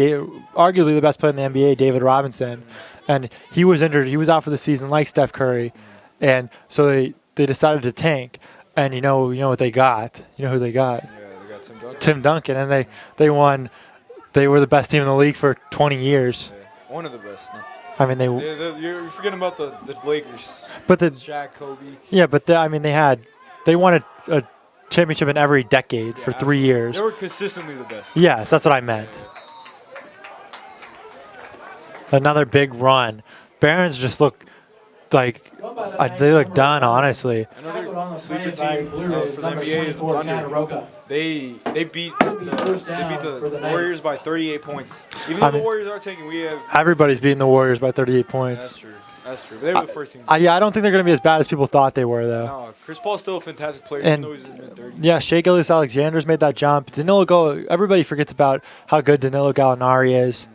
arguably the best player in the NBA, David Robinson. And he was injured. He was out for the season like Steph Curry. And so they decided to tank. And you know what they got? You know who they got? Yeah, they got Tim Duncan. Tim Duncan. And they won. They were the best team in the league for 20 years. Yeah, one of the best. No. I mean, You're forgetting about the Lakers. but Shaq, Kobe. yeah, but they won a championship in every decade for 3 years. They were consistently the best. Yes, that's what I meant. Another big run. Barons just look like Run by the they look Knights, done, number 11. honestly. Tackled on the sleeper play by team, Blue Rays, for the number NBA is the 24, Thunder. Tanaroka. They beat It'll be first the down for the Knights. Warriors by 38 points. Even I though the mean- Warriors are taking, we have. Everybody's beating the Warriors by 38 points. That's true. That's true. But they were the first team. Yeah, I don't think they're going to be as bad as people thought they were, though. No, Chris Paul's still a fantastic player, And- even though he's in mid 30s. Yeah, Shea Gilgeous-Alexander's made that jump. Everybody forgets about how good Danilo Gallinari is.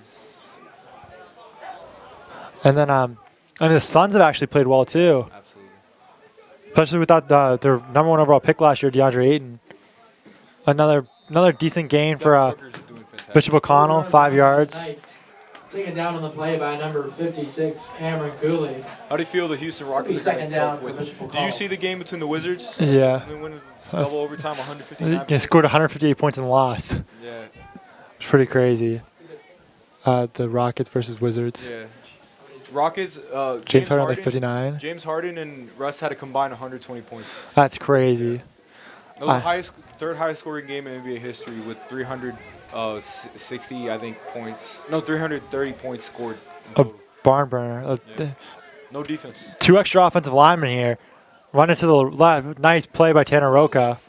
And then, the Suns have actually played well, too. Absolutely. Especially without their number 1 overall pick last year, DeAndre Ayton. Another decent gain for Devin Booker's doing fantastic. Bishop O'Connell, 5 yards. Knights. Taken down on the play by number 56, Cameron Cooley. How do you feel the Houston Rockets are Second gonna down cope for with? Bishop Did O'Connell. you see the game between the Wizards? Yeah. And then win double overtime, 159. They scored 158 points and lost. Yeah, It's pretty crazy. The Rockets versus Wizards. yeah. Rockets. James Harden like 59. James Harden and Russ had a combined 120 points. That's crazy. That was the third highest scoring game in NBA history with 360, I think, points. No, 330 points scored in total. barn burner. No defense. 2 extra offensive linemen here. Running to the left. Nice play by Tanner Roca.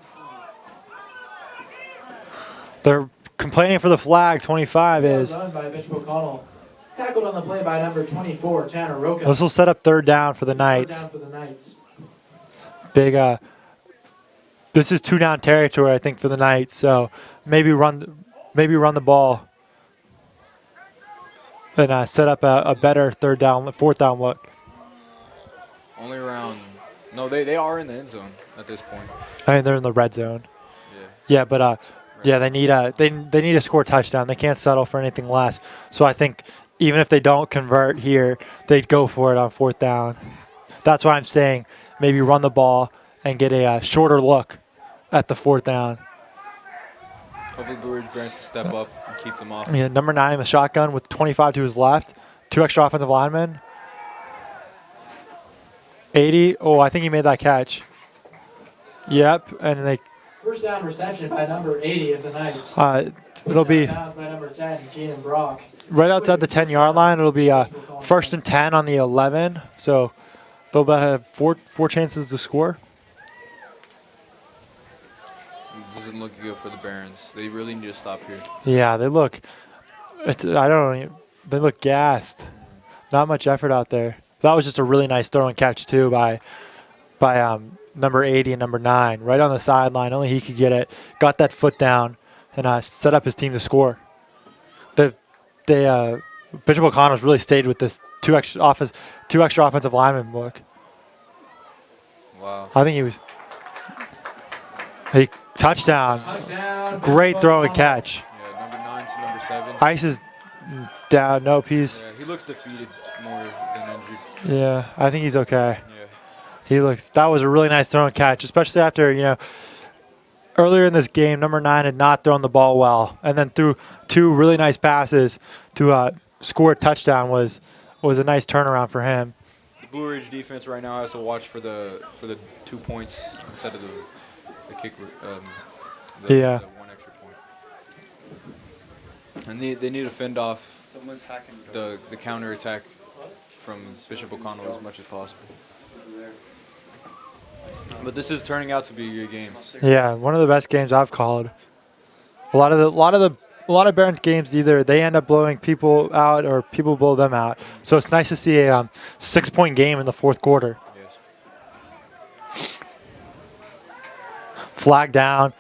They're complaining for the flag. 25 is. Done by Bishop O'Connell. Tackled on the play by number 24, Tanner Roca. This will set up 3rd down for the Third Knights. down for the Knights. Big. This is 2-down territory, I think, for the Knights. So maybe run the ball and set up a better 4th down look. Only around. No, they are in the end zone at this point. I mean, they're in the red zone. Yeah. Yeah, but yeah, they need to score a touchdown. They can't settle for anything less. So I think even if they don't convert here, they'd go for it on 4th down. That's why I'm saying maybe run the ball and get a shorter look at the 4th down. Hopefully Blue Ridge Brands can step up and keep them off. Yeah, number 9 in the shotgun with 25 to his left. 2 extra offensive linemen. 80. Oh, I think he made that catch. Yep, and they. First down reception by number 80 of the Knights. It'll be Downs by number 10, Keenan Brock. right outside the 10-yard line. It'll be 1st and 10 on the 11. So they'll about have four chances to score. Doesn't look good for the Barons. They really need to stop here. Yeah, they look. They look gassed. Not much effort out there. That was just a really nice throw and catch too by number 80 and number 9 right on the sideline. Only he could get it. Got that foot down and set up his team to score. Bishop O'Connell's really stayed with this two extra offensive lineman look. Wow. I think he was. Touchdown. Touchdown. Great throw and catch. Yeah, number 9 to number 7. Ice is down. No piece. Yeah, he looks defeated more than injured. Yeah, I think he's okay. Yeah. That was a really nice throw and catch, especially after, earlier in this game, number 9 had not thrown the ball well. And then threw 2 really nice passes to score a touchdown was a nice turnaround for him. The Blue Ridge defense right now has to watch for the 2 points instead of the kick, the 1 extra point. And they need to fend off the counter attack from Bishop O'Connell as much as possible. But this is turning out to be a good game. Yeah, one of the best games I've called. A lot of Barons games, either they end up blowing people out or people blow them out. So it's nice to see a 6-point game in the 4th quarter. Yes. Flag down.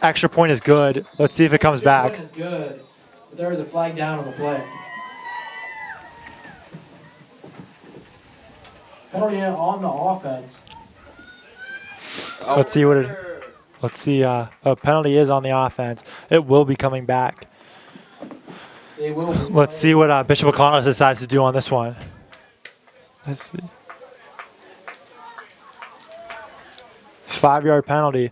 Extra point is good. Let's see if it comes back. Point is good, but there was a flag down on the play. Penalty on the offense. Let's see. A penalty is on the offense. It will be coming back. They will. Let's see what Bishop O'Connell decides to do on this one. Let's see. 5-yard penalty.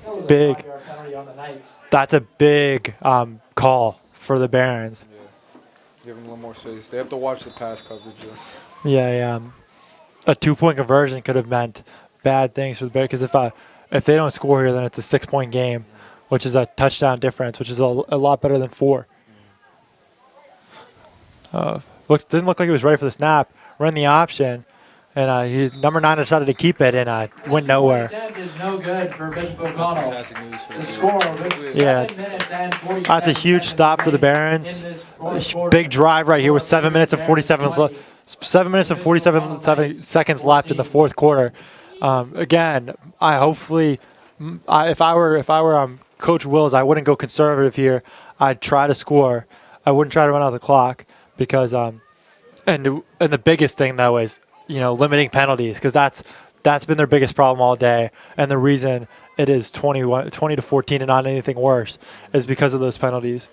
That was a Big. 5-yard penalty on the Knights. That's a big call for the Barons. Yeah. Give them a little more space. They have to watch the pass coverage, though. Yeah. A 2-point conversion could have meant bad things for the Bears, because if they don't score here, then it's a 6-point game, which is a touchdown difference, which is a lot better than 4. Didn't look like he was ready for the snap. Ran the option, and number 9 decided to keep it and went nowhere. Attempt is no good for Bishop O'Connell. Fantastic news for The the score team. was Yeah. 7 minutes and 47 That's a huge seconds stop for the Barons. in this fourth quarter. Big drive right here with 7 minutes and 47 seconds left in the 4th quarter. Again, if I were Coach Wills, I wouldn't go conservative here. I'd try to score. I wouldn't try to run out the clock because and the biggest thing though is limiting penalties, because that's been their biggest problem all day, and the reason it is 20 to 14 and not anything worse is because of those penalties.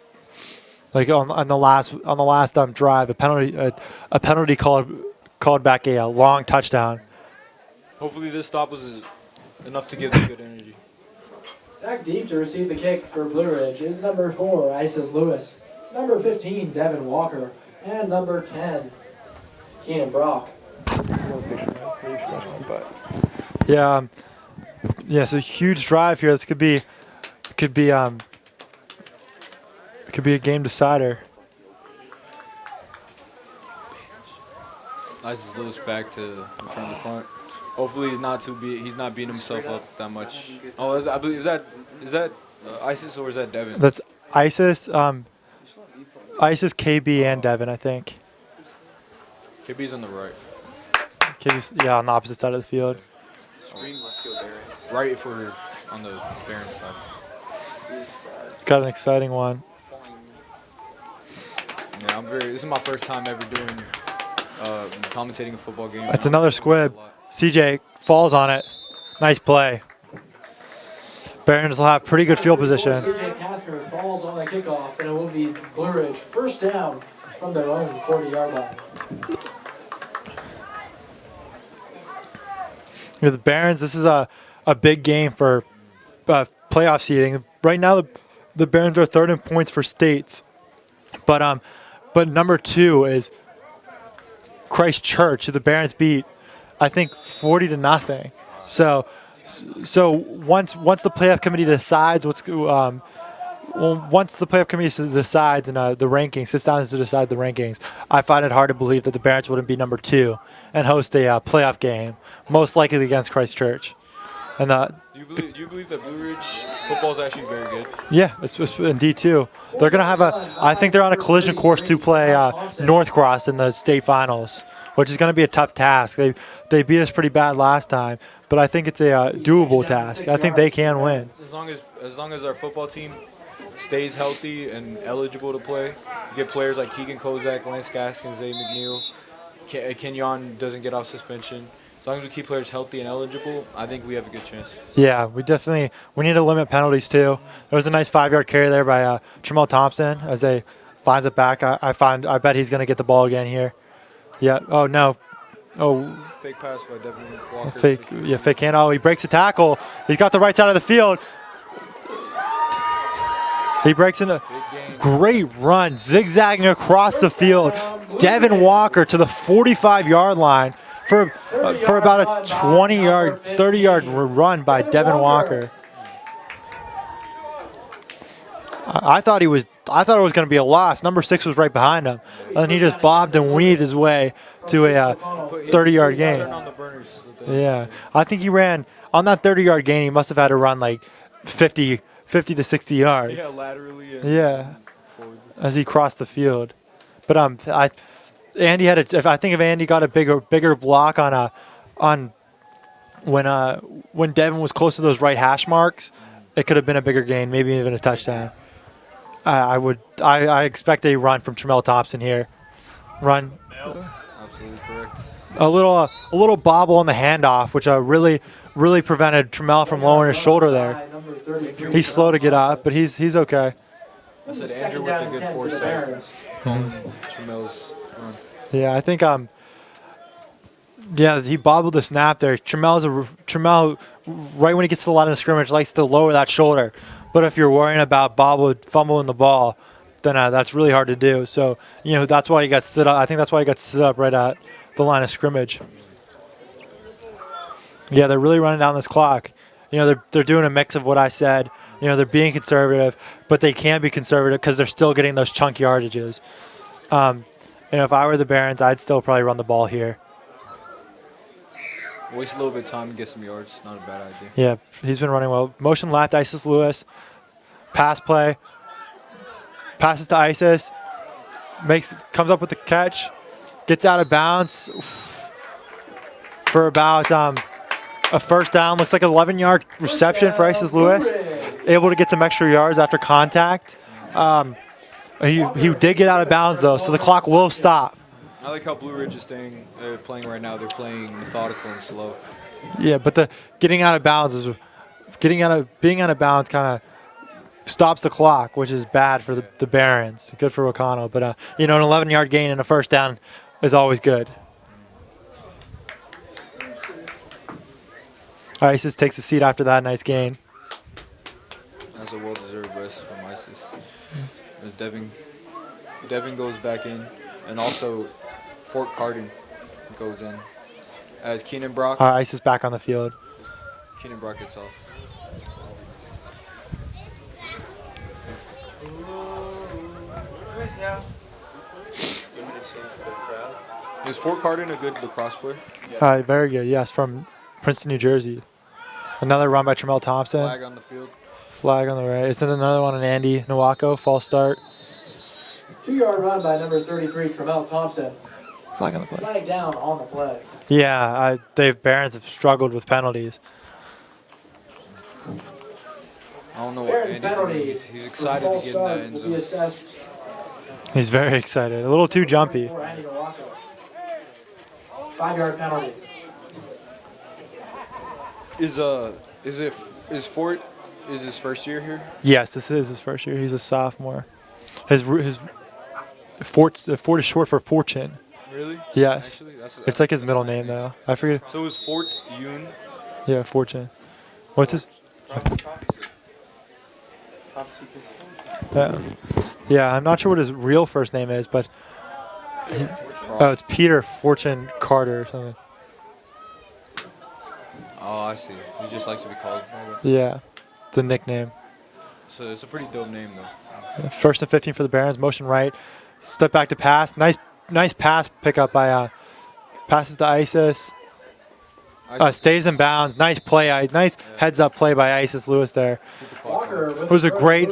Like on the last drive, a penalty called back a long touchdown. Hopefully this stop was enough to give them good energy. Back deep to receive the kick for Blue Ridge is number 4, Isis Lewis, number 15, Devin Walker, and number 10, Keenan Brock. Yeah, so huge drive here. This could be a game decider. Isis Lewis back to return the punt. Hopefully he's not beating himself up that much. Oh, I believe is that Isis or is that Devin? That's Isis, Isis, KB, and Devin, I think. KB's on the right. KB's, yeah, on the opposite side of the field. Let's go Barons. Right if we're on the Barons side. Got an exciting one. Yeah, this is my first time ever doing commentating a football game. That's another squib. CJ falls on it. Nice play. Barons will have pretty good field position. CJ Kastner falls on the kickoff, and it will be Blue Ridge first down from their own 40-yard line. With the Barons, this is a big game for playoff seeding. Right now, the Barons are third in points for states, but number 2 is Christ Church, who the Barons beat, I think 40-0. So once the playoff committee decides once the playoff committee decides and the rankings sits down to decide the rankings, I find it hard to believe that the Barons wouldn't be number 2 and host a playoff game, most likely against Christ Church. And Do you believe that Blue Ridge football is actually very good? yeah, it's in D2. They're gonna have I think they're on a collision course to play Northcross in the state finals, which is gonna be a tough task. They beat us pretty bad last time, but I think it's a doable task. I think they can win. As long as our football team stays healthy and eligible to play, you get players like Keegan Kozak, Lance Gaskins, Zay McNeil, Kenyon doesn't get off suspension. As long as we keep players healthy and eligible, I think we have a good chance. Yeah, we need to limit penalties too. There was a nice 5-yard carry there by Tramel Thompson as they lines it back. I bet he's gonna get the ball again here. Yeah. Oh no. Oh. Fake pass by Devin Walker. Fake hand. Oh, he breaks the tackle. He's got the right side of the field. He breaks in a great run, zigzagging across the field. Devin Walker to the 45-yard line for about a 20-yard, 30-yard run by Devin Walker. I thought it was going to be a loss. Number 6 was right behind him, and then he just bobbed and weaved his way to a 30-yard gain. Yeah, I think he ran on that 30-yard gain. He must have had to run like 50 to 60 yards. Yeah, laterally. Yeah, as he crossed the field. But Andy had I think if Andy got a bigger block on when Devin was close to those right hash marks, it could have been a bigger gain, maybe even a touchdown. I expect a run from Tramel Thompson here. Run. Absolutely correct. A little bobble on the handoff, which really prevented Tramel from lowering his shoulder there. He's slow to get up, but he's okay. I said Andrew with a good foresight. Calling Tramel's run. Yeah, I think yeah, he bobbled the snap there. Tramel, right when he gets to the line of scrimmage, likes to lower that shoulder. But if you're worrying about fumbling the ball, then that's really hard to do. So, that's why he got stood up. I think that's why he got stood up right at the line of scrimmage. Yeah, they're really running down this clock. They're doing a mix of what I said. They're being conservative, but they can be conservative because they're still getting those chunk yardages. If I were the Barons, I'd still probably run the ball here. Waste a little bit of time and get some yards. Not a bad idea. Yeah, he's been running well. Motion left, Isis Lewis. Pass play. Passes to Isis. Comes up with the catch. Gets out of bounds for about a first down. Looks like an 11-yard reception for Isis Lewis. Able to get some extra yards after contact. He did get out of bounds, though, so the clock will stop. I like how Blue Ridge is playing right now. They're playing methodical and slow. Yeah, but the being out of bounds kind of stops the clock, which is bad for the Barons. Good for Wakano, but an 11-yard gain and a first down is always good. Isis takes a seat after that nice gain. That's a well-deserved rest from Isis. As Devin goes back in, and also Fort Cardin goes in. As Keenan Brock. Isis back on the field. Keenan Brock gets off. Is Fort Carden a good lacrosse player? Very good. Yes, from Princeton, New Jersey. Another run by Tramel Thompson. Flag on the field. Flag on the right. It's another one on Andy Nwako. False start. 2-yard run by number 33, Tramel Thompson. Flag on the play. Flag down on the play. Yeah, Barons have struggled with penalties. I don't know what Barron's Andy's penalty. doing. He's excited to get in that end Will be zone. assessed He's very excited. A little too jumpy. for Andy Nwako. 5-yard penalty. Is Fort his first year here? Yes, this is his first year. He's a sophomore. His Fort is short for Fortune. Really? Yes. Actually, It's like his that's middle a nice name though. I forget. So is Fort Yoon? Yeah, Fortune. What's his? Yeah, I'm not sure what his real first name is, but it's Peter Fortune Carter or something. Oh, I see. He just likes to be called by that. Yeah, the nickname. So it's a pretty dope name though. Yeah, 1st and 15 for the Barons. Motion right. Step back to pass. Nice pass pickup by passes to Isis. Stays in bounds. Nice play. Nice heads up play by Isis Lewis there. Walker It was a great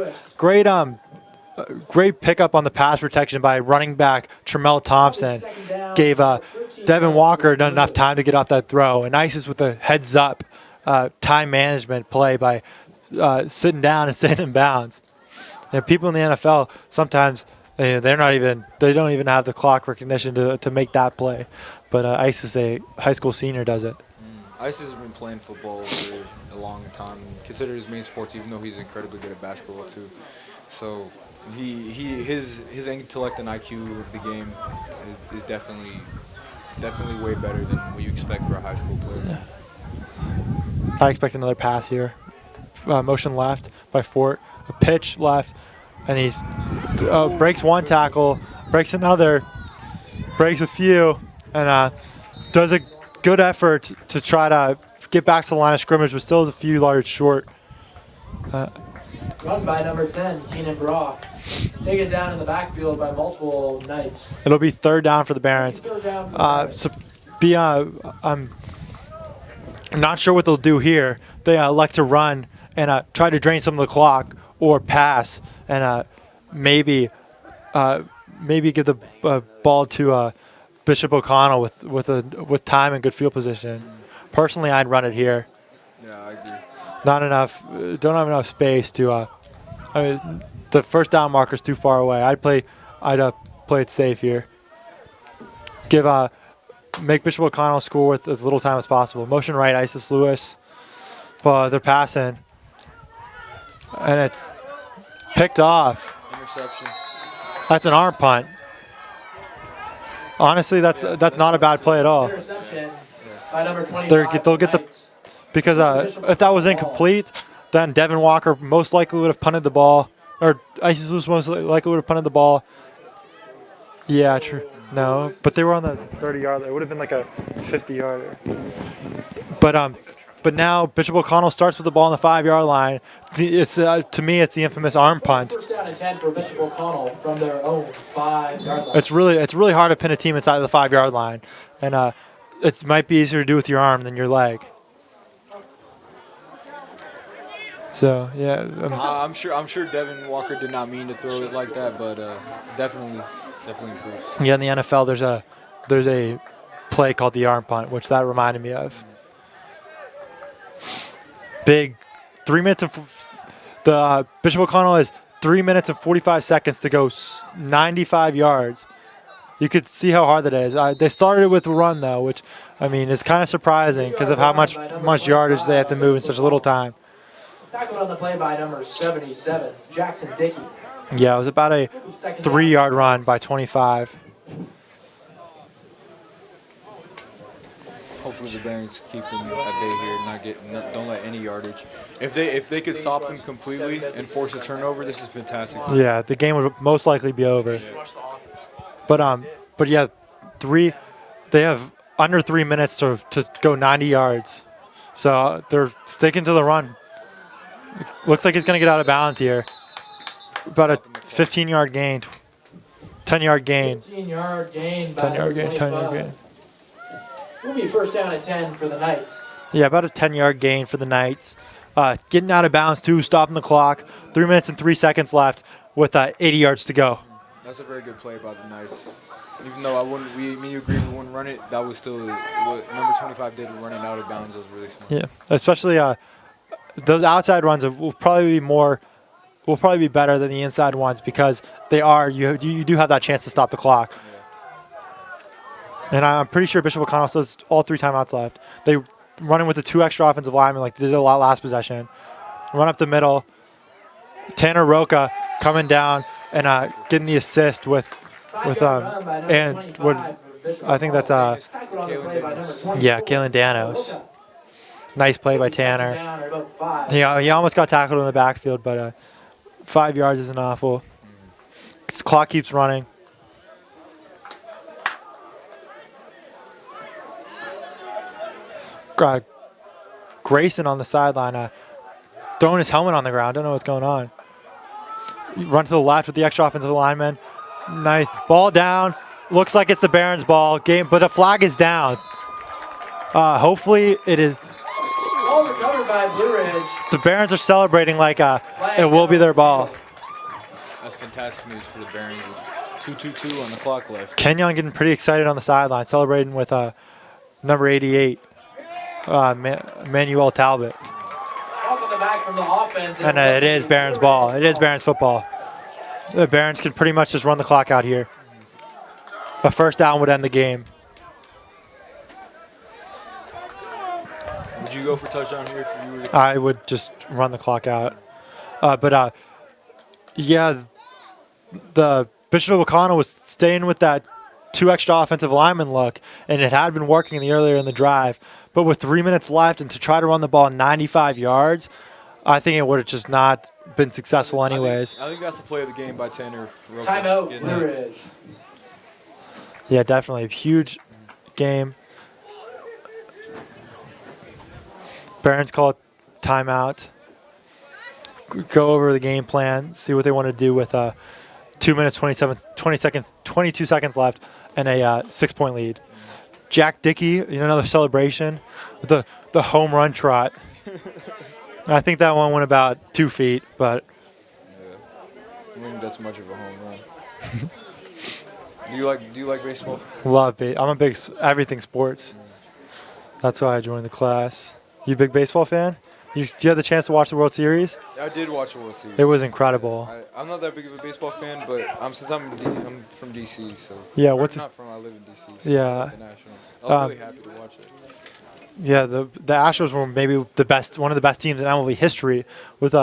pickup on the pass protection by running back Tramel Thompson. Gave Devin Walker not enough time to get off that throw. And Isis with a heads up time management play by sitting down and staying in bounds. And people in the NFL sometimes they don't even have the clock recognition to make that play. But Isis, a high school senior, does it. Isis has been playing football for a long time, considered his main sports, even though he's incredibly good at basketball too. So his intellect and IQ of the game is definitely way better than what you expect for a high school player. Yeah. I expect another pass here. Motion left by Fort, a pitch left, and he's breaks one tackle, breaks another, breaks a few, and does a good effort to try to get back to the line of scrimmage, but still is a few yards short. Run by number 10, Keenan Brock. Taken down in the backfield by multiple Knights. It'll be 3rd down for the Barons. I'm not sure what they'll do here. They like to run and try to drain some of the clock, or pass and maybe give the ball to Bishop O'Connell with time and good field position. Personally, I'd run it here. Yeah, I agree. Don't have enough space to. The 1st down marker's too far away. I'd play it safe here. Make Bishop O'Connell score with as little time as possible. Motion right, Isis Lewis. Well, they're passing, and it's picked off. Interception. That's an arm punt. Honestly, that's not a bad play at all. Interception by number 25. They'll get the because if that was incomplete, then Devin Walker most likely would have punted the ball, or Isis Lewis most likely would have punted the ball. Yeah, true. No, but they were on the 30-yard line. It would have been like a 50-yarder. But now Bishop O'Connell starts with the ball on the 5-yard line. It's to me, it's the infamous arm punt. 1st down and 10 for Bishop O'Connell from their own 5-yard line. It's really hard to pin a team inside of the 5-yard line, and it might be easier to do with your arm than your leg. So yeah, I'm sure Devin Walker did not mean to throw it like that, but definitely improves. Yeah, in the NFL, there's a play called the arm punt, which that reminded me of. Big 3 minutes the Bishop O'Connell has 3 minutes and 45 seconds to go 95 yards. You could see how hard that is. They started with a run though, which is kind of surprising because of how much yardage they have to move in such a little time. Tackled on the play by number 77, Jackson Dickey. Yeah, it was about a 3-yard run by 25. Hopefully the Barons keep them at bay here, don't let any yardage. If they could stop them completely and force a turnover, this is fantastic. Yeah, the game would most likely be over. But yeah, they have under 3 minutes to go 90 yards. So they're sticking to the run. Looks like he's going to get out of bounds here. About a 15-yard gain. 10-yard gain. 15-yard gain by 10-yard gain. 10-yard 25. gain. Will be first down and 10 for the Knights. Yeah, about a 10-yard gain for the Knights. Getting out of bounds too, stopping the clock. 3 minutes and 3 seconds left with 80 yards to go. That's a very good play by the Knights. Even though me and you agreed we wouldn't run it, that was still what number 25 did running out of bounds was really smart. Yeah, especially those outside runs will probably be better than the inside ones because you do have that chance to stop the clock. Yeah. And I'm pretty sure Bishop O'Connell still has all 3 timeouts left. They running with the 2 extra offensive linemen like they did a lot last possession. Run up the middle. Tanner Roca coming down and getting the assist with and what I think that's Kalen Danos. Nice play by Tanner. He almost got tackled in the backfield, but 5 yards isn't awful. This clock keeps running. Grayson on the sideline, throwing his helmet on the ground. Don't know what's going on. Run to the left with the extra offensive lineman. Nice ball down. Looks like it's the Barons' ball game, but the flag is down. Hopefully it is. All recovered by Blue Ridge. The Barons are celebrating like it will be their ball. That's fantastic news for the Barons. 2:22 on the clock left. Kenyon getting pretty excited on the sideline, celebrating with number 88, Manuel Talbot. Welcome the back from the offense. And it is Barons' ball. It is Barons' football. The Barons can pretty much just run the clock out here. A first down would end the game. Would you go for touchdown here if you were? I would just run the clock out. Yeah, the Bishop O'Connell was staying with that 2 extra offensive lineman look, and it had been working earlier in the drive. But with 3 minutes left and to try to run the ball 95 yards, I think it would have just not been successful anyways. I think that's the play of the game by Tanner. Timeout, Blue Ridge. Yeah, definitely. Huge game. Barons call it timeout. Go over the game plan, see what they want to do with 2 minutes, 22 seconds left, and a 6-point lead. Jack Dickey, another celebration with the home run trot. I think that one went about 2 feet, but I don't think that's much of a home run. Do you like baseball? love I'm a big everything sports. That's why I joined the class. You a big baseball fan? You had the chance to watch the World Series? I did watch the World Series. It was incredible. I'm not that big of a baseball fan, but I'm from DC, so Yeah, I what's live in DC. So Yeah. The Nationals. I was really happy to watch it. Yeah, the Astros were maybe one of the best teams in MLB history with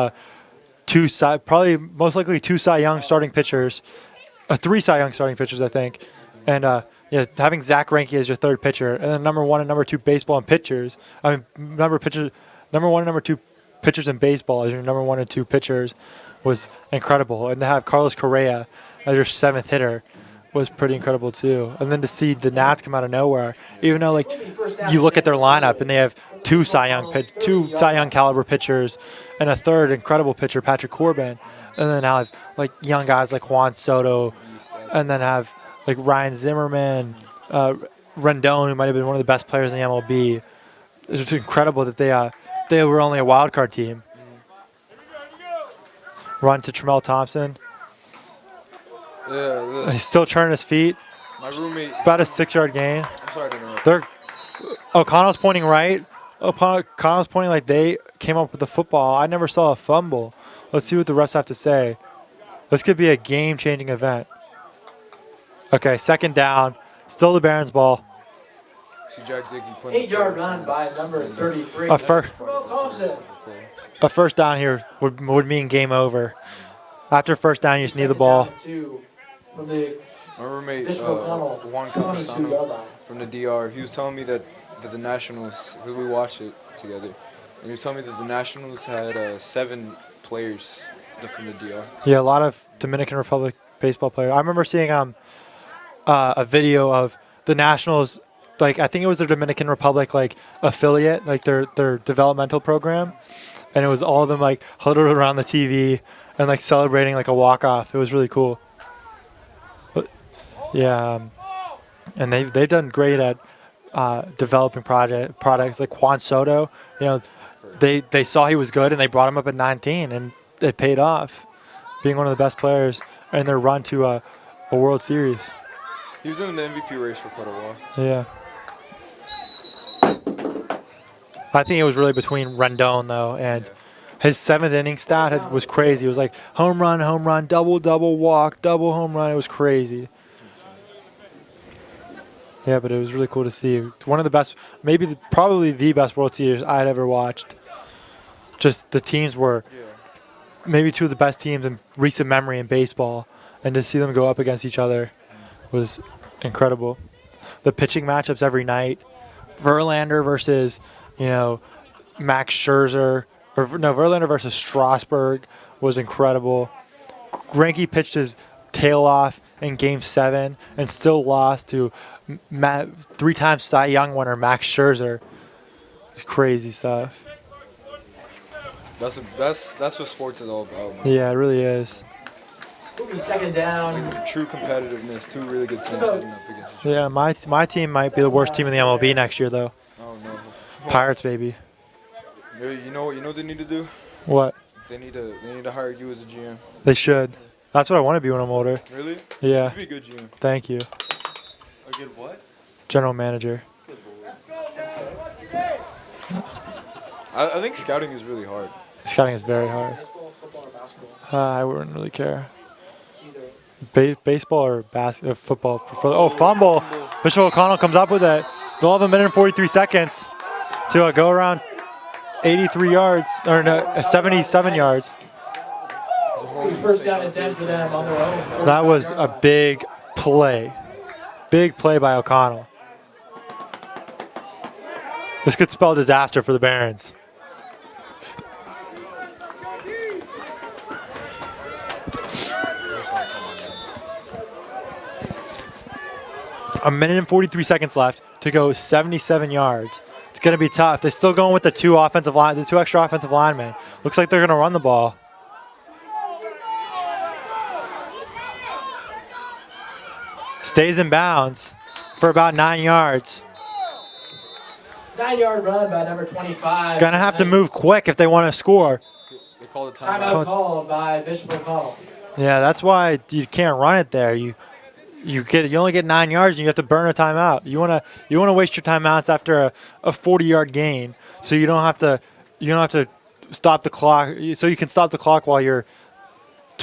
probably most likely 2 Cy Young starting pitchers, 3 Cy Young starting pitchers, I think, and having Zach Greinke as your 3rd pitcher, and then number 1 and number 2 baseball and pitchers. I mean, number 1 and number 2 pitchers in baseball as your number 1 and 2 pitchers was incredible, and to have Carlos Correa as your 7th hitter was pretty incredible too. And then to see the Nats come out of nowhere, even though you look at their lineup and they have 2 Cy Young caliber pitchers and a 3rd incredible pitcher, Patrick Corbin, and then have young guys like Juan Soto, and then have Ryan Zimmerman, Rendon, who might have been one of the best players in the MLB. It's incredible that they were only a wild card team. Run to Tramel Thompson. Yeah, He's still turning his feet. my roommate. About a 6-yard gain. I'm sorry to interrupt. O'Connell's pointing right. O'Connell's pointing like they came up with the football. I never saw a fumble. Let's see what the refs have to say. This could be a game-changing event. Okay, 2nd down. Still the Barons' ball. See Jack Dickey putting 8-yard run by number 33. A first- Tramel Thompson. A first down here would mean game over. After first down, you just need the ball. From the My roommate Bishop O'Connell, Juan 22-yard Campesano line. from the DR. He was telling me that the Nationals, we watched it together, and he was telling me that the Nationals had 7 players from the DR. Yeah, a lot of Dominican Republic baseball players. I remember seeing a video of the Nationals, I think it was their Dominican Republic affiliate, their developmental program, and it was all of them huddled around the TV and celebrating a walk-off. It was really cool. But Yeah, and they've done great at developing products like Juan Soto. You know, they saw he was good and they brought him up at 19, and it paid off, being one of the best players in their run to a World Series. He was in the MVP race for quite a while. Yeah. I think it was really between Rendon though, and his 7th inning stat was crazy. It was like home run, double, walk, double home run. It was crazy. Yeah, but it was really cool to see. It's one of the best, probably the best World Series I'd ever watched. Just the teams were maybe two of the best teams in recent memory in baseball, and to see them go up against each other was incredible. The pitching matchups every night, Verlander versus, Max Scherzer, Verlander versus Strasburg was incredible. Greinke pitched his tail off in Game 7 and still lost to 3-time Cy Young winner Max Scherzer. It's crazy stuff. That's what sports is all about, man. Yeah, it really is. Second down. Like, true competitiveness. Two really good teams heading up against each other. Yeah, my team might be the worst team in the MLB next year, though. Oh no. Pirates, baby. You know what they need to do? What? They need to hire you as a GM. They should. That's what I want to be when I'm older. Really? Yeah. You'd be a good GM. Thank you. A good what? General manager. I think scouting is really hard. Scouting is very hard. Baseball, football, or basketball? I wouldn't really care. Either. Baseball or football? Fumble. Bishop O'Connell comes up with it. They'll have 1 minute and 43 seconds to go around 83 yards, or no, 77 yards. First down and 10 for them on their own. That was a big play. Big play by O'Connell. This could spell disaster for the Barons. A minute and 43 seconds left to go 77 yards. It's going to be tough. They're still going with the two extra offensive linemen. Looks like they're going to run the ball. Stays in bounds for about 9 yards. 9-yard run by number 25. Gonna have to move quick if they want to score. They call it timeout. Timeout called by Bishop O'Connell. Yeah, that's why you can't run it there. You only get 9 yards and you have to burn a timeout. You wanna waste your timeouts after a 40-yard gain, so you don't have to stop the clock. So you can stop the clock while your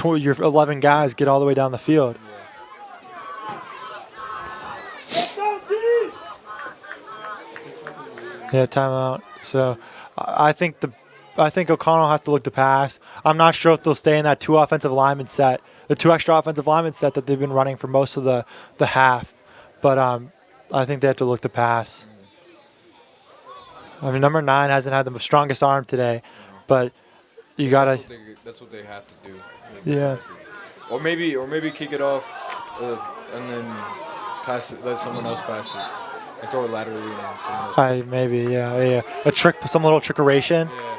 11 guys get all the way down the field. Yeah, timeout. So I think O'Connell has to look to pass. I'm not sure if they'll stay in that two extra offensive lineman set that they've been running for most of the half. But I think they have to look to pass. I mean, number 9 hasn't had the strongest arm today, but you gotta. That's what they have to do. Yeah. Or maybe kick it off, and then pass it. Let someone else pass it. And throw it laterally and someone else. Maybe, yeah. Some little trickeration. Yeah.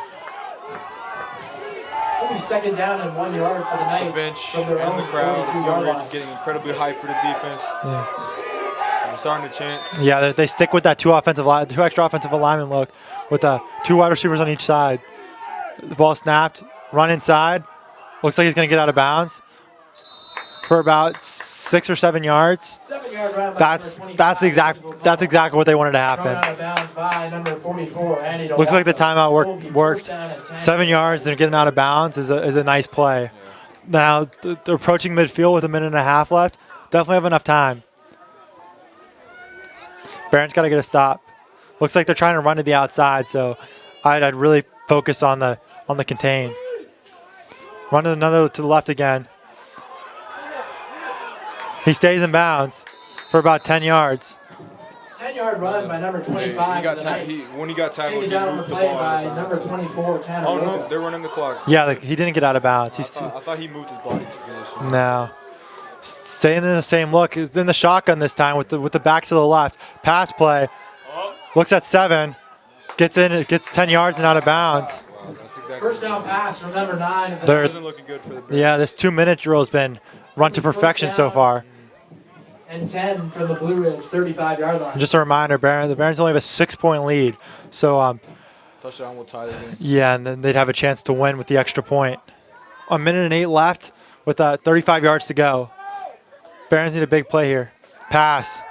It'll be second down and 1 yard for the The Knights bench from their and own the crowd 42-yard are line. getting incredibly hyped for the defense. Yeah. They're starting to chant. Yeah, they stick with that two extra offensive lineman look with 2 wide receivers on each side. The ball snapped, run inside. Looks like he's going to get out of bounds for about 6 or 7 yards. 7-yard run by That's number 25, exactly what they wanted to Thrown out happen. of bounds by number 44, Andy Looks like the Delgado. timeout Will be worked. first down and 10. 7 yards and getting out of bounds is a nice play. Now they're approaching midfield with 1.5 minutes left. Definitely have enough time. Barron's got to get a stop. Looks like they're trying to run to the outside, so I'd really focus on the contain. Run to the left again. He stays in bounds for about 10 yards. 10-yard run by number 25. When he got tackled, Taken he down on the moved the play ball. by out of number bounds. 24, Tanner Oh no, Roca. they're running the clock. Yeah, he didn't get out of bounds. I thought he moved his body to position. No. Staying in the same look. He's in the shotgun this time with the back to the left. Pass play. Looks at 7. Gets 10 yards and out of bounds. Wow, that's exactly. First down pass from number 9. Of the There- Isn't looking good for the Bears. Yeah, this 2-minute drill has been run to perfection so far. and 10 from the Blue Ridge 35-yard line. Just a reminder, the Barons only have a 6-point lead. So, Touchdown will tie the game. yeah, and then they'd have a chance to win with the extra point. A minute and 8 left with 35 yards to go. Barons need a big play here. Pass.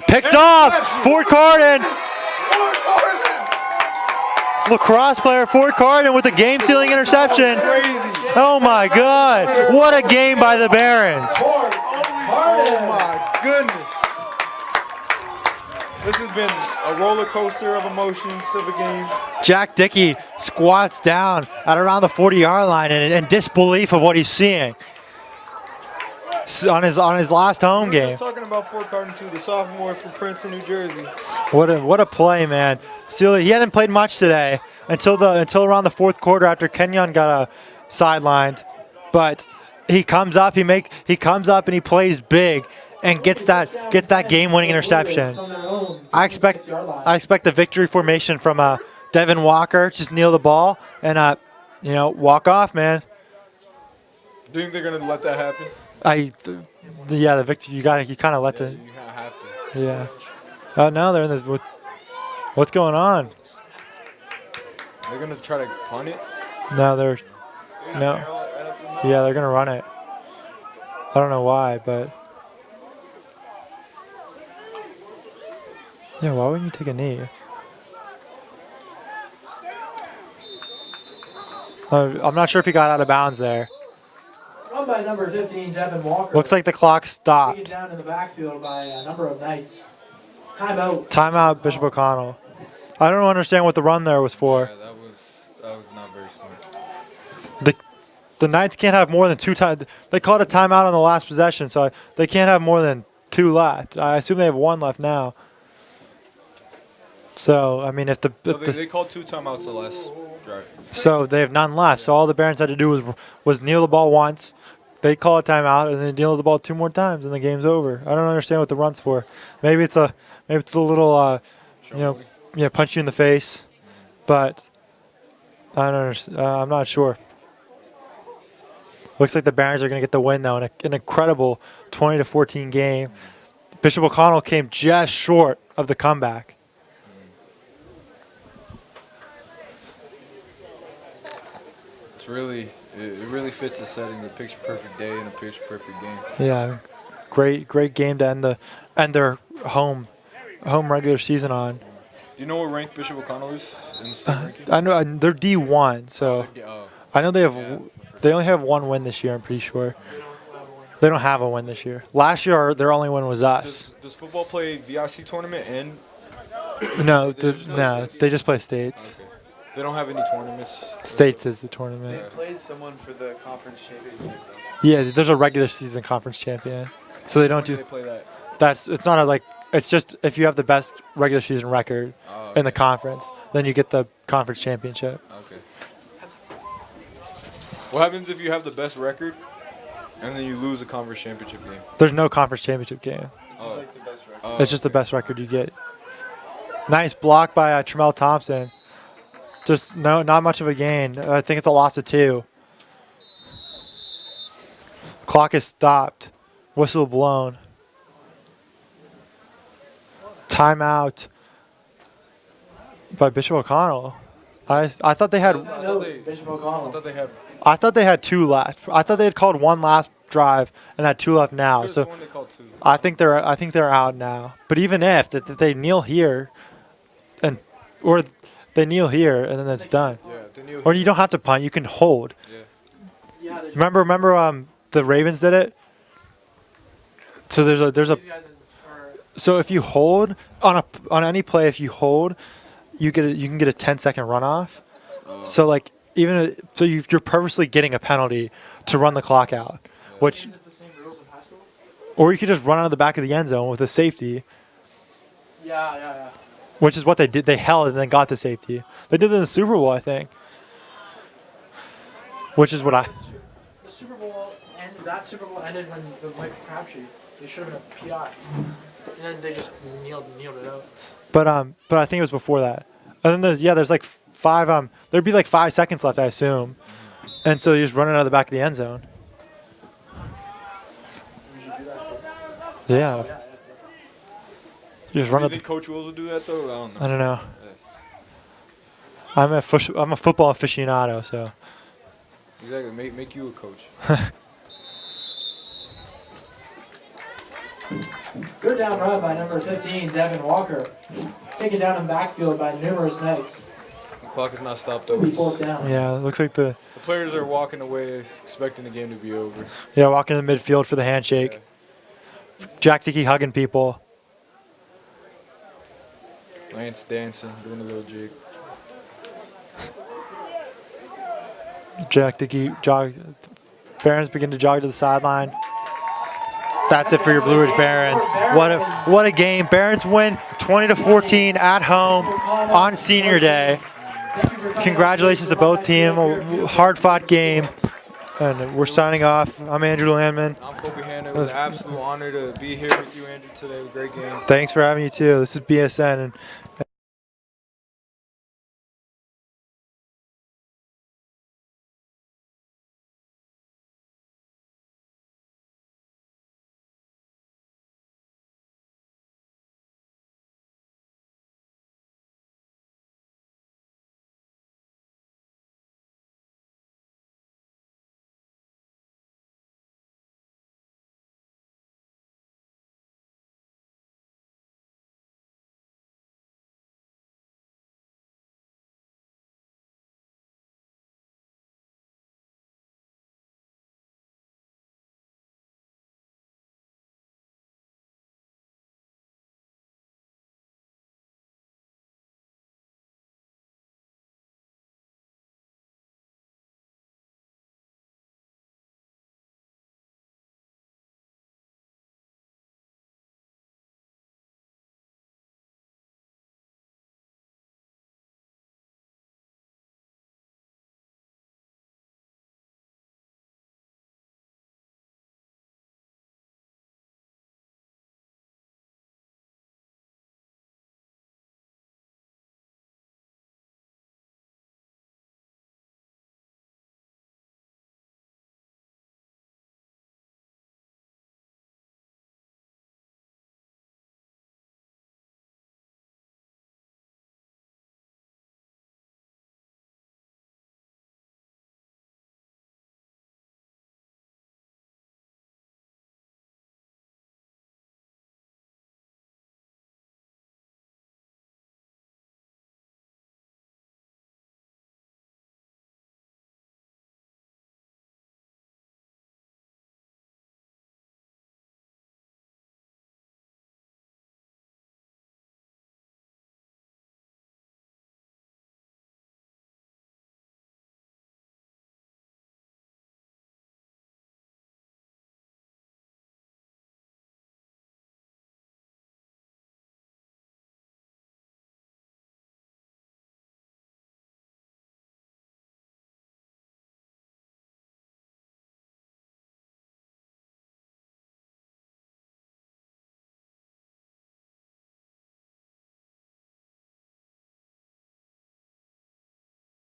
Picked off! Ford Carden! Lacrosse player Ford Carden with a game-sealing interception. Oh my God! What a game by the Barons! Oh my goodness. This has been a roller coaster of emotions of a game. Jack Dickey squats down at around the 40-yard line in disbelief of what he's seeing on his last home We were game. just talking about Fort Carden too, the sophomore from Princeton, New Jersey. What a play, man! Still, he hadn't played much today until around the fourth quarter after Kenyon got sidelined, but he comes up, he comes up and he plays big and gets that game-winning interception. I expect the victory formation from Devin Walker. Just kneel the ball and walk off, man. Do you think they're gonna let that happen? The victory. You kind of let Yeah, the you kinda have to. yeah. Oh no, they're in this. What's going on? They're gonna try to punt it. No, they're gonna run it. I don't know why, but yeah, why wouldn't you take a knee? I'm not sure if he got out of bounds there. Run by number 15, Devin Walker. Looks like the clock Taken stopped. down in the backfield by a number of Knights. Timeout. Timeout, Bishop O'Connell. I don't understand what the run there was for. Yeah, that was not very smart. The Knights can't have more than 2 times. They called a timeout on the last possession, so they can't have more than 2 left. I assume they have 1 left now. So I mean, They called 2 timeouts the last drive. so they have none left. So all the Barons had to do was kneel the ball once. They call a timeout and then kneel the ball 2 more times, and the game's over. I don't understand what the run's for. Maybe it's a little punch you in the face, but I don't understand. I'm not sure. Looks like the Barons are going to get the win, though, in an incredible 20-14 game. Bishop O'Connell came just short of the comeback. It really fits the setting, the picture perfect day and a picture perfect game. Yeah, great game to end their home regular season on. Do you know what rank Bishop O'Connell is in the state ranking? I know they're D1, so Oh, I know they only have 1 win this year. I'm pretty sure they don't have a win this year. Last year their only win was us. Does football play VIC tournament and No, They just play states? they just play states. okay. They don't have any tournaments? States is the They tournament. played someone for the conference championship. Yeah, there's a regular season conference champion, so they don't When do. they play that? It's not it's just if you have the best regular season record Oh, in the conference, then you get the conference championship. okay. What happens if you have the best record and then you lose a conference championship game? There's no conference championship game. It's just like the best record. Oh, It's just the best record you get. Nice block by Tremel Thompson. Just not much of a gain. I think it's a loss of 2. Clock is stopped. Whistle blown. Timeout by Bishop O'Connell. I thought they had Bishop O'Connell. I thought they had 2 left. I thought they had called 1 last drive and had 2 left now. Could've So sworn they called 2. I think they're out now. But even if that they kneel here, or they kneel here and then it's done. Yeah, then you Or you don't have to punt. You can hold. Yeah, there's Remember the Ravens did it. So there's a these guys are so if you hold on any play, if you hold, you can get a 10-second runoff. So like you're purposely getting a penalty to run the clock out, which Is it the same rules in high school? or you could just run out of the back of the end zone with a safety, Yeah. which is what they did. They held and then got the safety. They did it in the Super Bowl, I think. Which is what The Super Bowl ended when the Michael Crabtree. They should have been a PI. And then they just kneeled it out. But I think it was before that. And then there's like 5 there'd be like 5 seconds left, I assume. And so you just run it out of the back of the end zone. Yeah. You just Do run you up. think Coach Wills will do that though? I don't know. I don't know. I'm a football aficionado, so. Exactly. Make you a coach. Good down run by number 15, Devin Walker. Taken down in backfield by numerous Knights. The clock is not stopped It'll though. be fourth down. Yeah, it looks like the Players are walking away expecting the game to be over. walking in the midfield for the handshake. Jack Dickey hugging people. Lance dancing, doing a little jig. Jack Dickey jog. Barons begin to jog to the sideline. That's it for your Blue Ridge Barons. What a game! Barons win 20-14 at home on Senior Day. Congratulations to both teams. A hard-fought game. And we're signing off. I'm Andrew Landman. I'm Kobe Hanna. It was an absolute honor to be here with you, Andrew, today. Great game. Thanks for having me too. This is BSN, and